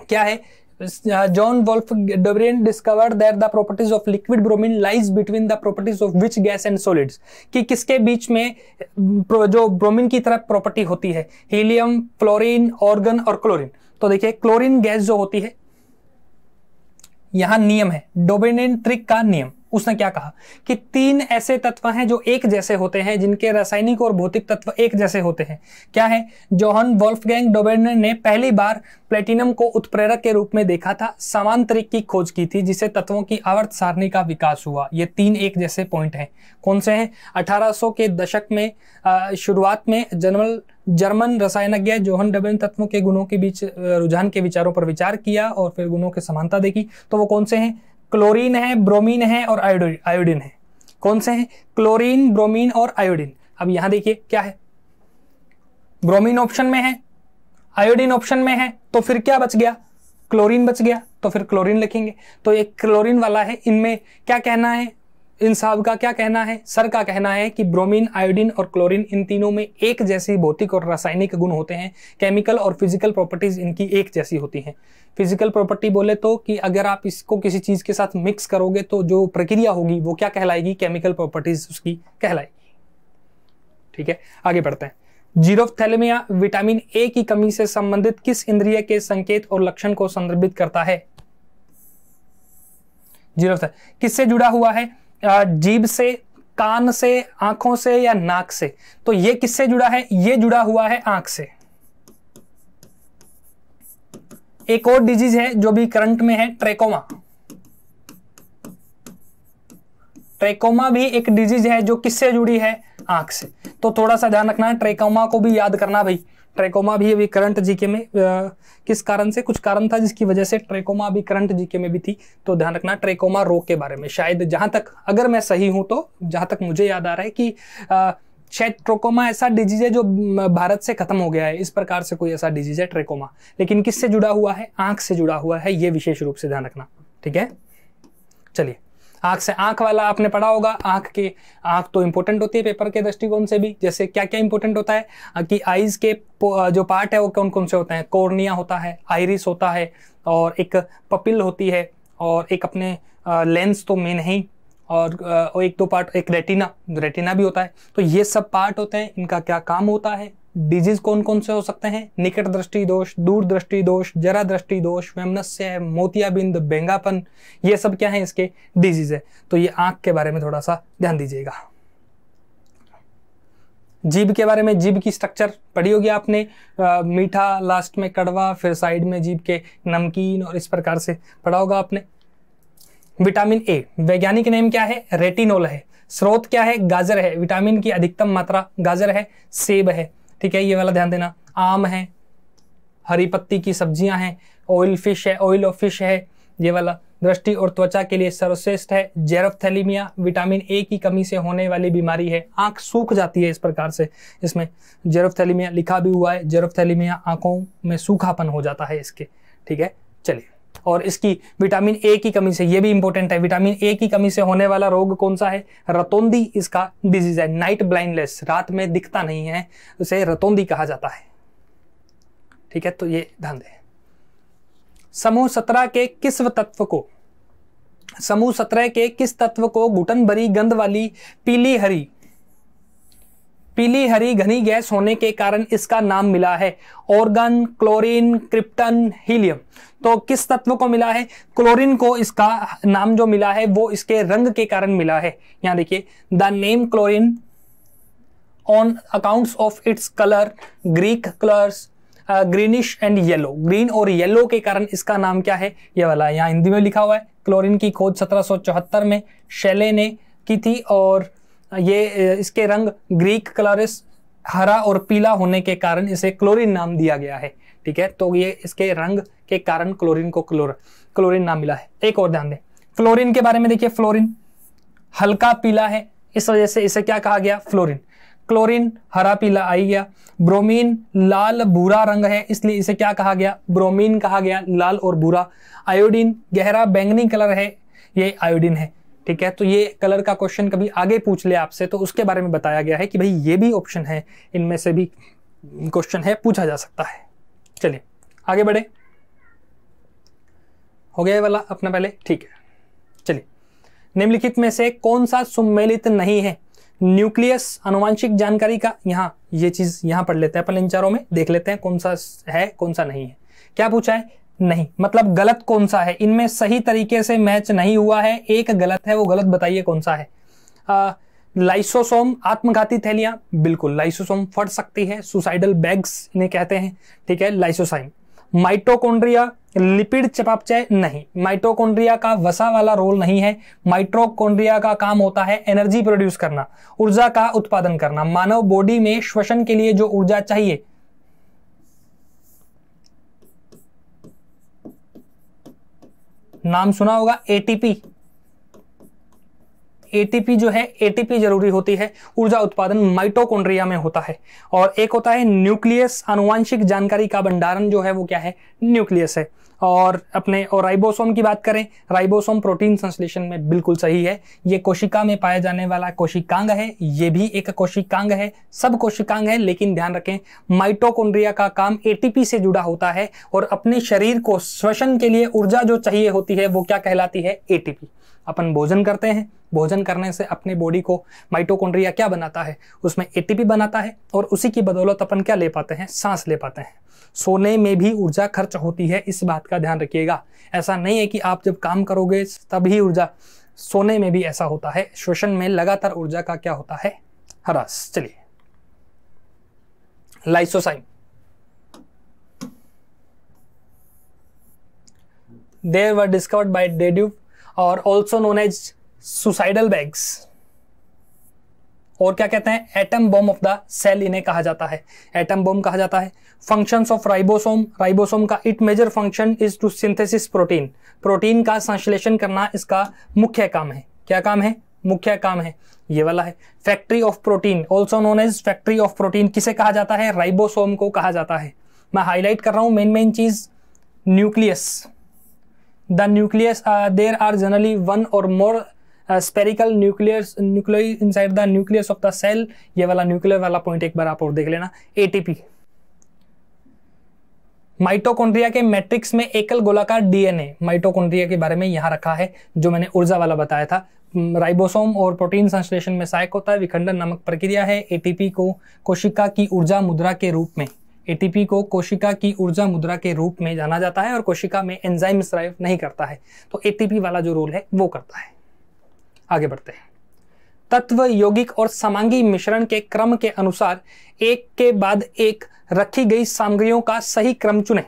क्या है? John Wolf Dobereiner discovered that the properties of liquid bromine lies between the properties of which gas and solids, कि किसके बीच में जो ब्रोमीन की तरफ प्रॉपर्टी होती है, हीलियम, फ्लोरीन, ऑर्गन और क्लोरीन। तो देखिए क्लोरीन गैस जो होती है, यहां नियम है डोबरिन ट्रिक का नियम। उसने क्या कहा कि 3 ऐसे तत्व हैं जो एक जैसे होते हैं, जिनके रासायनिक और भौतिक तत्व एक जैसे होते हैं। क्या है? जोहान वोल्फगैंग डोबरिन ने पहली बार प्लेटिनम को उत्प्रेरक के रूप में देखा था, समान तरीके की खोज की थी, जिससे तत्वों की आवर्त सारणी का विकास हुआ। ये 3 एक जैसे पॉइंट हैं। कौन से हैं? 1800 के दशक में शुरुआत में जर्मन रसायनज्ञ जोहान डोबरिन तत्वों के गुणों के बीच रुझान के विचारों पर विचार किया और फिर गुणों की समानता देखी। तो वो कौन से हैं? क्लोरीन है, ब्रोमीन है और आयोडीन है। कौन से हैं? क्लोरीन, ब्रोमीन और आयोडीन। अब यहां देखिए क्या है, ब्रोमीन ऑप्शन में है, आयोडीन ऑप्शन में है, तो फिर क्या बच गया? क्लोरीन बच गया, तो फिर क्लोरीन लिखेंगे। तो एक क्लोरीन वाला है, इनमें क्या कहना है? इन साहब का क्या कहना है? सर का कहना है कि ब्रोमीन, आयोडीन और क्लोरीन इन तीनों में एक जैसी भौतिक और रासायनिक गुण होते हैं। केमिकल और फिजिकल प्रॉपर्टीज इनकी एक जैसी होती हैं। फिजिकल प्रॉपर्टी बोले तो कि अगर आप इसको किसी चीज के साथ मिक्स करोगे तो जो प्रक्रिया होगी वो क्या कहलाएगी? केमिकल प्रॉपर्टीज उसकी कहलाएगी। ठीक है, आगे बढ़ते हैं। जीरोफ्थैलेमिया विटामिन ए की कमी से संबंधित किस इंद्रिय के संकेत और लक्षण को संदर्भित करता है? जीरोफ्थैलेमिया किससे जुड़ा हुआ है? जीभ से, कान से, आंखों से या नाक से? तो ये किससे जुड़ा है? ये जुड़ा हुआ है आंख से। एक और डिजीज है जो भी करंट में है, ट्रेकोमा। ट्रेकोमा भी एक डिजीज है जो किससे जुड़ी है? आंख से। तो थोड़ा सा ध्यान रखना है, ट्रेकोमा को भी याद करना भाई। ट्रेकोमा भी अभी करंट जीके में किस कारण से, कुछ कारण था जिसकी वजह से ट्रेकोमा भी करंट जीके में भी थी। तो ध्यान रखना ट्रेकोमा रोग के बारे में। शायद जहां तक, अगर मैं सही हूं तो जहां तक मुझे याद आ रहा है कि शायद ट्रेकोमा ऐसा डिजीज है जो भारत से खत्म हो गया है, इस प्रकार से कोई ऐसा डिजीज है ट्रेकोमा। लेकिन किससे जुड़ा हुआ है? आंख से जुड़ा हुआ है, ये विशेष रूप से ध्यान रखना। ठीक है, चलिए आंख से, आंख वाला आपने पढ़ा होगा। आंख तो इंपॉर्टेंट होती है पेपर के दृष्टिकोण से भी। जैसे क्या क्या इंपॉर्टेंट होता है कि आईज के जो पार्ट है वो कौन कौन से होते हैं? कॉर्निया होता है, आइरिस होता है, और एक पपिल होती है, और एक अपने लेंस तो मेन है, और एक दो पार्ट, एक रेटिना भी होता है। तो ये सब पार्ट होते हैं, इनका क्या काम होता है? डिजीज कौन कौन से हो सकते हैं? निकट दृष्टि दोष, दूर दृष्टि दोष, जरा दृष्टि दोष, वैमनस्य, मोतियाबिंद, बेंगापन, ये सब क्या है? इसके डिजीज है। तो ये आंख के बारे में थोड़ा सा ध्यान दीजिएगा। जीभ के बारे में, जीभ की स्ट्रक्चर पढ़ी होगी आपने, मीठा, लास्ट में कड़वा, फिर साइड में जीभ के नमकीन, और इस प्रकार से पढ़ा होगा आपने। विटामिन ए वैज्ञानिक नेम क्या है? रेटिनोल है। स्रोत क्या है? गाजर है। विटामिन की अधिकतम मात्रा गाजर है, सेब है। ठीक है, ये वाला ध्यान देना। आम है, हरी पत्ती की सब्जियां हैं, ऑयल फिश है, ऑयल ऑफ फिश है, ये वाला। दृष्टि और त्वचा के लिए सर्वश्रेष्ठ है। जेरोफ्थैलेमिया विटामिन ए की कमी से होने वाली बीमारी है, आंख सूख जाती है, इस प्रकार से इसमें जेरोफ्थैलेमिया लिखा भी हुआ है। जेरोफ्थैलेमिया आंखों में सूखापन हो जाता है इसके। ठीक है, चलिए। और इसकी विटामिन ए की कमी से, ये भी इंपॉर्टेंट है, विटामिन ए की कमी से होने वाला रोग कौन सा है? रतौंधी इसका डिजीज है। नाइट ब्लाइंडनेस, रात में दिखता नहीं है, उसे रतौंधी कहा जाता है। ठीक है, तो ये ध्यान दें। समूह 17 के किस तत्व को, समूह 17 के किस तत्व को घुटन भरी गंध वाली पीली हरी घनी गैस होने के कारण इसका नाम मिला है? Organ, chlorine, krypton, helium. तो किस तत्व को मिला है? क्लोरीन को इसका नाम जो मिला है वो इसके रंग के कारण मिला है। यहां देखिए, the name chlorine on accounts of its colour, Greek colours greenish and yellow, green और येलो के कारण इसका नाम क्या है? ये वाला यहाँ हिंदी में लिखा हुआ है। क्लोरीन की खोज 1774 में शेले ने की थी, और ये इसके रंग ग्रीक कलरिस, हरा और पीला होने के कारण इसे क्लोरीन नाम दिया गया है। ठीक है, तो ये इसके रंग के कारण क्लोरीन को क्लोरीन नाम मिला है। एक और ध्यान दें, फ्लोरीन के बारे में देखिए। फ्लोरीन हल्का पीला है, इस वजह से इसे क्या कहा गया? फ्लोरीन। क्लोरीन हरा पीला आई गया। ब्रोमीन लाल भूरा रंग है, इसलिए इसे क्या कहा गया? ब्रोमीन कहा गया, लाल और भूरा। आयोडीन गहरा बैंगनी कलर है, ये आयोडीन है। ठीक है, तो ये कलर का क्वेश्चन कभी आगे पूछ ले आपसे तो उसके बारे में बताया गया है कि भाई ये भी ऑप्शन है, इनमें से भी क्वेश्चन है, पूछा जा सकता है। चलिए आगे बढ़े। हो गया ये वाला अपना पहले, ठीक है। चलिए, निम्नलिखित में से कौन सा सुमेलित नहीं है? न्यूक्लियस, आनुवंशिक जानकारी का, यहाँ ये चीज यहाँ पढ़ लेते हैं अपन, इन चारों में देख लेते हैं कौन सा है कौन सा नहीं है। क्या पूछा है? नहीं, मतलब गलत कौन सा है, इनमें सही तरीके से मैच नहीं हुआ है, एक गलत है, वो गलत बताइए कौन सा है। लाइसोसोम, आत्मघाती थैलियां, बिल्कुल लाइसोसोम फट सकती है, सुसाइडल बैग्स इन्हें कहते हैं, ठीक है, लाइसोसाइम। माइटोकॉन्ड्रिया, लिपिड चयापचय, नहीं, माइटोकॉन्ड्रिया का वसा वाला रोल नहीं है। माइटोकॉन्ड्रिया का काम होता है एनर्जी प्रोड्यूस करना, ऊर्जा का उत्पादन करना। मानव बॉडी में श्वसन के लिए जो ऊर्जा चाहिए, नाम सुना होगा एटीपी। एटीपी जो है, एटीपी जरूरी होती है, ऊर्जा उत्पादन माइटोकॉन्ड्रिया में होता है। और एक होता है न्यूक्लियस, आनुवंशिक जानकारी का भंडारण जो है वो क्या है? न्यूक्लियस है। और राइबोसोम की बात करें, राइबोसोम प्रोटीन संश्लेषण में बिल्कुल सही है। ये कोशिका में पाया जाने वाला कोशिकांग है, ये भी एक कोशिकांग है, सब कोशिकांग है, लेकिन ध्यान रखें माइटोकॉन्ड्रिया का काम एटीपी से जुड़ा होता है। और अपने शरीर को श्वसन के लिए ऊर्जा जो चाहिए होती है वो क्या कहलाती है? एटीपी। अपन भोजन करते हैं, भोजन करने से अपने बॉडी को माइटोकॉन्ड्रिया क्या बनाता है? उसमें एटीपी बनाता है, और उसी की बदौलत अपन क्या ले पाते हैं? सांस ले पाते हैं। सोने में भी ऊर्जा खर्च होती है, इस बात का ध्यान रखिएगा। ऐसा नहीं है कि आप जब काम करोगे तभी ऊर्जा, सोने में भी ऐसा होता है। श्वसन में लगातार ऊर्जा का क्या होता है? ह्रास। चलिए, lysozyme, they were discovered by Deduve और also known as suicidal bags. और क्या कहते हैं? Atom bomb of the cell इन्हें कहा जाता है, एटम बॉम्ब कहा जाता है। फंक्शंस ऑफ राइबोसोम, राइबोसोम का it major function is to synthesis protein, protein का संश्लेषण करना इसका मुख्य काम है। क्या काम है? मुख्य काम है, ये वाला है। Factory of protein, also known as factory of protein, किसे कहा जाता है? राइबोसोम को कहा जाता है। मैं हाईलाइट कर रहा हूं मेन चीज, nucleus. The nucleus, there are generally one or more spherical nuclei inside the nucleus of the cell। ये वाला न्यूक्लियर वाला पॉइंट एक बार आप और देख लेना। एटीपी, माइटोकॉन्ड्रिया के मैट्रिक्स में एकल गोलाकार डीएनए, माइटोकॉन्ड्रिया के बारे में यहां रखा है जो मैंने ऊर्जा वाला बताया था। राइबोसोम और प्रोटीन संश्लेषण में सहायक होता है, विखंडन नामक प्रक्रिया है। एटीपी को कोशिका की ऊर्जा मुद्रा के रूप में, एटीपी को कोशिका की ऊर्जा मुद्रा के रूप में जाना जाता है, और कोशिका में एंजाइम स्राव नहीं करता है, तो एटीपी वाला जो रोल है वो करता है। आगे बढ़ते हैं। तत्व, यौगिक और समांगी मिश्रण के क्रम के अनुसार एक के बाद एक रखी गई सामग्रियों का सही क्रम चुनें।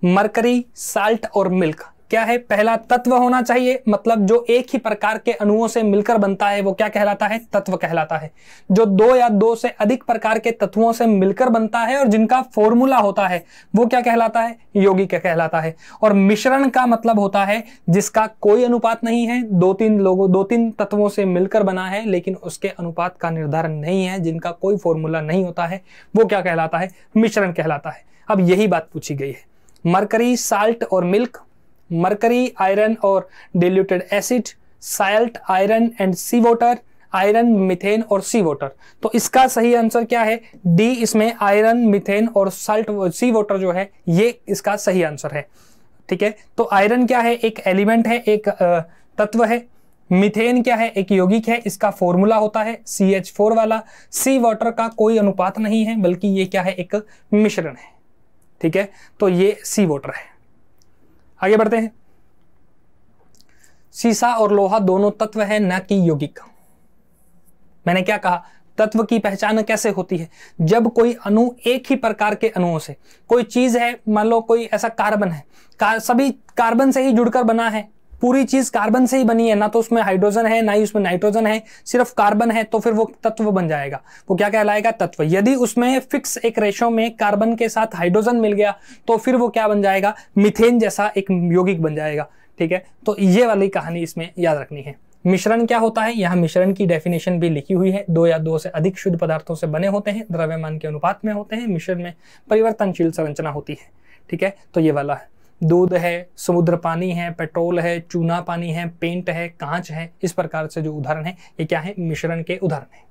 मरकरी, साल्ट और मिल्क। क्या है? पहला तत्व होना चाहिए, मतलब जो एक ही प्रकार के अणुओं से मिलकर बनता है वो क्या कहलाता है? तत्व कहलाता है। जो दो या दो से अधिक प्रकार के तत्वों से मिलकर बनता है और जिनका फॉर्मूला होता है वो क्या कहलाता है? यौगिक कहलाता है। और मिश्रण का मतलब होता है जिसका कोई अनुपात नहीं है, दो तीन तत्वों से मिलकर बना है लेकिन उसके अनुपात का निर्धारण नहीं है, जिनका कोई फॉर्मूला नहीं होता है, वो क्या कहलाता है? मिश्रण कहलाता है। अब यही बात पूछी गई है। मरकरी, साल्ट और मिल्क, मरकरी, आयरन और diluted acid, salt, iron and sea water, iron, methane और सी वाटर। तो इसका सही आंसर क्या है? डी। इसमें आयरन, मीथेन और साल्ट, सी वाटर जो है ये इसका सही आंसर है। ठीक है, तो आयरन क्या है? एक एलिमेंट है, एक तत्व है। मीथेन क्या है? एक यौगिक है, इसका फॉर्मूला होता है CH4 वाला। सी वाटर का कोई अनुपात नहीं है बल्कि ये क्या है? एक मिश्रण है। ठीक है, तो ये सी वाटर है। आगे बढ़ते हैं। सीसा और लोहा दोनों तत्व है, न कि यौगिक। मैंने क्या कहा? तत्व की पहचान कैसे होती है? जब कोई अणु एक ही प्रकार के अणुओं से, कोई चीज है, मान लो कोई ऐसा कार्बन है, सभी कार्बन से ही जुड़कर बना है, पूरी चीज कार्बन से ही बनी है, ना तो उसमें हाइड्रोजन है ना ही उसमें नाइट्रोजन है, सिर्फ कार्बन है, तो फिर वो तत्व बन जाएगा। वो क्या कहलाएगा? तत्व। यदि उसमें फिक्स एक रेशो में कार्बन के साथ हाइड्रोजन मिल गया तो फिर वो क्या बन जाएगा? मीथेन जैसा एक यौगिक बन जाएगा। ठीक है, तो ये वाली कहानी इसमें याद रखनी है। मिश्रण क्या होता है? यहाँ मिश्रण की डेफिनेशन भी लिखी हुई है। दो या दो से अधिक शुद्ध पदार्थों से बने होते हैं, द्रव्यमान के अनुपात में होते हैं, मिश्रण में परिवर्तनशील संरचना होती है। ठीक है, तो ये वाला है। दूध है, समुद्र पानी है, पेट्रोल है, चूना पानी है, पेंट है, कांच है, इस प्रकार से जो उदाहरण है ये क्या है? मिश्रण के उदाहरण है।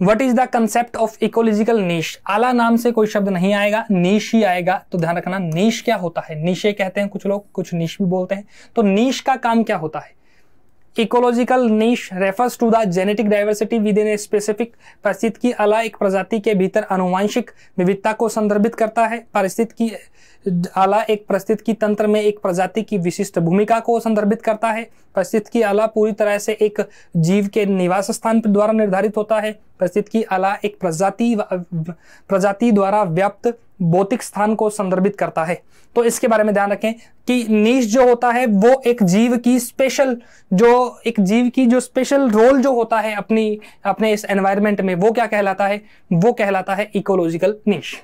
What is the concept of ecological niche? आला नाम से कोई शब्द नहीं आएगा, नीश ही आएगा, तो ध्यान रखना नीश क्या होता है। नीशे कहते हैं कुछ लोग, कुछ नीश भी बोलते हैं। तो नीश का काम क्या होता है? Ecological niche refers to the genetic diversity with in a specific. पारिस्थितिकी आला एक प्रजाति के भीतर आनुवंशिक विविधता को संदर्भित करता है। पारिस्थितिकी आला एक पारिस्थितिकी तंत्र में एक प्रजाति की विशिष्ट भूमिका को संदर्भित करता है। पारिस्थितिकी आला पूरी तरह से एक जीव के निवास स्थान द्वारा निर्धारित होता है। पारिस्थितिकी आला एक प्रजाति द्वारा व्याप्त भौतिक स्थान को संदर्भित करता है। तो इसके बारे में ध्यान रखें कि नीश जो होता है वो एक जीव की स्पेशल रोल जो होता है अपने इस एनवायरनमेंट में, वो क्या कहलाता है? वो कहलाता है इकोलॉजिकल नीश।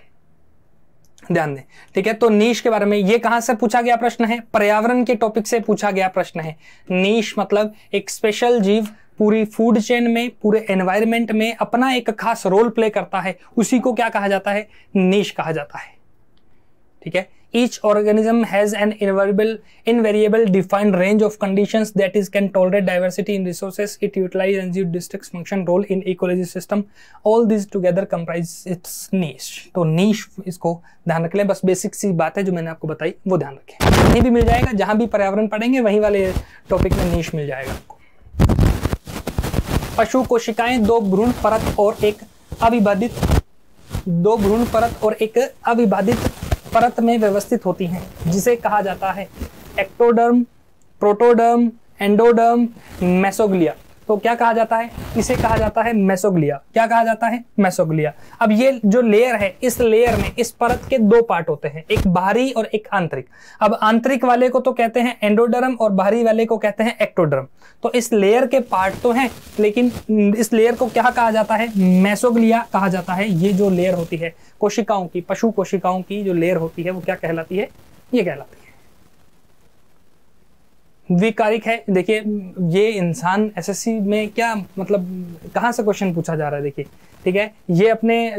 ध्यान दें, ठीक है। तो नीश के बारे में ये कहां से पूछा गया प्रश्न है? पर्यावरण के टॉपिक से पूछा गया प्रश्न है। नीश मतलब एक स्पेशल जीव पूरी फूड चेन में, पूरे एनवायरनमेंट में अपना एक खास रोल प्ले करता है, उसी को क्या कहा जाता है? नीश कहा जाता है। ठीक है। Each organism has an invariable defined range of conditions that is can tolerate diversity in resources. It utilizes and its distinct function role in ecology system. All these together comprise its niche. तो niche इसको ध्यान रख लें, बस basic सी बात है जो मैंने आपको बताई वो ध्यान रखें। कहीं भी मिल जाएगा, जहां भी पर्यावरण पढ़ेंगे वहीं वाले टॉपिक में niche मिल जाएगा आपको। पशु कोशिकाएं दो भ्रूण परत और एक अविभाजित परत में व्यवस्थित होती हैं, जिसे कहा जाता है एक्टोडर्म, प्रोटोडर्म, एंडोडर्म, मेसोग्लिया। तो क्या कहा जाता है? इसे कहा जाता है मेसोग्लिया। क्या कहा जाता है? मेसोग्लिया। अब ये जो लेयर है, इस लेयर में इस परत के दो पार्ट होते हैं, एक बाहरी और एक आंतरिक। अब आंतरिक वाले को तो कहते हैं एंडोडर्म और बाहरी वाले को कहते हैं एक्टोडर्म। तो इस लेयर के पार्ट तो हैं, लेकिन इस लेयर को क्या कहा जाता है? मेसोग्लिया कहा जाता है। ये जो लेयर होती है कोशिकाओं की, पशु कोशिकाओं की जो लेयर होती है वो क्या कहलाती है? ये कहलाती है विकारिक है। देखिए ये इंसान एसएससी में क्या मतलब कहां से क्वेश्चन पूछा जा रहा है, देखिए ठीक है। ये अपने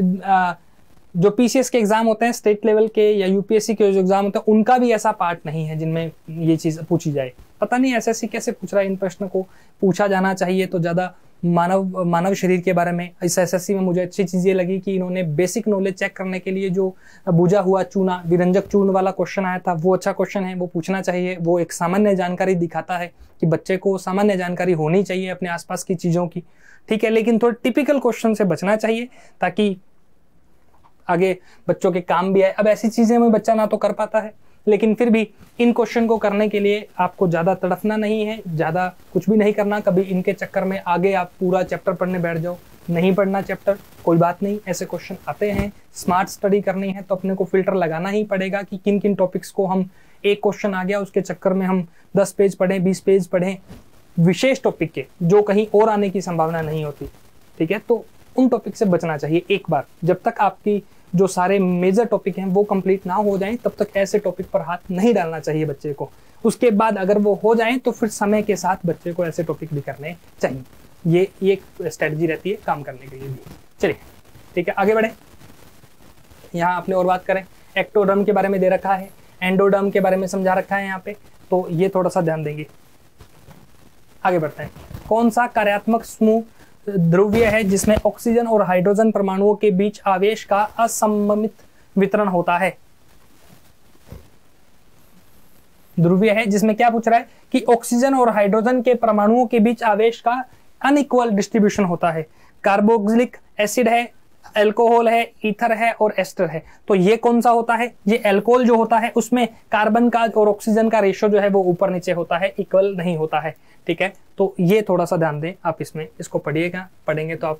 जो पीसीएस के एग्जाम होते हैं स्टेट लेवल के या यूपीएससी के जो एग्जाम होते हैं उनका भी ऐसा पार्ट नहीं है जिनमें ये चीज पूछी जाए। पता नहीं एसएससी कैसे पूछ रहा है, इन प्रश्न को पूछा जाना चाहिए तो ज्यादा मानव शरीर के बारे में। इस एसएससी में मुझे अच्छी चीज ये लगी कि इन्होंने बेसिक नॉलेज चेक करने के लिए जो बुझा हुआ चूना, विरंजक चूर्ण वाला क्वेश्चन आया था वो अच्छा क्वेश्चन है, वो पूछना चाहिए। वो एक सामान्य जानकारी दिखाता है कि बच्चे को सामान्य जानकारी होनी चाहिए अपने आसपास की चीजों की, ठीक है। लेकिन थोड़ा टिपिकल क्वेश्चन से बचना चाहिए ताकि आगे बच्चों के काम भी आए। अब ऐसी चीजें में बच्चा ना तो कर पाता है, लेकिन फिर भी इन क्वेश्चन को करने के लिए आपको ज्यादा तड़फना नहीं है, ज्यादा कुछ भी नहीं करना। कभी इनके चक्कर में आगे आप पूरा चैप्टर पढ़ने बैठ जाओ, नहीं पढ़ना चैप्टर, कोई बात नहीं। ऐसे क्वेश्चन आते हैं, स्मार्ट स्टडी करनी है तो अपने को फिल्टर लगाना ही पड़ेगा कि किन किन टॉपिक्स को हम, एक क्वेश्चन आ गया उसके चक्कर में हम 10 पेज पढ़ें, 20 पेज पढ़ें विशेष टॉपिक के जो कहीं और आने की संभावना नहीं होती, ठीक है। तो उन टॉपिक से बचना चाहिए एक बार। जब तक आपकी जो सारे मेजर टॉपिक हैं वो कंप्लीट ना हो जाएं तब तक ऐसे टॉपिक पर हाथ नहीं डालना चाहिए बच्चे को। उसके बाद अगर वो हो जाएं तो फिर समय के साथ बच्चे को ऐसे टॉपिक भी करने चाहिए। ये एक स्ट्रेटजी रहती है काम करने के लिए भी। चलिए ठीक है, आगे बढ़े। यहाँ आपने और बात करें, एक्टोडर्म के बारे में दे रखा है, एंडोडर्म के बारे में समझा रखा है यहाँ पे, तो ये थोड़ा सा ध्यान देंगे। आगे बढ़ते हैं। कौन सा कार्यात्मक समूह ध्रुवीय है जिसमें ऑक्सीजन और हाइड्रोजन परमाणुओं के बीच आवेश का असममित वितरण होता है? ध्रुवीय है जिसमें क्या पूछ रहा है कि ऑक्सीजन और हाइड्रोजन के परमाणुओं के बीच आवेश का अनइक्वल डिस्ट्रीब्यूशन होता है। कार्बोक्सिलिक एसिड है, अल्कोहल है, ईथर है और एस्टर है। तो ये कौन सा होता है? ये अल्कोहल जो होता है उसमें कार्बन का और ऑक्सीजन का रेशियो जो है वो ऊपर नीचे होता है, इक्वल नहीं होता है, ठीक है। तो ये थोड़ा सा ध्यान दें आप, इसमें इसको पढ़िएगा, पढ़ेंगे तो आप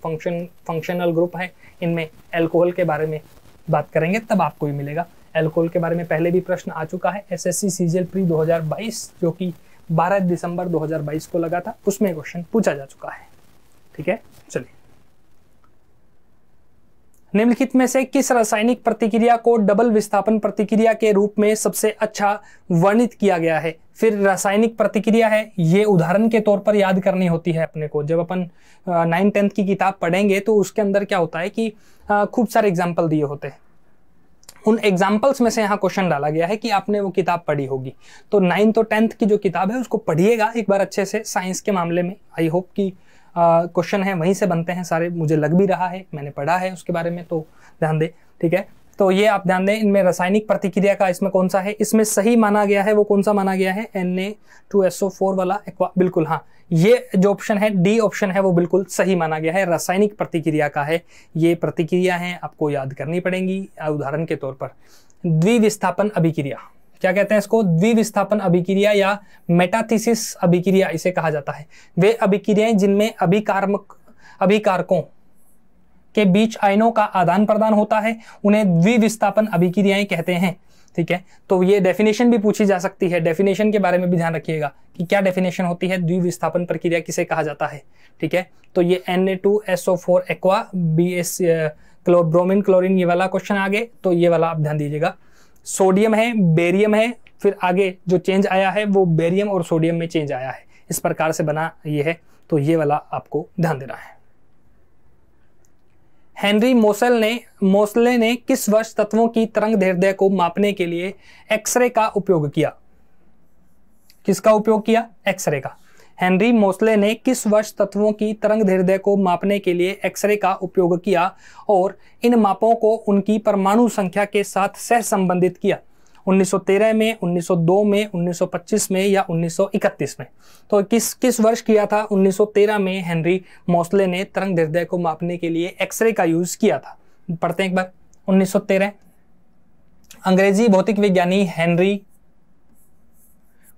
फंक्शनल ग्रुप है, इनमें अल्कोहल के बारे में बात करेंगे तब आपको ही मिलेगा। अल्कोहल के बारे में पहले भी प्रश्न आ चुका है, एसएससी सीजीएल प्री 2022 जो कि 12 दिसंबर 2022 को लगा था, उसमें क्वेश्चन पूछा जा चुका है, ठीक है। चलिए, निम्नलिखित में से किस रासायनिक प्रतिक्रिया को डबल विस्थापन प्रतिक्रिया के रूप में सबसे अच्छा वर्णित किया गया है? फिर रासायनिक प्रतिक्रिया है, ये उदाहरण के तौर पर याद करनी होती है अपने को। जब अपन 9th-10th की किताब पढ़ेंगे तो उसके अंदर क्या होता है कि खूब सारे एग्जाम्पल दिए होते हैं। उन एग्जाम्पल्स में से यहाँ क्वेश्चन डाला गया है कि आपने वो किताब पढ़ी होगी। तो 9th और 10th की जो किताब है उसको पढ़िएगा एक बार अच्छे से। साइंस के मामले में आई होप कि क्वेश्चन है वहीं से बनते हैं सारे, मुझे लग भी रहा है, मैंने पढ़ा है उसके बारे में, तो ध्यान दें। ठीक है, तो ये आप ध्यान दें, इनमें रासायनिक प्रतिक्रिया का इसमें कौन सा है, इसमें सही माना गया है वो कौन सा माना गया है, Na2SO4 वाला एक्वा, बिल्कुल हाँ, ये जो ऑप्शन है डी ऑप्शन है वो बिल्कुल सही माना गया है, रासायनिक प्रतिक्रिया का है। ये प्रतिक्रिया है, आपको याद करनी पड़ेंगी। उदाहरण के तौर पर द्विविस्थापन अभिक्रिया, क्या कहते हैं इसको, द्विविस्थापन अभिक्रिया या मेटाथीसिस अभिक्रिया इसे कहा जाता है। वे अभिक्रियाएं जिनमें अभिकारकों के बीच आयनों का आदान प्रदान होता है उन्हें द्विविस्थापन अभिक्रियाएं कहते हैं। ठीक है, तो ये डेफिनेशन भी पूछी जा सकती है, डेफिनेशन के बारे में भी ध्यान रखिएगा कि क्या डेफिनेशन होती है, द्विविस्थापन प्रक्रिया किसे कहा जाता है। ठीक है, तो ये Na2SO4 aqua BS bromine chlorine, ये वाला क्वेश्चन आगे, तो ये वाला आप ध्यान दीजिएगा। सोडियम है, बेरियम है, फिर आगे जो चेंज आया है वो बेरियम और सोडियम में चेंज आया है, इस प्रकार से बना ये है, तो ये वाला आपको ध्यान देना है। हेनरी मोसले ने किस वर्ष तत्वों की तरंगदैर्ध्य को मापने के लिए एक्सरे का उपयोग किया, किसका उपयोग किया, एक्सरे का। हेनरी मोसले ने किस वर्ष तत्वों की तरंगदैर्ध्य को मापने के लिए एक्सरे का उपयोग किया और इन मापों को उनकी परमाणु संख्या के साथ सहसंबंधित किया, 1913 में, 1902 में, 1925 में या 1931 में। तो किस वर्ष किया था, 1913 में हेनरी मोसले ने तरंगदैर्ध्य को मापने के लिए एक्सरे का यूज किया था। पढ़ते हैं एक बार, 1913। अंग्रेजी भौतिक विज्ञानी हेनरी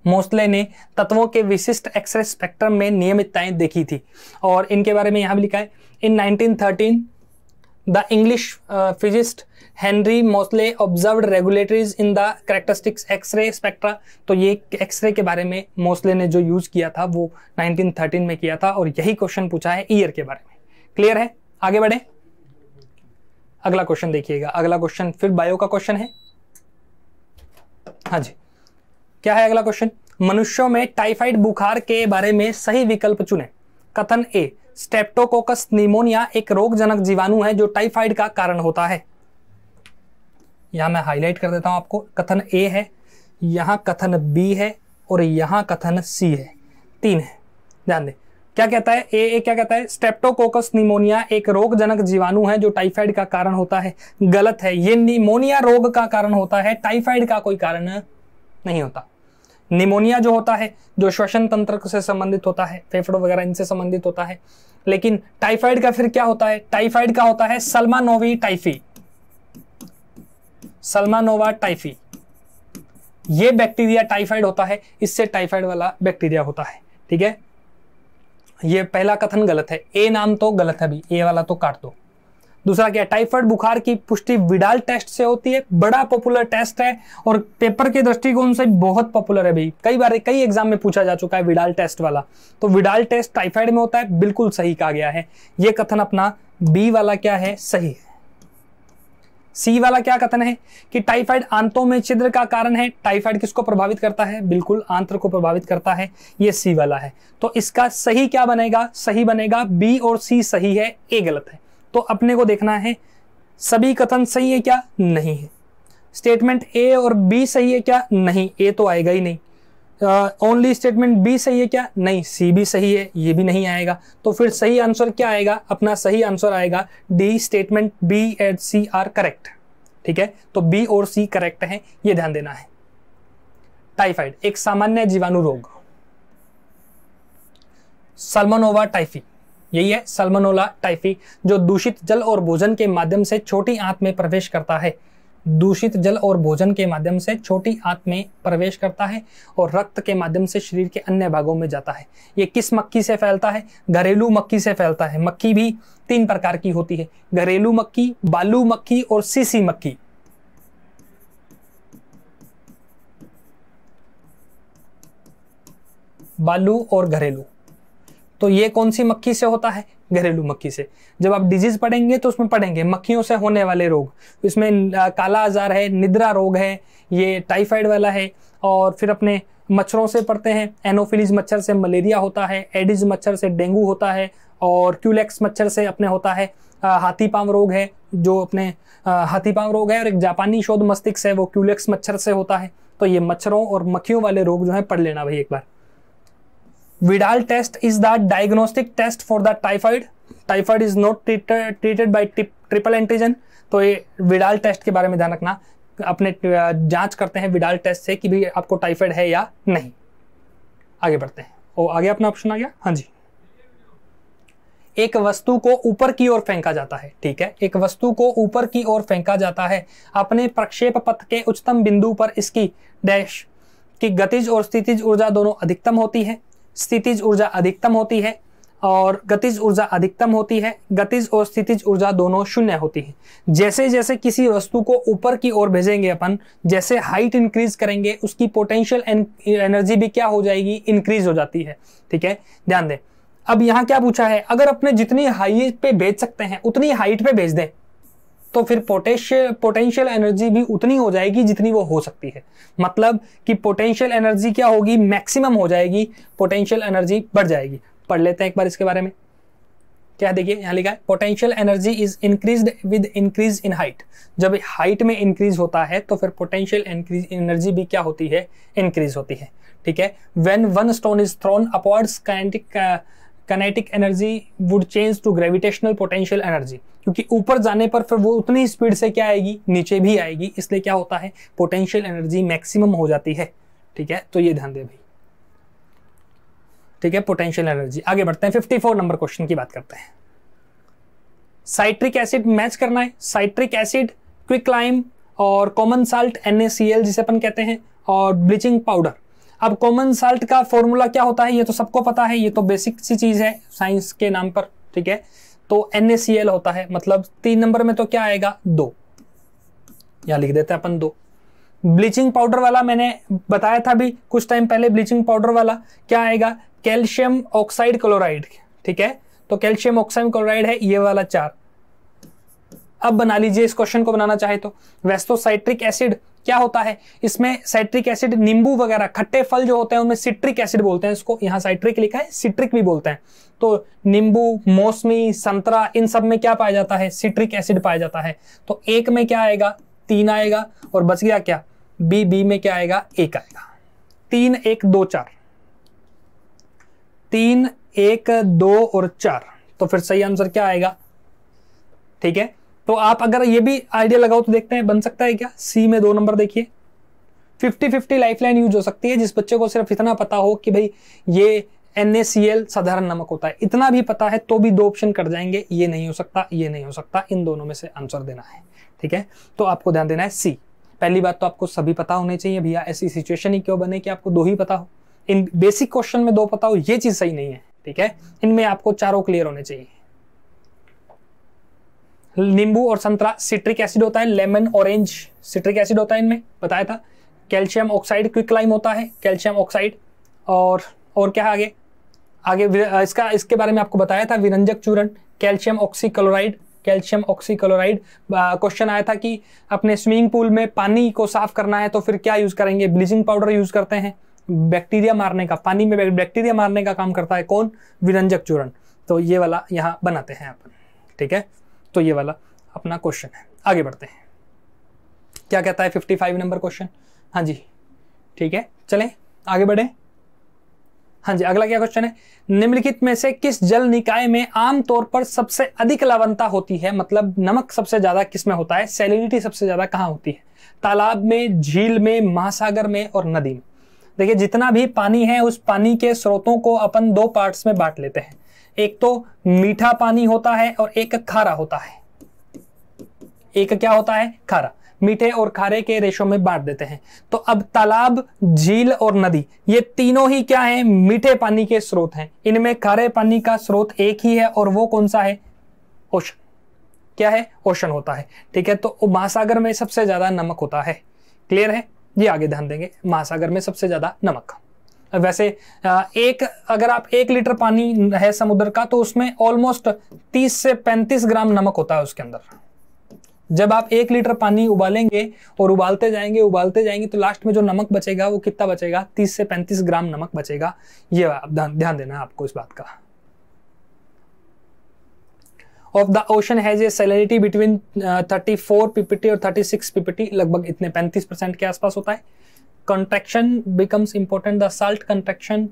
मोसले ने तत्वों के विशिष्ट एक्सरे स्पेक्ट्रम में नियमितताएं देखी थी, और इनके बारे में यहां भी लिखा है, in 1913 the English physicist Henry Moseley observed regularities in the characteristics x-ray spectra. तो ये एक्सरे के बारे में मोसले ने जो यूज किया था वो 1913 में किया था, और यही क्वेश्चन पूछा है ईयर के बारे में। क्लियर है, आगे बढ़े, अगला क्वेश्चन देखिएगा। अगला क्वेश्चन फिर बायो का क्वेश्चन है। हाँ जी, क्या है अगला क्वेश्चन, मनुष्यों में टाइफाइड बुखार के बारे में सही विकल्प चुने। कथन ए, स्ट्रेप्टोकोकस निमोनिया एक रोगजनक जीवाणु है जो टाइफाइड का कारण होता है। यहां मैं हाईलाइट कर देता हूं आपको, कथन ए है, यहां कथन बी है और यहां कथन सी है, 3 है, ध्यान दें। क्या कहता है ए क्या कहता है, स्ट्रेप्टोकोकस निमोनिया एक रोगजनक जीवाणु है जो टाइफाइड का कारण होता है। गलत है, ये निमोनिया रोग का कारण होता है, टाइफाइड का कोई कारण नहीं होता। निमोनिया जो होता है जो श्वसन तंत्र से संबंधित होता है, फेफड़ों वगैरह इनसे संबंधित होता है, लेकिन टाइफाइड का फिर क्या होता है, टाइफाइड का होता है सल्मानोवी टाइफी, सल्मानोवा टाइफी, ये बैक्टीरिया टाइफाइड होता है, इससे टाइफाइड वाला बैक्टीरिया होता है। ठीक है, ये पहला कथन गलत है, ए नाम तो गलत है, भी ए वाला तो काट दो। दूसरा क्या, टाइफाइड बुखार की पुष्टि विडाल टेस्ट से होती है, बड़ा पॉपुलर टेस्ट है और पेपर के दृष्टिकोण से बहुत पॉपुलर है भाई, कई बार कई एग्जाम में पूछा जा चुका है विडाल टेस्ट वाला। तो विडाल टेस्ट टाइफाइड में होता है, बिल्कुल सही कहा गया है। ये कथन अपना बी वाला क्या है, सही है। सी वाला क्या कथन है कि टाइफाइड आंतों में छिद्र का कारण है। टाइफाइड किसको प्रभावित करता है, बिल्कुल आंत्र को प्रभावित करता है, ये सी वाला है। तो इसका सही क्या बनेगा, सही बनेगा बी और सी सही है, ए गलत है। तो अपने को देखना है सभी कथन सही है क्या, नहीं है। स्टेटमेंट ए और बी सही है क्या, नहीं, ए तो आएगा ही नहीं। ओनली स्टेटमेंट बी सही है क्या, नहीं, सी भी सही है, ये भी नहीं आएगा। तो फिर सही आंसर क्या आएगा, अपना सही आंसर आएगा D, statement B and C are correct. ठीक है, तो बी और सी करेक्ट है, ये ध्यान देना है। टाइफाइड एक सामान्य जीवाणु रोग, सल्मोनेला टाइफी, यही है सल्मोनेला टाइफी, जो दूषित जल और भोजन के माध्यम से छोटी आंत में प्रवेश करता है। दूषित जल और भोजन के माध्यम से छोटी आंत में प्रवेश करता है और रक्त के माध्यम से शरीर के अन्य भागों में जाता है। ये किस मक्खी से फैलता है, घरेलू मक्खी से फैलता है। मक्खी भी 3 प्रकार की होती है, घरेलू मक्खी, बालू मक्खी और सीसी मक्खी। बालू और घरेलू, तो ये कौन सी मक्खी से होता है, घरेलू मक्खी से। जब आप डिजीज पढ़ेंगे तो उसमें पढ़ेंगे मक्खियों से होने वाले रोग, इसमें काला आजार है, निद्रा रोग है, ये टाइफाइड वाला है। और फिर अपने मच्छरों से पढ़ते हैं, एनोफिलीज मच्छर से मलेरिया होता है, एडिज मच्छर से डेंगू होता है, और क्यूलेक्स मच्छर से अपने होता है हाथी पांव रोग है, जो अपने हाथी पांव रोग है। और एक जापानी शोध मस्तिष्क है, वो क्यूलेक्स मच्छर से होता है। तो ये मच्छरों और मक्खियों वाले रोग जो है पढ़ लेना भाई एक बार। Widal test is the diagnostic test for the typhoid. Typhoid is not treated by triple antigen. तो ये विडाल टेस्ट के बारे में ध्यान रखना, अपने जांच करते हैं विडाल टेस्ट से कि भी आपको टाइफाइड है या नहीं। आगे बढ़ते हैं। ओ आगे अपना ऑप्शन आ गया। हाँ जी, एक वस्तु को ऊपर की ओर फेंका जाता है। ठीक है, एक वस्तु को ऊपर की ओर फेंका जाता है। अपने प्रक्षेप पथ के उच्चतम बिंदु पर इसकी डैश की गतिज और स्थितिज ऊर्जा दोनों अधिकतम होती है। स्थितिज ऊर्जा अधिकतम होती है और गतिज ऊर्जा अधिकतम होती है। गतिज और स्थितिज ऊर्जा दोनों शून्य होती है। जैसे जैसे किसी वस्तु को ऊपर की ओर भेजेंगे अपन, जैसे हाइट इंक्रीज करेंगे, उसकी पोटेंशियल एनर्जी भी क्या हो जाएगी, इंक्रीज हो जाती है। ठीक है, ध्यान दें। अब यहाँ क्या पूछा है, अगर अपने जितनी हाइट पे भेज सकते हैं उतनी हाइट पे भेज दें तो फिर पोटेंशियल एनर्जी भी उतनी हो जाएगी जितनी वो हो सकती है। मतलब कि पोटेंशियल एनर्जी क्या होगी, मैक्सिमम हो जाएगी, पोटेंशियल एनर्जी बढ़ जाएगी। पढ़ लेते हैं एक बार इसके बारे में। क्या देखिए यहाँ लिखा है, potential energy is increased with increase in height. जब हाइट में इंक्रीज होता है तो फिर पोटेंशियल एनर्जी भी क्या होती है, इंक्रीज होती है। ठीक है, when one stone is thrown upwards kinetic energy would change to gravitational potential energy. क्योंकि ऊपर जाने पर फिर वो उतनी स्पीड से क्या आएगी, नीचे भी आएगी, इसलिए क्या होता है, पोटेंशियल एनर्जी मैक्सिमम हो जाती है। ठीक है, तो ये ध्यान दे भाई। ठीक है, पोटेंशियल एनर्जी। आगे बढ़ते हैं, 54 नंबर क्वेश्चन की बात करते हैं। साइट्रिक एसिड मैच करना है। साइट्रिक एसिड, क्विकलाइम और कॉमन साल्ट NaCl जिसे अपन कहते हैं, और ब्लीचिंग पाउडर। अब कॉमन साल्ट का फॉर्मूला क्या होता है, ये तो सबको पता है, ये तो बेसिक सी चीज है साइंस के नाम पर। ठीक है, तो NaCl होता है, मतलब 3 नंबर में तो क्या आएगा, 2। यहां लिख देते हैं अपन 2। ब्लीचिंग पाउडर वाला मैंने बताया था भी कुछ टाइम पहले, ब्लीचिंग पाउडर वाला क्या आएगा, कैल्शियम ऑक्साइड क्लोराइड। ठीक है, तो कैल्शियम ऑक्साइड क्लोराइड है ये वाला 4। अब बना लीजिए इस क्वेश्चन को बनाना चाहे तो। वैसे तो साइट्रिक एसिड क्या होता है, इसमें साइट्रिक एसिड नींबू वगैरह खट्टे फल जो होते हैं उनमें सिट्रिक एसिड बोलते हैं इसको। यहाँ साइट्रिक लिखा है, सिट्रिक भी बोलते हैं। तो नींबू, मौसमी, संतरा, इन सब में क्या पाया जाता है, सिट्रिक एसिड पाया जाता है। तो 1 में क्या आएगा, 3 आएगा, और बच गया क्या, बी में क्या आएगा, 1 आएगा। 3 1 2 4, 3 1 2 और 4, तो फिर सही आंसर क्या आएगा। ठीक है, तो आप अगर ये भी आइडिया लगाओ तो देखते हैं बन सकता है क्या। सी में 2 नंबर देखिए, 50-50 लाइफलाइन यूज हो सकती है। जिस बच्चे को सिर्फ इतना पता हो कि भाई ये NaCl साधारण नमक होता है, इतना भी पता है तो भी 2 ऑप्शन कट जाएंगे, ये नहीं हो सकता, ये नहीं हो सकता, इन दोनों में से आंसर देना है। ठीक है, तो आपको ध्यान देना है सी। पहली बात तो आपको सभी पता होने चाहिए भैया, ऐसी सिचुएशन ही क्यों बने कि आपको 2 ही पता हो। इन बेसिक क्वेश्चन में 2 पता हो, ये चीज सही नहीं है। ठीक है, इनमें आपको चारों क्लियर होने चाहिए। नींबू और संतरा सिट्रिक एसिड होता है, लेमन ऑरेंज सिट्रिक एसिड होता है, इनमें बताया था। कैल्शियम ऑक्साइड क्विकलाइम होता है, कैल्शियम ऑक्साइड। और क्या आगे इसके बारे में आपको बताया था, विरंजक चूर्ण, calcium oxychloride. Calcium oxychloride question आया था कि अपने स्विमिंग पूल में पानी को साफ करना है तो फिर क्या यूज करेंगे, ब्लीचिंग पाउडर यूज करते हैं, बैक्टीरिया मारने का, पानी में बैक्टीरिया मारने का काम करता है कौन, विरंजक चूर्ण। तो ये वाला यहाँ बनाते हैं अपन। ठीक है, तो ये वाला अपना क्वेश्चन है। आगे बढ़ते हैं, क्या कहता है 55 नंबर क्वेश्चन। हाँ जी, ठीक है, चलें आगे बढ़े। हाँ जी, अगला क्या क्वेश्चन है, निम्नलिखित में से किस जल निकाय में आमतौर पर सबसे अधिक लवणता होती है, मतलब नमक सबसे ज्यादा किस में होता है, सैलिनिटी सबसे ज्यादा कहाँ होती है, तालाब में, झील में, महासागर में और नदी में। देखिए जितना भी पानी है उस पानी के स्रोतों को अपन 2 पार्ट्स में बांट लेते हैं, एक तो मीठा पानी होता है और एक खारा होता है। एक क्या होता है, खारा। मीठे और खारे के रेशो में बांट देते हैं। तो अब तालाब, झील और नदी, ये तीनों ही क्या हैं, मीठे पानी के स्रोत हैं। इनमें खारे पानी का स्रोत एक ही है और वो कौन सा है, ओशन। क्या है, ओशन होता है। ठीक है, तो महासागर में सबसे ज्यादा नमक होता है। क्लियर है, ये आगे ध्यान देंगे, महासागर में सबसे ज्यादा नमक। वैसे अगर आप 1 लीटर पानी है समुद्र का तो उसमें ऑलमोस्ट 30 से 35 ग्राम नमक होता है उसके अंदर। जब आप 1 लीटर पानी उबालेंगे और उबालते जाएंगे तो लास्ट में जो नमक बचेगा वो कितना बचेगा, 30 से 35 ग्राम नमक बचेगा। ये ध्यान देना है आपको इस बात का। Of the ocean has a salinity between 34 ppt और 36 ppt, लगभग इतने 35% के आसपास होता है। Contraction becomes important, the salt contraction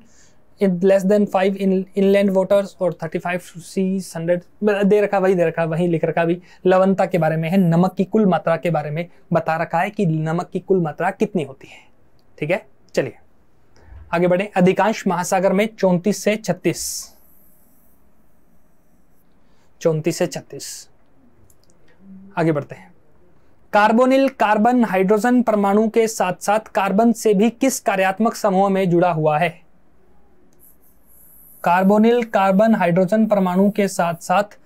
less than 5 inland waters और 35 सीज 100 दे रखा, वही दे रखा, वही लिख रखा भी। लवणता के बारे में है, नमक की कुल मात्रा के बारे में बता रखा है कि नमक की कुल मात्रा कितनी होती है। ठीक है, चलिए आगे बढ़े। अधिकांश महासागर में 34 से 36 आगे बढ़ते हैं। कार्बोनिल कार्बन हाइड्रोजन परमाणु के साथ साथ कार्बन से भी किस कार्यात्मक समूह में जुड़ा हुआ है? कार्बोनिल कार्बन हाइड्रोजन परमाणु के साथ साथ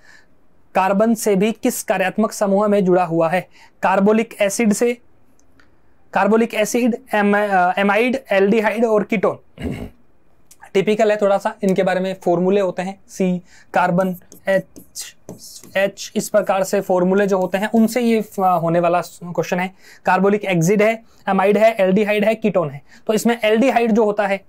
कार्बन से भी किस कार्यात्मक समूह में जुड़ा हुआ है? कार्बोलिक एसिड से, कार्बोलिक एसिड, एमाइड, एल्डिहाइड और कीटोन। टिपिकल है थोड़ा सा, इनके बारे में फॉर्मूले होते हैं, सी कार्बन एच इस प्रकार से फॉर्मूले जो होते हैं उनसे ये होने वाला क्वेश्चन है। कार्बोलिक एसिड है, एमाइड है, एल्डिहाइड है, कीटोन है। तो इसमें एल्डिहाइड जो होता है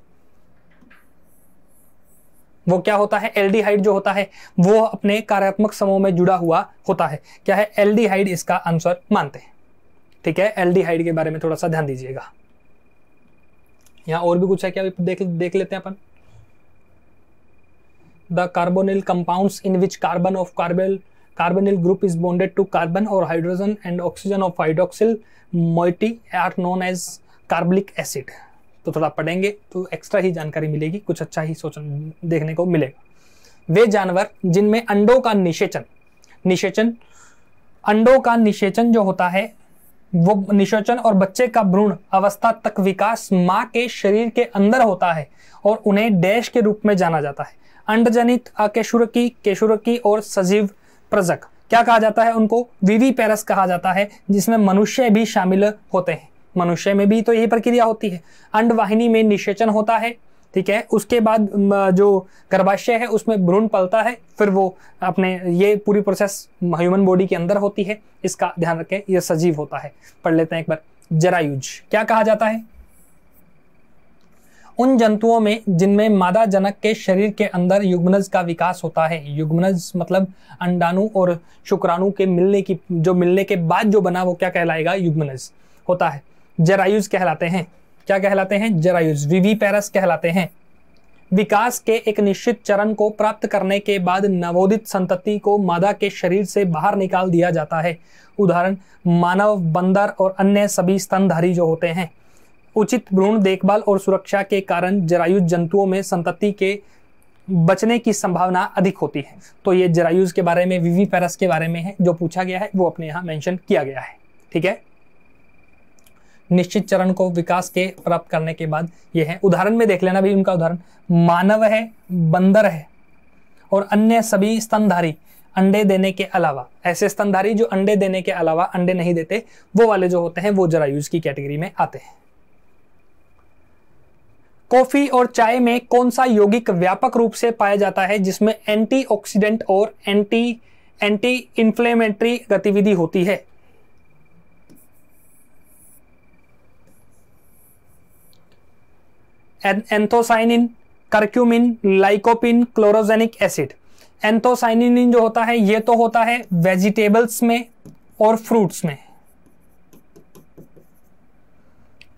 वो क्या होता है? एल्डिहाइड जो होता है वो अपने कार्यात्मक समूह में जुड़ा हुआ होता है। क्या है? एल्डिहाइड इसका आंसर मानते हैं। ठीक है, एल्डिहाइड के बारे में थोड़ा सा ध्यान दीजिएगा। यहां और भी कुछ है क्या? देख लेते हैं अपन। The carbonyl compounds in which carbon of carbonyl group is bonded to carbon or hydrogen and oxygen of hydroxyl moiety are known as carbolic acid. तो थोड़ा पढ़ेंगे तो एक्स्ट्रा ही जानकारी मिलेगी, कुछ अच्छा ही देखने को मिलेगा। वे जानवर जिनमें अंडों का निषेचन जो होता है वो निषेचन और बच्चे का भ्रूण अवस्था तक विकास मां के शरीर के अंदर होता है और उन्हें डैश के रूप में जाना जाता है। अंडजनित, अकेशुरकी, केशुरकी और सजीव प्रजक क्या कहा जाता है? उनको विविपेरस कहा जाता है, जिसमें मनुष्य भी शामिल होते हैं। मनुष्य में भी तो यही प्रक्रिया होती है। अंडवाहिनी में निषेचन होता है, ठीक है, उसके बाद जो गर्भाशय है उसमें भ्रूण पलता है, फिर वो अपने ये पूरी प्रोसेस ह्यूमन बॉडी के अंदर होती है। इसका ध्यान रखें, यह सजीव होता है। पढ़ लेते हैं एक बार। जरायुज क्या कहा जाता है? उन जंतुओं में जिनमें मादा जनक के शरीर के अंदर युग्मनज का विकास होता है। युग्मनज मतलब अंडाणु और शुक्राणु के मिलने के बाद जो बना वो क्या कहलाएगा? युग्मनज होता है। जरायुज कहलाते हैं। क्या कहलाते हैं? जरायुज। विविपेरस कहलाते हैं। विकास के एक निश्चित चरण को प्राप्त करने के बाद नवोदित संतति को मादा के शरीर से बाहर निकाल दिया जाता है। उदाहरण मानव, बंदर और अन्य सभी स्तनधारी जो होते हैं। उचित भ्रूण देखभाल और सुरक्षा के कारण जरायुज जंतुओं में संतति के बचने की संभावना अधिक होती है। तो ये जरायुज के बारे में, विविपेरस के बारे में है, जो पूछा गया है वो अपने यहाँ मेंशन किया गया है। ठीक है, निश्चित चरण को विकास के प्राप्त करने के बाद ये है। उदाहरण में देख लेना भी उनका उदाहरण, मानव है, बंदर है और अन्य सभी स्तनधारी अंडे देने के अलावा। ऐसे स्तनधारी जो अंडे देने के अलावा अंडे नहीं देते, वो वाले जो होते हैं वो जरायुज की कैटेगरी में आते हैं। कॉफी और चाय में कौन सा यौगिक व्यापक रूप से पाया जाता है जिसमें एंटीऑक्सीडेंट और एंटी इंफ्लेमेटरी गतिविधि होती है? Anthocyanin, curcumin, lycopene, chlorogenic acid. Anthocyanin जो होता है ये तो होता है वेजिटेबल्स में और फ्रूट्स में।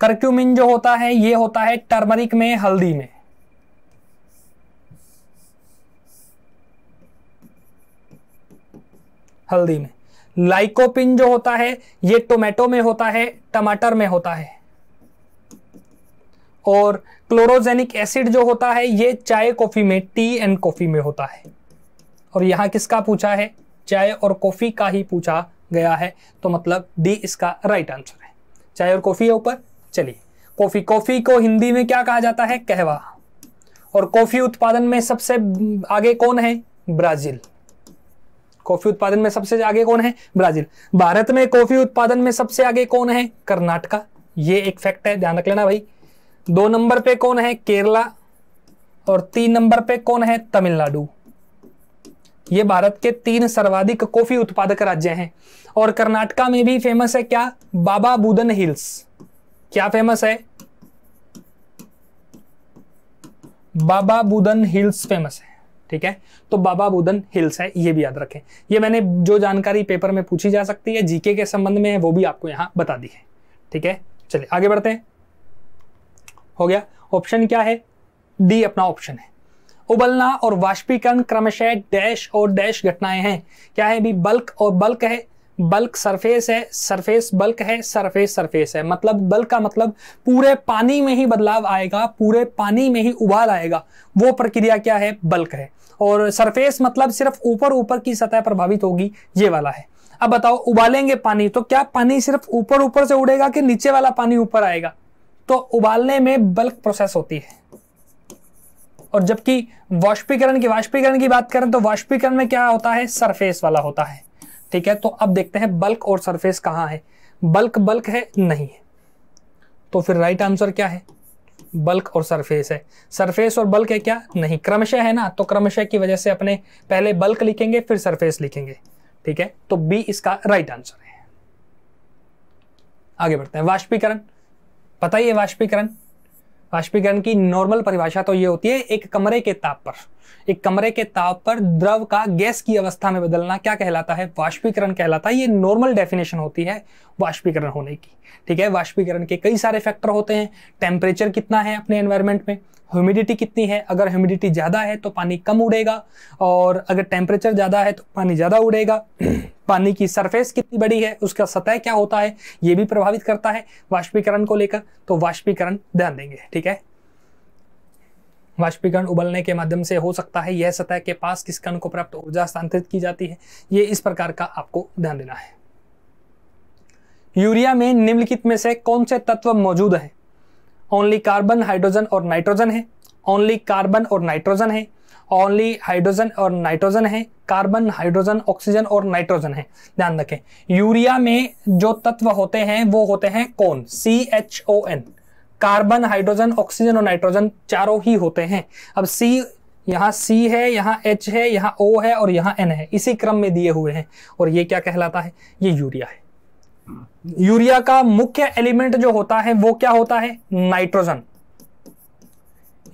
करक्यूमिन जो होता है ये होता है टर्मरिक में, हल्दी में। हल्दी में। लाइकोपिन जो होता है ये टोमेटो में होता है, टमाटर में होता है। और क्लोरोजेनिक एसिड जो होता है ये चाय कॉफी में, टी एंड कॉफी में होता है। और यहां किसका पूछा है? चाय और कॉफी का ही पूछा गया है, तो मतलब डी इसका राइट आंसर है। चाय और कॉफी है ऊपर। चलिए, कॉफी को हिंदी में क्या कहा जाता है? कहवा। और कॉफी उत्पादन में सबसे आगे कौन है? ब्राजील। कॉफी उत्पादन में सबसे आगे कौन है? ब्राजील। भारत में कॉफी उत्पादन में सबसे आगे कौन है? कर्नाटका। ये एक फैक्ट है, ध्यान रख लेना भाई। 2 नंबर पे कौन है? केरला। और 3 नंबर पे कौन है? तमिलनाडु। ये भारत के 3 सर्वाधिक कॉफी उत्पादक राज्य हैं। और कर्नाटका में भी फेमस है क्या? बाबा बुदन हिल्स। क्या फेमस है? बाबा बुदन हिल्स फेमस है। ठीक है, तो बाबा बुदन हिल्स है, ये भी याद रखें। ये मैंने जो जानकारी पेपर में पूछी जा सकती है, जीके के संबंध में है, वो भी आपको यहां बता दी है। ठीक है, चलिए आगे बढ़ते हैं। हो गया। ऑप्शन क्या है? डी अपना ऑप्शन है। उबलना और वाष्पीकरण क्रमशः डैश और डैश घटनाएं हैं। क्या है भी? बल्क और बल्क है, बल्क सरफेस है, सरफेस बल्क है, सरफेस सरफेस है। मतलब बल्क का मतलब पूरे पानी में ही बदलाव आएगा, पूरे पानी में ही उबाल आएगा, वो प्रक्रिया क्या है? बल्क है। और सरफेस मतलब सिर्फ ऊपर ऊपर की सतह प्रभावित होगी, ये वाला है। अब बताओ, उबालेंगे पानी तो क्या पानी सिर्फ ऊपर ऊपर से उड़ेगा कि नीचे वाला पानी ऊपर आएगा? तो उबालने में बल्क प्रोसेस होती है। और जबकि वाष्पीकरण की बात करें तो वाष्पीकरण में क्या होता है? सरफेस वाला होता है। ठीक है, तो अब देखते हैं बल्क और सरफेस कहां है। बल्क बल्क है? नहीं है। तो फिर राइट आंसर क्या है? बल्क और सरफेस है। सरफेस और बल्क है क्या? नहीं। क्रमशः है ना, तो क्रमशः की वजह से अपने पहले बल्क लिखेंगे फिर सरफेस लिखेंगे। ठीक है, तो बी इसका राइट आंसर है। आगे बढ़ते हैं। वाष्पीकरण, पता ही है वाष्पीकरण। वाष्पीकरण की नॉर्मल परिभाषा तो ये होती है, एक कमरे के ताप पर द्रव का गैस की अवस्था में बदलना क्या कहलाता है? वाष्पीकरण कहलाता है। ये नॉर्मल डेफिनेशन होती है वाष्पीकरण होने की। ठीक है, वाष्पीकरण के कई सारे फैक्टर होते हैं। टेम्परेचर कितना है अपने एनवायरनमेंट में, ह्यूमिडिटी कितनी है, अगर ह्यूमिडिटी ज्यादा है तो पानी कम उड़ेगा, और अगर टेम्परेचर ज्यादा है तो पानी ज्यादा उड़ेगा। पानी की सरफेस कितनी बड़ी है, उसका सतह क्या होता है, ये भी प्रभावित करता है वाष्पीकरण को लेकर। तो वाष्पीकरण ध्यान देंगे। ठीक है, वाष्पीकरण उबलने के माध्यम से हो सकता है। यह सतह के पास किस कण को पर्याप्त ऊर्जा स्थानांतरित की जाती है, ये इस प्रकार का आपको ध्यान देना है। यूरिया में निम्नलिखित में से कौन से तत्व मौजूद है? ओनली कार्बन, हाइड्रोजन और नाइट्रोजन है, ओनली कार्बन और नाइट्रोजन है, ओनली हाइड्रोजन और नाइट्रोजन है, कार्बन, हाइड्रोजन, ऑक्सीजन और नाइट्रोजन है। ध्यान रखें, यूरिया में जो तत्व होते हैं वो होते हैं कौन? CHON। कार्बन, हाइड्रोजन, ऑक्सीजन और नाइट्रोजन चारों ही होते हैं। अब यहाँ C है, यहाँ H है, यहाँ O है और यहाँ N है, इसी क्रम में दिए हुए हैं। और ये क्या कहलाता है? ये यूरिया है। यूरिया का मुख्य एलिमेंट जो होता है वो क्या होता है? नाइट्रोजन।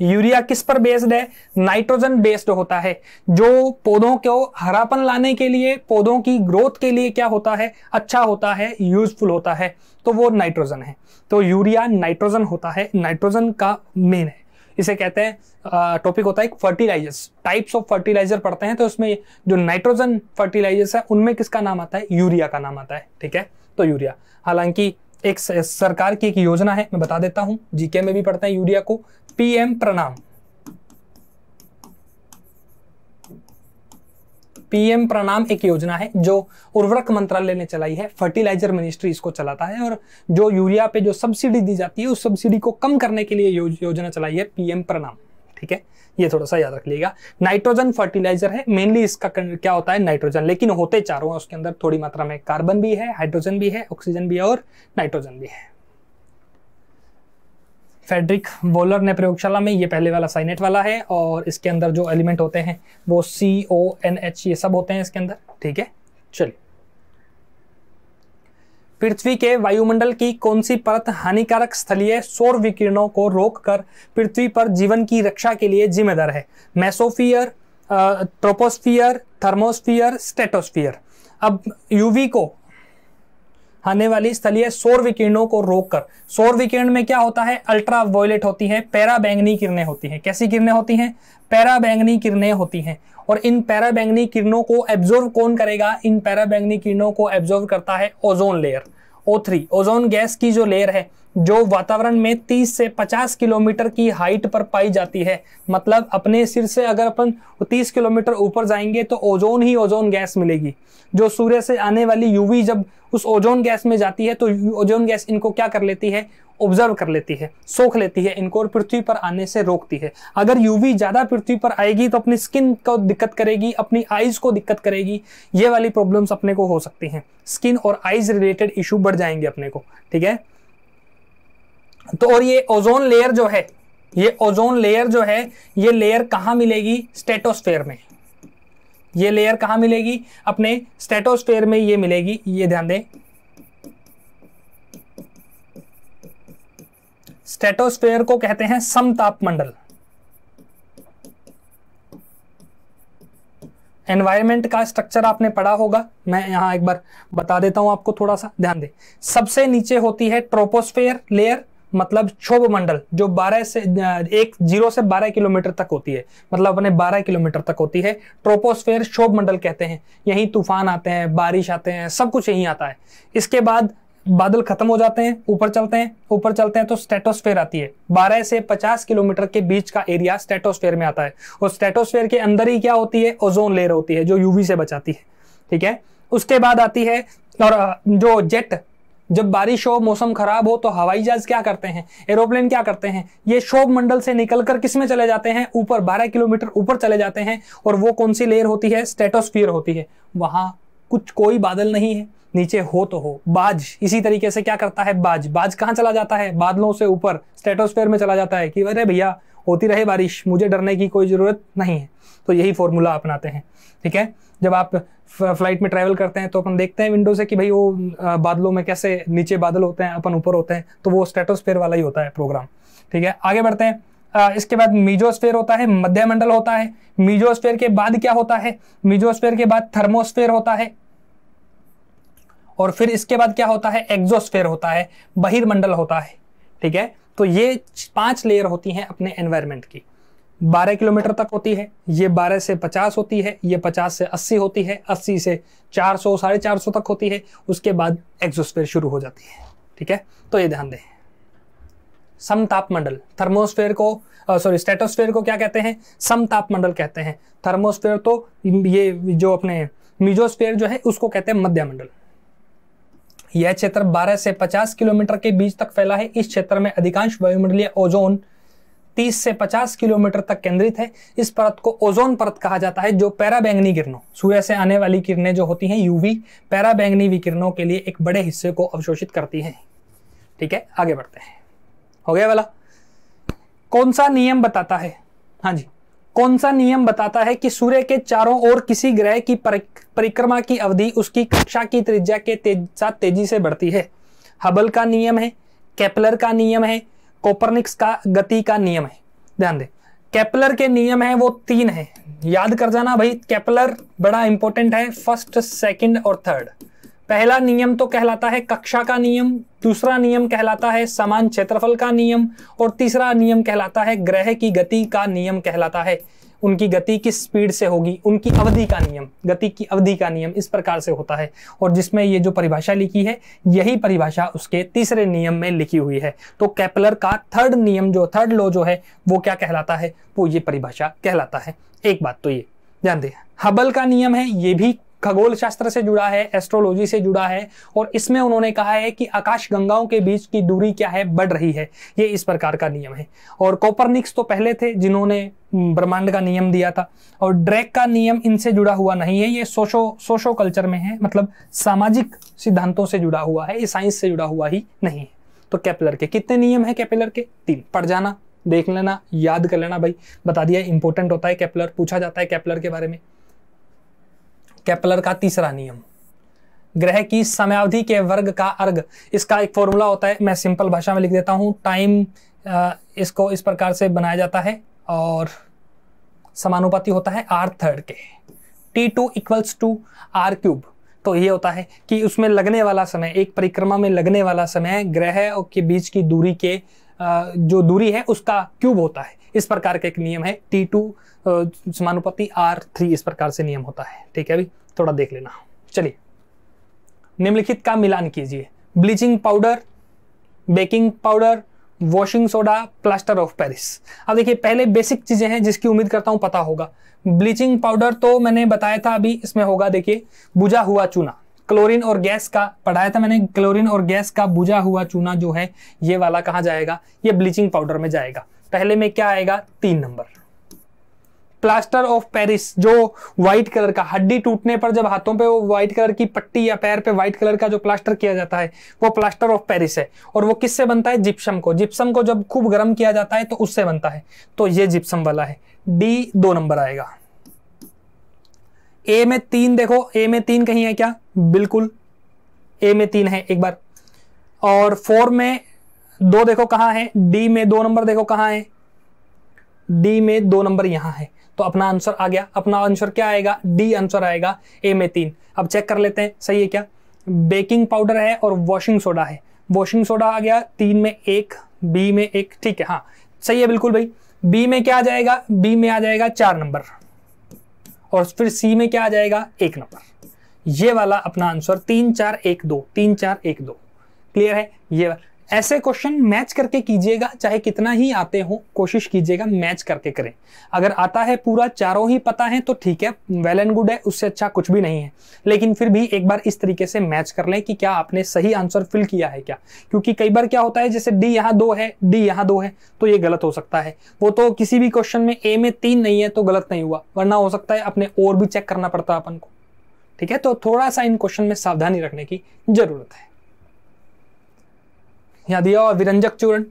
यूरिया किस पर बेस्ड है? नाइट्रोजन बेस्ड होता है। जो पौधों को हरापन लाने के लिए, पौधों की ग्रोथ के लिए क्या होता है? अच्छा होता है, यूजफुल होता है, तो वो नाइट्रोजन है। तो यूरिया नाइट्रोजन होता है, नाइट्रोजन का मेन है। इसे कहते हैं, टॉपिक होता है फर्टिलाइजर्स, टाइप्स ऑफ फर्टिलाइजर पढ़ते हैं, तो उसमें जो नाइट्रोजन फर्टिलाइजर्स है उनमें किसका नाम आता है? यूरिया का नाम आता है। ठीक है, तो यूरिया, हालांकि एक सरकार की एक योजना है, मैं बता देता हूं, जीके में भी पढ़ते हैं यूरिया को, PM प्रणाम। PM प्रणाम एक योजना है जो उर्वरक मंत्रालय ने चलाई है, फर्टिलाइजर मिनिस्ट्री इसको चलाता है, और जो यूरिया पे जो सब्सिडी दी जाती है उस सब्सिडी को कम करने के लिए योजना चलाई है PM प्रणाम। ठीक है, ये थोड़ा सा याद रख लीजिएगा। नाइट्रोजन फर्टिलाइजर है, मेनली इसका क्या होता है? नाइट्रोजन, लेकिन होते चारों हैं, उसके अंदर थोड़ी मात्रा में कार्बन भी है, हाइड्रोजन भी है, ऑक्सीजन भी है और नाइट्रोजन भी है। फेडरिक वॉलर ने प्रयोगशाला में, ये पहले वाला साइनेट वाला है, और इसके अंदर जो एलिमेंट होते हैं वो CONH ये सब होते हैं इसके अंदर। ठीक है, चलिए। पृथ्वी के वायुमंडल की कौन सी परत हानिकारक स्थलीय सौर विकिरणों को रोककर पृथ्वी पर जीवन की रक्षा के लिए जिम्मेदार है? Mesosphere, troposphere, thermosphere, stratosphere. अब यूवी को आने वाली स्थलीय सौर विकिरणों को रोककर, सौर विकिरण में क्या होता है? अल्ट्रा वायलेट होती है, पैराबैंगनी किरणें होती हैं। कैसी किरणें होती हैं? पैराबैंगनी किरणें होती हैं। और इन पैराबैंगनी किरणों को एब्जॉर्व कौन करेगा? इन पैराबैंगनी किरणों को एब्जॉर्व करता है ozone layer, O3। Ozone gas की जो लेयर है, जो वातावरण में 30 से 50 किलोमीटर की हाइट पर पाई जाती है। मतलब अपने सिर से अगर अपन 30 किलोमीटर ऊपर जाएंगे तो ओजोन ही ओजोन गैस मिलेगी। जो सूर्य से आने वाली यूवी जब उस ओजोन गैस में जाती है तो ओजोन गैस इनको क्या कर लेती है? ऑब्जर्व कर लेती है, सोख लेती है इनको, और पृथ्वी पर आने से रोकती है। अगर यूवी ज्यादा पृथ्वी पर आएगी तो अपनी स्किन को दिक्कत करेगी, अपनी आईज को दिक्कत करेगी, ये वाली प्रॉब्लम्स अपने को हो सकती हैं। स्किन और आईज रिलेटेड इशू बढ़ जाएंगे अपने को। ठीक है, तो और ये ओजोन लेयर जो है, ये ओजोन लेयर जो है, ये लेयर कहां मिलेगी? स्ट्रेटोस्फेयर में। ये लेयर कहां मिलेगी? अपने स्ट्रेटोस्फेयर में ये मिलेगी। ये ध्यान दें, स्ट्रेटोस्फेयर को कहते हैं समतापमंडल। एनवायरनमेंट का स्ट्रक्चर आपने पढ़ा होगा, मैं यहां एक बार बता देता हूं आपको, थोड़ा सा ध्यान दें। सबसे नीचे होती है ट्रोपोस्फेयर लेयर, मतलब क्षोभ मंडल जो 0 से 12 किलोमीटर तक होती है, मतलब अपने 12 किलोमीटर तक होती है, ट्रोपोस्फेयर क्षोभ मंडल कहते हैं। यहीं तूफान आते हैं, बारिश आते हैं, सब कुछ यहीं आता है। इसके बाद बादल खत्म हो जाते हैं, ऊपर चलते हैं तो स्ट्रेटोस्फेयर आती है। 12 से 50 किलोमीटर के बीच का एरिया स्ट्रेटोस्फेयर में आता है, और स्ट्रेटोस्फेयर के अंदर ही क्या होती है, ओजोन लेयर होती है जो यूवी से बचाती है। ठीक है, उसके बाद आती है और जो जेट, जब बारिश हो, मौसम खराब हो, तो हवाई जहाज क्या करते हैं, एरोप्लेन क्या करते हैं, ये क्षोभ मंडल से निकलकर किस में चले जाते हैं, ऊपर 12 किलोमीटर ऊपर चले जाते हैं। और वो कौन सी लेयर होती है, स्ट्रेटोस्फीयर होती है। वहां कोई बादल नहीं है, नीचे हो तो हो बाज। इसी तरीके से क्या करता है बाज कहां चला जाता है, बादलों से ऊपर स्ट्रेटोस्फीयर में चला जाता है कि अरे भैया होती रहे बारिश, मुझे डरने की कोई जरूरत नहीं है। तो यही फॉर्मूला अपनाते हैं। ठीक है, जब आप फ्लाइट में ट्रैवल करते हैं तो अपन देखते हैं विंडो से कि भाई वो बादलों में कैसे नीचे बादल होते हैं, अपन ऊपर होते हैं, तो वो स्ट्रेटोस्फीयर वाला ही होता है प्रोग्राम। ठीक है, आगे बढ़ते हैं। इसके बाद मीजोस्फीयर होता है, मध्यमंडल होता है। मीजोस्फीयर के बाद क्या होता है, मीजोस्फीयर के बाद थर्मोस्फीयर होता है, और फिर इसके बाद क्या होता है, एक्सोस्फीयर होता है, बहिर्मंडल होता है। ठीक है, तो ये 5 लेयर होती हैं अपने एनवायरनमेंट की। 12 किलोमीटर तक होती है, ये 12 से 50 होती है, ये 50 से 80 होती है, 80 से 400 450 तक होती है। उसके बाद एक्सोस्फीयर शुरू हो जाती है। ठीक है, तो ये ध्यान दें। समतापमंडल, थर्मोस्फीयर को स्ट्रेटोस्फीयर को क्या कहते हैं, समतापमंडल कहते हैं। थर्मोस्फीयर तो ये जो अपने मीजोस्फीयर जो है उसको कहते हैं मध्यमंडल। यह क्षेत्र 12 से 50 किलोमीटर के बीच तक फैला है। इस क्षेत्र में अधिकांश वायुमंडलीय ओजोन 30 से 50 किलोमीटर तक केंद्रित है। इस परत को ओजोन परत कहा जाता है, जो पैराबैंगनी किरणों, सूर्य से आने वाली किरणें जो होती हैं यूवी, पैराबैंगनी विकिरणों के लिए एक बड़े हिस्से को अवशोषित करती हैं। ठीक है, आगे बढ़ते हैं। हो गया वाला। कौन सा नियम बताता है, हाँ जी, कौन सा नियम बताता है कि सूर्य के चारों ओर किसी ग्रह की परिक्रमा की अवधि उसकी कक्षा की त्रिज्या के साथ तेजी से बढ़ती है? हबल का नियम है, केपलर का नियम है, कोपरनिकस का गति का नियम है। ध्यान दें, केपलर के नियम है वो 3 है, याद कर जाना भाई। केपलर बड़ा इंपॉर्टेंट है, फर्स्ट, सेकंड और थर्ड। पहला नियम तो कहलाता है कक्षा का नियम, दूसरा नियम कहलाता है समान क्षेत्रफल का नियम, और तीसरा नियम कहलाता है ग्रह की गति का नियम कहलाता है। उनकी गति किस स्पीड से होगी, उनकी अवधि का नियम, गति की अवधि का नियम इस प्रकार से होता है। और जिसमें ये जो परिभाषा लिखी है, यही परिभाषा उसके तीसरे नियम में लिखी हुई है। तो केपलर का थर्ड नियम जो, थर्ड लॉ जो है वो क्या कहलाता है, वो ये परिभाषा कहलाता है। एक बात तो ये ध्यान दें, हबल का नियम है, ये भी खगोल शास्त्र से जुड़ा है, एस्ट्रोलॉजी से जुड़ा है, और इसमें उन्होंने कहा है कि आकाश गंगाओं के बीच की दूरी क्या है, बढ़ रही है। ये इस प्रकार का नियम है। और कोपरनिकस तो पहले थे जिन्होंने ब्रह्मांड का नियम दिया था, और ड्रेक का नियम इनसे जुड़ा हुआ नहीं है, ये सोशो कल्चर में है, मतलब सामाजिक सिद्धांतों से जुड़ा हुआ है, ये साइंस से जुड़ा हुआ ही नहीं है। तो केपलर के कितने नियम है, केपलर के 3। पढ़ जाना, देख लेना, याद कर लेना भाई, बता दिया, इंपॉर्टेंट होता है केपलर, पूछा जाता है केपलर के बारे में। केपलर का तीसरा नियम, ग्रह की समयावधि के वर्ग का अर्ग, इसका एक फॉर्मूला होता है, मैं सिंपल भाषा में लिख देता हूं। टाइम इसको इस प्रकार से बनाया जाता है, और समानुपाती होता है r3 के, T2 = r³। तो ये होता है कि उसमें लगने वाला समय, एक परिक्रमा में लगने वाला समय ग्रह के बीच की दूरी के जो दूरी है उसका क्यूब होता है। इस प्रकार का एक नियम है, T2 समानुपाती r3, इस प्रकार से नियम होता है। ठीक है, अभी थोड़ा देख लेना। चलिए, निम्नलिखित का मिलान कीजिए। Bleaching powder, baking powder, washing soda, plaster of Paris. अब देखिए, पहले बेसिक चीजें हैं जिसकी उम्मीद करता हूं पता होगा। ब्लीचिंग पाउडर तो मैंने बताया था, अभी इसमें होगा, देखिए, बुझा हुआ चूना। क्लोरीन और गैस का पढ़ाया था मैंने, क्लोरीन और गैस का बुझा हुआ चूना जो है, ये वाला कहां जाएगा, ये ब्लीचिंग पाउडर में जाएगा। पहले में क्या आएगा, 3 नंबर। प्लास्टर ऑफ पेरिस, जो व्हाइट कलर का, हड्डी टूटने पर जब हाथों पे वो व्हाइट कलर की पट्टी या पैर पे व्हाइट कलर का जो प्लास्टर किया जाता है, वो प्लास्टर ऑफ पेरिस है। और वो किससे बनता है, जिप्सम को। जिप्सम को जब खूब गर्म किया जाता है तो उससे बनता है, तो ये जिप्सम वाला है। डी 2 नंबर आएगा। ए में 3, देखो ए में 3 कहीं है क्या, बिल्कुल ए में 3 है एक बार। और 4 में 2 देखो कहां है, डी में 2 नंबर देखो कहां है, डी में 2 नंबर यहां है। तो अपना आंसर आ गया, अपना आंसर क्या आएगा, डी आंसर आएगा, ए में 3। अब चेक कर लेते हैं सही है क्या। बेकिंग पाउडर है और वॉशिंग सोडा है, वॉशिंग सोडा आ गया 3 में 1, बी में एक, ठीक है, हाँ सही है बिल्कुल भाई। बी में क्या आ जाएगा, बी में आ जाएगा 4 नंबर, और फिर सी में क्या आ जाएगा 1 नंबर। ये वाला अपना आंसर 3 4 1 2, 3 4 1 2। क्लियर है? ये ऐसे क्वेश्चन मैच करके कीजिएगा, चाहे कितना ही आते हो कोशिश कीजिएगा मैच करके करें। अगर आता है पूरा चारों ही पता है तो ठीक है, वेल एंड गुड है, उससे अच्छा कुछ भी नहीं है। लेकिन फिर भी एक बार इस तरीके से मैच कर लें कि क्या आपने सही आंसर फिल किया है क्या। क्योंकि कई बार क्या होता है, जैसे डी यहाँ 2 है, डी यहाँ 2 है, तो ये गलत हो सकता है। वो तो किसी भी क्वेश्चन में ए में 3 नहीं है तो गलत नहीं हुआ, वरना हो सकता है अपने और भी चेक करना पड़ता अपन को। ठीक है, तो थोड़ा सा इन क्वेश्चन में सावधानी रखने की जरूरत है। यहां दिया हुआ विरंजक चूर्ण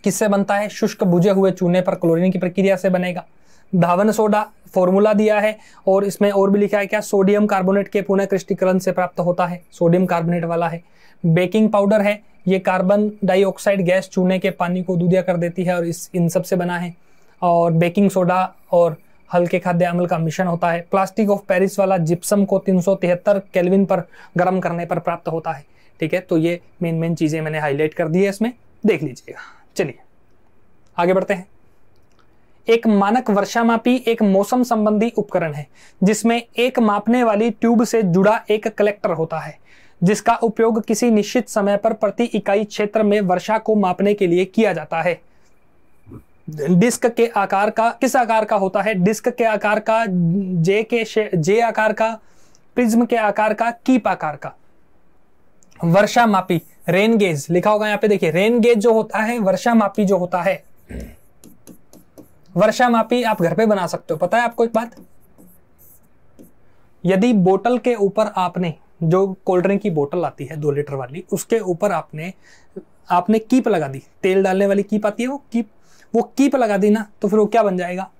किससे बनता है? शुष्क भुजे हुए चूने पर क्लोरीन की प्रक्रिया से बनेगा। धावन सोडा फॉर्मूला दिया है, और इसमें और भी लिखा है क्या, सोडियम कार्बोनेट के पुनः क्रिस्टलीकरण से प्राप्त होता है, सोडियम कार्बोनेट वाला है। बेकिंग पाउडर है, ये कार्बन डाइऑक्साइड गैस चूने के पानी को दूधिया कर देती है और इन सब से बना है। और बेकिंग सोडा और हल्के खाद्य अम्ल का मिश्रण होता है। प्लास्टिक ऑफ पेरिस वाला जिप्सम को 373 केल्विन पर गर्म करने पर प्राप्त होता है। ठीक है, तो ये मेन चीजें मैंने हाईलाइट कर दी है, इसमें देख लीजिएगा। चलिए आगे बढ़ते हैं। एक मानक वर्षामापी एक मौसम संबंधी उपकरण है जिसमें एक मापने वाली ट्यूब से जुड़ा एक कलेक्टर होता है, जिसका उपयोग किसी निश्चित समय पर प्रति इकाई क्षेत्र में वर्षा को मापने के लिए किया जाता है। डिस्क के आकार का, किस आकार का होता है? डिस्क के आकार का, जे आकार का, प्रिज्म के आकार का, कीप आकार का। वर्षा मापी, रेन गेज लिखा होगा यहाँ पे, देखिए रेन गेज जो होता है, वर्षा मापी जो होता है, वर्षा मापी आप घर पे बना सकते हो। पता है आपको एक बात, यदि बोतल के ऊपर आपने, जो कोल्ड ड्रिंक की बोतल आती है 2 लीटर वाली, उसके ऊपर आपने कीप लगा दी, तेल डालने वाली कीप आती है, वो कीप लगा दी ना, तो फिर वो क्या बन जाएगा?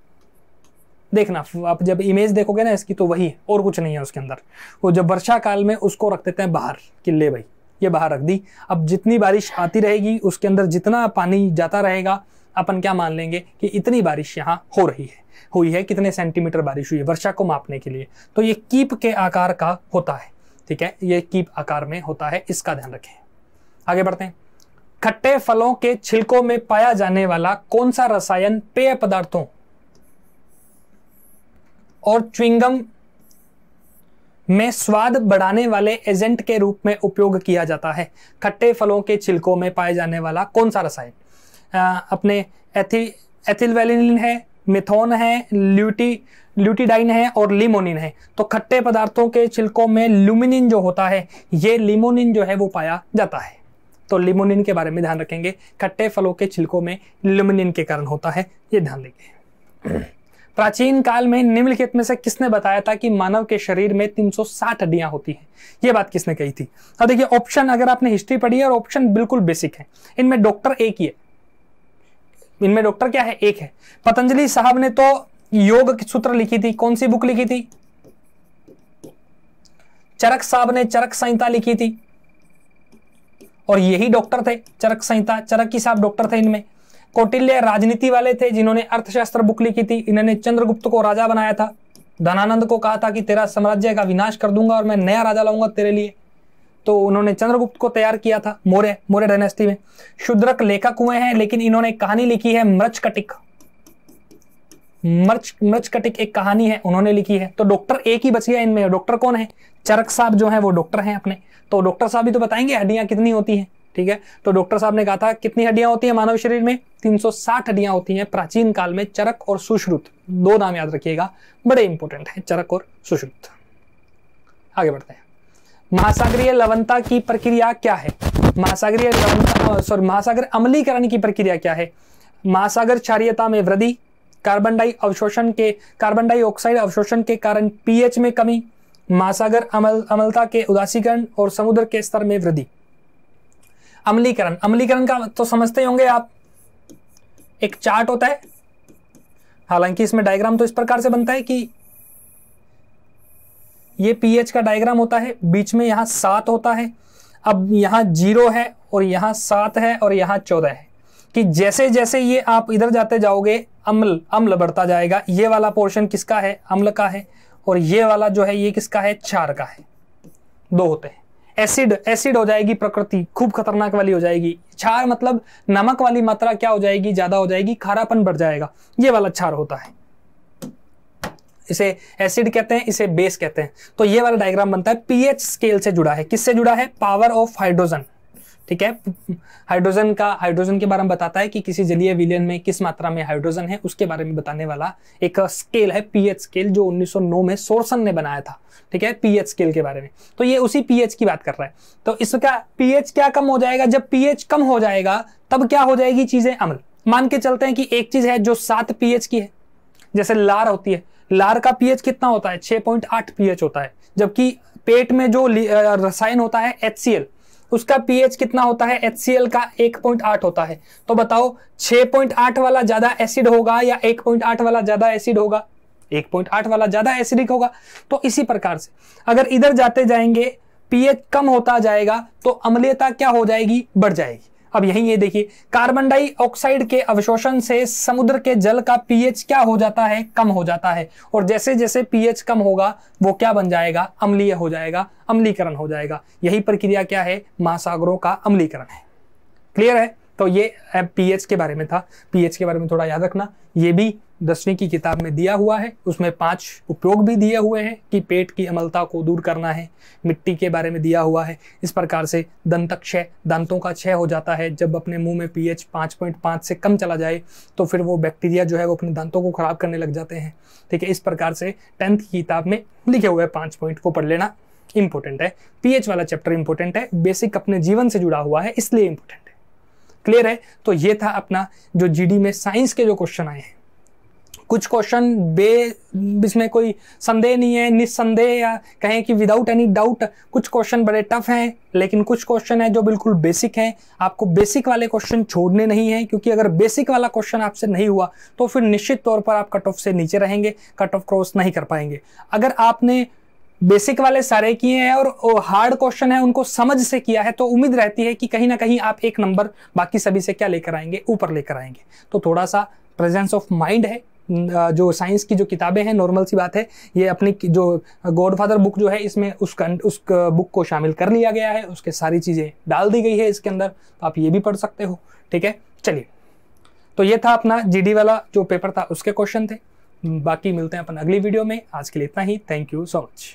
देखना आप जब इमेज देखोगे ना इसकी, तो वही है और कुछ नहीं है उसके अंदर। वो जब वर्षा काल में उसको रख देते हैं बाहर कि ले भाई ये बाहर रख दी, अब जितनी बारिश आती रहेगी उसके अंदर जितना पानी जाता रहेगा, अपन क्या मान लेंगे कि इतनी बारिश यहाँ हो रही है, हुई है, कितने सेंटीमीटर बारिश हुई है, वर्षा को मापने के लिए। तो ये कीप के आकार का होता है। ठीक है, ये कीप आकार में होता है, इसका ध्यान रखें। आगे बढ़ते हैं। खट्टे फलों के छिलकों में पाया जाने वाला कौन सा रसायन पेय पदार्थों और च्युइंगम में स्वाद बढ़ाने वाले एजेंट के रूप में उपयोग किया जाता है? खट्टे फलों के छिलकों में पाए जाने वाला कौन सा रसायन? अपने एथिलवेलिन है, मिथोन है, ल्यूटिडाइन है और लिमोनिन है। तो खट्टे पदार्थों के छिलकों में लुमिनिन जो होता है, ये लिमोनिन जो है वो पाया जाता है। तो लिमोनिन के बारे में ध्यान रखेंगे, खट्टे फलों के छिलकों में लुमिनिन के कारण होता है, ये ध्यान देंगे। प्राचीन काल में निम्नलिखित में से किसने बताया था कि मानव के शरीर में 360 हड्डियां होती हैं? ये बात किसने कही थी? अब देखिए ऑप्शन, अगर आपने हिस्ट्री पढ़ी है और ऑप्शन बिल्कुल बेसिक है, इनमें डॉक्टर एक ही है। इनमें डॉक्टर क्या है? एक है। पतंजलि साहब ने तो योग की सूत्र लिखी थी, कौन सी बुक लिखी थी? चरक साहब ने चरक संहिता लिखी थी, और यही डॉक्टर थे। चरक संहिता, चरक की साहब डॉक्टर थे इनमें। कौटिल्य राजनीति वाले थे जिन्होंने अर्थशास्त्र बुक लिखी थी, इन्होंने चंद्रगुप्त को राजा बनाया था। धनानंद को कहा था कि तेरा साम्राज्य का विनाश कर दूंगा और मैं नया राजा लाऊंगा तेरे लिए, तो उन्होंने चंद्रगुप्त को तैयार किया था मौर्य डायनेस्टी में। शूद्रक लेखक हुए हैं, लेकिन इन्होंने कहानी लिखी है मृच्छकटिक। मृच्छकटिक एक कहानी है, उन्होंने लिखी है। तो डॉक्टर एक ही बच गया इनमें। डॉक्टर कौन है? चरक साहब जो है वो डॉक्टर हैं अपने। तो डॉक्टर साहब भी तो बताएंगे हड्डियां कितनी होती हैं। ठीक है, तो डॉक्टर साहब ने कहा था कितनी हड्डियां होती हैं मानव शरीर में? 360 हड्डियां होती हैं। प्राचीन काल में चरक और सुश्रुत, 2 नाम याद रखिएगा, बड़े इंपॉर्टेंट हैं, चरक और सुश्रुत। आगे बढ़ते हैं। महासागरीय लवणता की प्रक्रिया क्या है? महासागर अम्लीकरण की प्रक्रिया क्या है? महासागर क्षारीयता में वृद्धि, कार्बन डाइऑक्साइड अवशोषण के कारण पीएच में कमी, महासागर अम्लता के उदासीकरण और समुद्र के स्तर में वृद्धि। अम्लीकरण का तो समझते होंगे आप, एक चार्ट होता है, हालांकि इसमें डायग्राम तो इस प्रकार से बनता है कि ये पीएच का डायग्राम होता है, बीच में यहां 7 होता है। अब यहां 0 है और यहां 7 है और यहां 14 है, कि जैसे जैसे ये आप इधर जाते जाओगे अम्ल बढ़ता जाएगा। ये वाला पोर्शन किसका है? अम्ल का है। और ये वाला जो है ये किसका है? क्षार का है। 2 होते हैं, एसिड हो जाएगी प्रकृति, खूब खतरनाक वाली हो जाएगी। क्षार मतलब नमक वाली मात्रा क्या हो जाएगी, ज्यादा हो जाएगी, खारापन बढ़ जाएगा, ये वाला क्षार होता है। इसे एसिड कहते हैं, इसे बेस कहते हैं। तो ये वाला डायग्राम बनता है, पीएच स्केल से जुड़ा है। किससे जुड़ा है? Power of hydrogen. ठीक है, हाइड्रोजन के बारे में बताता है कि किसी जलीय विलयन में किस मात्रा में हाइड्रोजन है, उसके बारे में बताने वाला एक स्केल है पीएच स्केल, जो 1909 में सोर्सन ने बनाया था। ठीक है, पीएच स्केल के बारे में। तो ये उसी पीएच की बात कर रहा है। तो इसका पीएच क्या कम हो जाएगा? जब पीएच कम हो जाएगा तब क्या हो जाएगी चीजें? अम्ल। मान के चलते हैं कि एक चीज है जो 7 पीएच की है, जैसे लार होती है। लार का पीएच कितना होता है? 6.8 पीएच होता है। जबकि पेट में जो रसायन होता है HCl, उसका पीएच कितना होता है? HCl का 1.8 होता है। तो बताओ 6.8 वाला ज्यादा एसिड होगा या 1.8 वाला ज्यादा एसिड होगा? 1.8 वाला ज्यादा एसिडिक होगा। तो इसी प्रकार से अगर इधर जाते जाएंगे पीएच कम होता जाएगा तो अम्लीयता क्या हो जाएगी? बढ़ जाएगी। अब यही ये देखिए, कार्बन डाइऑक्साइड के अवशोषण से समुद्र के जल का पीएच क्या हो जाता है? कम हो जाता है। और जैसे जैसे पीएच कम होगा वो क्या बन जाएगा? अम्लीय हो जाएगा, अम्लीकरण हो जाएगा। यही प्रक्रिया क्या है? महासागरों का अम्लीकरण है। क्लियर है? तो ये पीएच के बारे में था। पीएच के बारे में थोड़ा याद रखना, ये भी 10वीं की किताब में दिया हुआ है। उसमें 5 उपयोग भी दिए हुए हैं कि पेट की अम्लता को दूर करना है। मिट्टी के बारे में दिया हुआ है। इस प्रकार से दंतक्षय, दांतों का क्षय हो जाता है जब अपने मुंह में पीएच 5.5 से कम चला जाए, तो फिर वो बैक्टीरिया जो है वो अपने दांतों को खराब करने लग जाते हैं। ठीक है, इस प्रकार से 10th की किताब में लिखे हुए 5 पॉइंट को पढ़ लेना इंपॉर्टेंट है। पीएच वाला चैप्टर इंपॉर्टेंट है, बेसिक अपने जीवन से जुड़ा हुआ है, इसलिए इंपॉर्टेंट है। क्लियर है? तो ये था अपना जो जीडी में साइंस के जो क्वेश्चन आए हैं। कुछ क्वेश्चन इसमें कोई संदेह नहीं है, निस्संदेह या कहें कि विदाउट एनी डाउट। कुछ क्वेश्चन बड़े टफ हैं, लेकिन कुछ क्वेश्चन है जो बिल्कुल बेसिक हैं। आपको बेसिक वाले क्वेश्चन छोड़ने नहीं है, क्योंकि अगर बेसिक वाला क्वेश्चन आपसे नहीं हुआ तो फिर निश्चित तौर पर आप कट ऑफ से नीचे रहेंगे, कट ऑफ क्रॉस नहीं कर पाएंगे। अगर आपने बेसिक वाले सारे किए हैं और हार्ड क्वेश्चन है उनको समझ से किया है, तो उम्मीद रहती है कि कहीं ना कहीं आप एक नंबर बाकी सभी से क्या लेकर आएंगे? ऊपर लेकर आएंगे। तो थोड़ा सा प्रेजेंस ऑफ माइंड है। जो साइंस की जो किताबें हैं, नॉर्मल सी बात है, ये अपनी जो गॉडफादर बुक जो है इसमें उस बुक को शामिल कर लिया गया है, उसके सारी चीज़ें डाल दी गई है इसके अंदर, तो आप ये भी पढ़ सकते हो। ठीक है, चलिए, तो ये था अपना जीडी वाला जो पेपर था, उसके क्वेश्चन थे। बाकी मिलते हैं अपन अगली वीडियो में। आज के लिए इतना ही। Thank you so much.